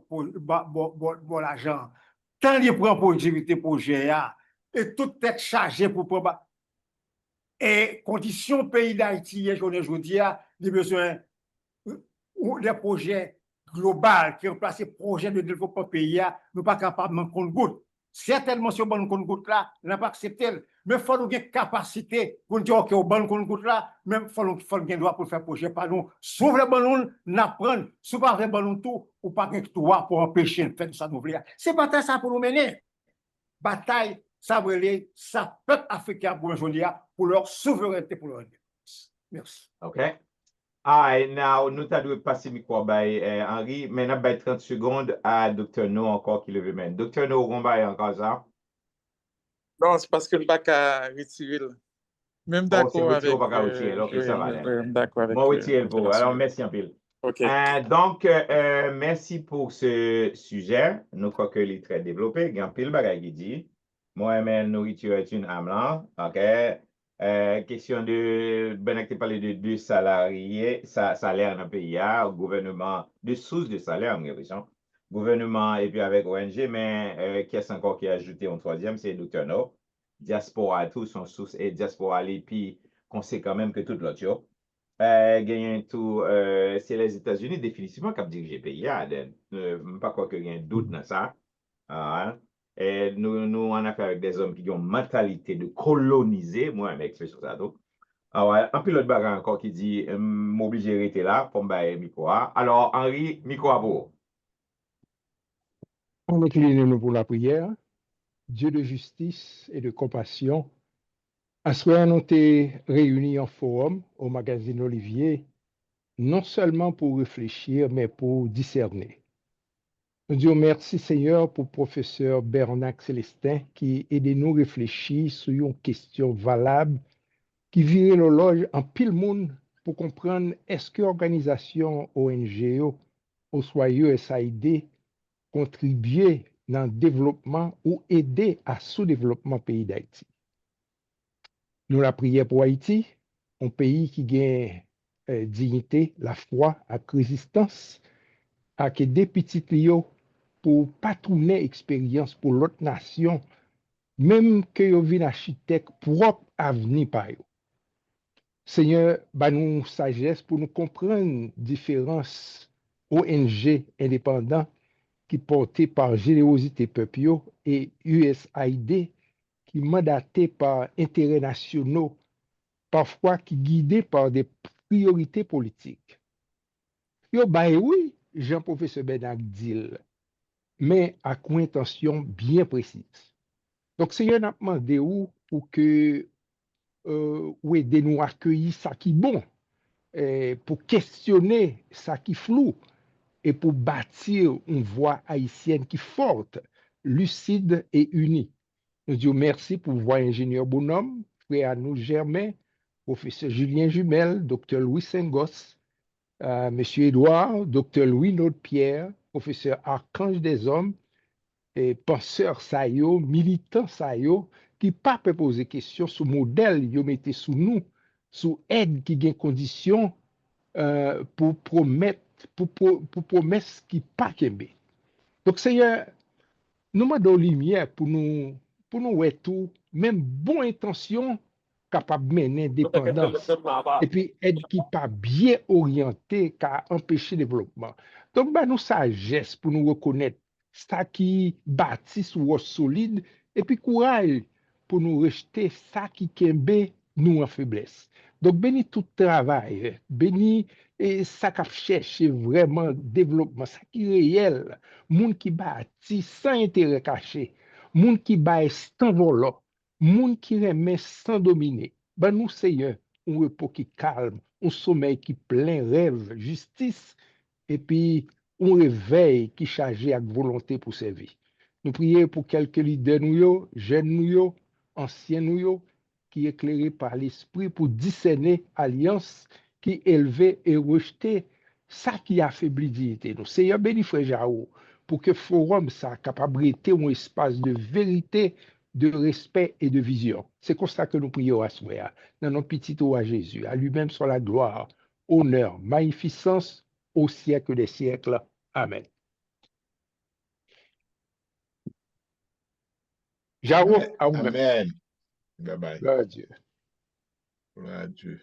pour l'argent, tant il prend pour activité projet, et toute tête chargée pour prendre. Et conditions pays d'Haïti, je dis, il a besoin des projets globaux qui remplacent les projets de développement pays, nous pas capables de compte goutte. Certainement, si on bon compte goutte là, on n'a pas accepté. Mais il faut nous avoir capacité pour dire, OK, on bon compte goutte là, même il faut nous avoir droit pour faire projet par nous. Sauf le ballon, n'apprendre, sauf pas le ballon tout, ou pas de droit pour empêcher de faire ça nous voulons. C'est bataille ça pour nous mener. Bataille, ça veut dire, ça peuple africain pour aujourd'hui, pour leur souveraineté, pour leur indépendance. Merci. OK. Alright, now, nous t'avons passé le micro à Henri. Maintenant, 30 secondes à Dr. No encore qui le veut même. Dr. No, on va encore ça. Non, c'est parce que le bac a retiré. Même d'accord avec. OK, ça va. D'accord avec. Moi, retiré le pour. Alors, merci un peu. OK. Donc, merci pour ce sujet. Nous croyons qu'il est très développé. Il y a un peu de bagaille qui dit. Moi-même, nourriture est une âme là. OK. Question de, ben, tu parlé de 2 salariés, salaire dans le pays, gouvernement, de sources de salaire, en question. Gouvernement et puis avec ONG, mais qu'est-ce encore qui a ajouté en troisième, c'est Dr. No. Diaspora, tout son source et diaspora, et puis conséquent même que tout l'autre. Gagnant tout, c'est les États-Unis définitivement qui ont dirigé le pays. Pas quoi que y ait un doute dans ça. Et nous on a affaire avec des hommes qui ont une mentalité de coloniser, moi, avec expression ça. Donc, un pilote bagarre encore qui dit, m'oblige à rester là pour me micro. Alors, Henri, micro à vous. On incline pour la prière. Dieu de justice et de compassion. À ce moment, nous sommes réunis en forum au magazine Olivier, non seulement pour réfléchir, mais pour discerner. Nous disons merci Seigneur pour le professeur Bernard Célestin qui aide nous à réfléchir sur une question valable qui vire l'horloge en pile monde pour comprendre est-ce que l'organisation ONG ou soit USAID contribuer dans le développement ou aider à sous-développement pays d'Haïti. Nous la prière pour Haïti, un pays qui gagne dignité, la foi, la résistance, à que des petits lios pour pas tourner expérience pour l'autre nation, même que yo vin architecte propre avenir par eux. Seigneur, bah nous sagesse pour nous comprendre différence ONG indépendant qui porté par générosité peuple et USAID qui mandaté par intérêts nationaux, parfois qui guidé par des priorités politiques. Yo bah oui, Jean-Professeur Bernard dit, mais à quoi intention bien précise. Donc, Seigneur n'a demandé où pour que ou aider nous accueillir ça qui est bon, pour questionner ça qui est flou, et pour bâtir une voix haïtienne qui est forte, lucide et unie. Nous disons merci pour voix ingénieur Bonhomme, frère nous Germain, professeur Julien Jumel, docteur Louis Sengos, monsieur Edouard, docteur Louis Naude-Pierre, professeur Archange des Hommes, et penseur Sayo, militant Sayo, qui pas peut poser question sur modèle, yo mettez sous nous, sous aide qui gagne condition pour promettre, pour promesse qui pas kembe. Donc Seigneur, nous demandons lumière pour nous ouais tout, même bonne intention capable de mener dépendance et puis aide qui pas bien orientée qu'à empêcher le développement. Donc bah nous sagesse pour nous reconnaître ça qui bâtit sur solide et puis courage pour nous rejeter ça qui kembe nous en faiblesse. Donc béni tout travail, béni et ça qui cherche vraiment développement, ça qui est réel, monde qui bâtit sans intérêt caché, monde qui bâtit sans volant, monde qui remet sans dominer. Ben nous Seigneur, un repos qui calme, un sommeil qui plein rêve, justice et puis un réveil qui chargé avec volonté pour servir. Nous prions pour quelques leaders nous, jeunes nous, anciens nous, qui éclairés par l'esprit pour discerner alliance qui élevait et rejetait ça qui affaiblit dignité. Nous Seigneur béni frère Jao pour que forum ça capacité un espace de vérité, de respect et de vision. C'est comme ça que nous prions à ce moment dans notre petit à Jésus. À lui-même soit la gloire, honneur, magnificence au siècle des siècles. Amen. Jarreau, à vous-même. Amen. Bye bye. Gloire à Dieu. Gloire à Dieu.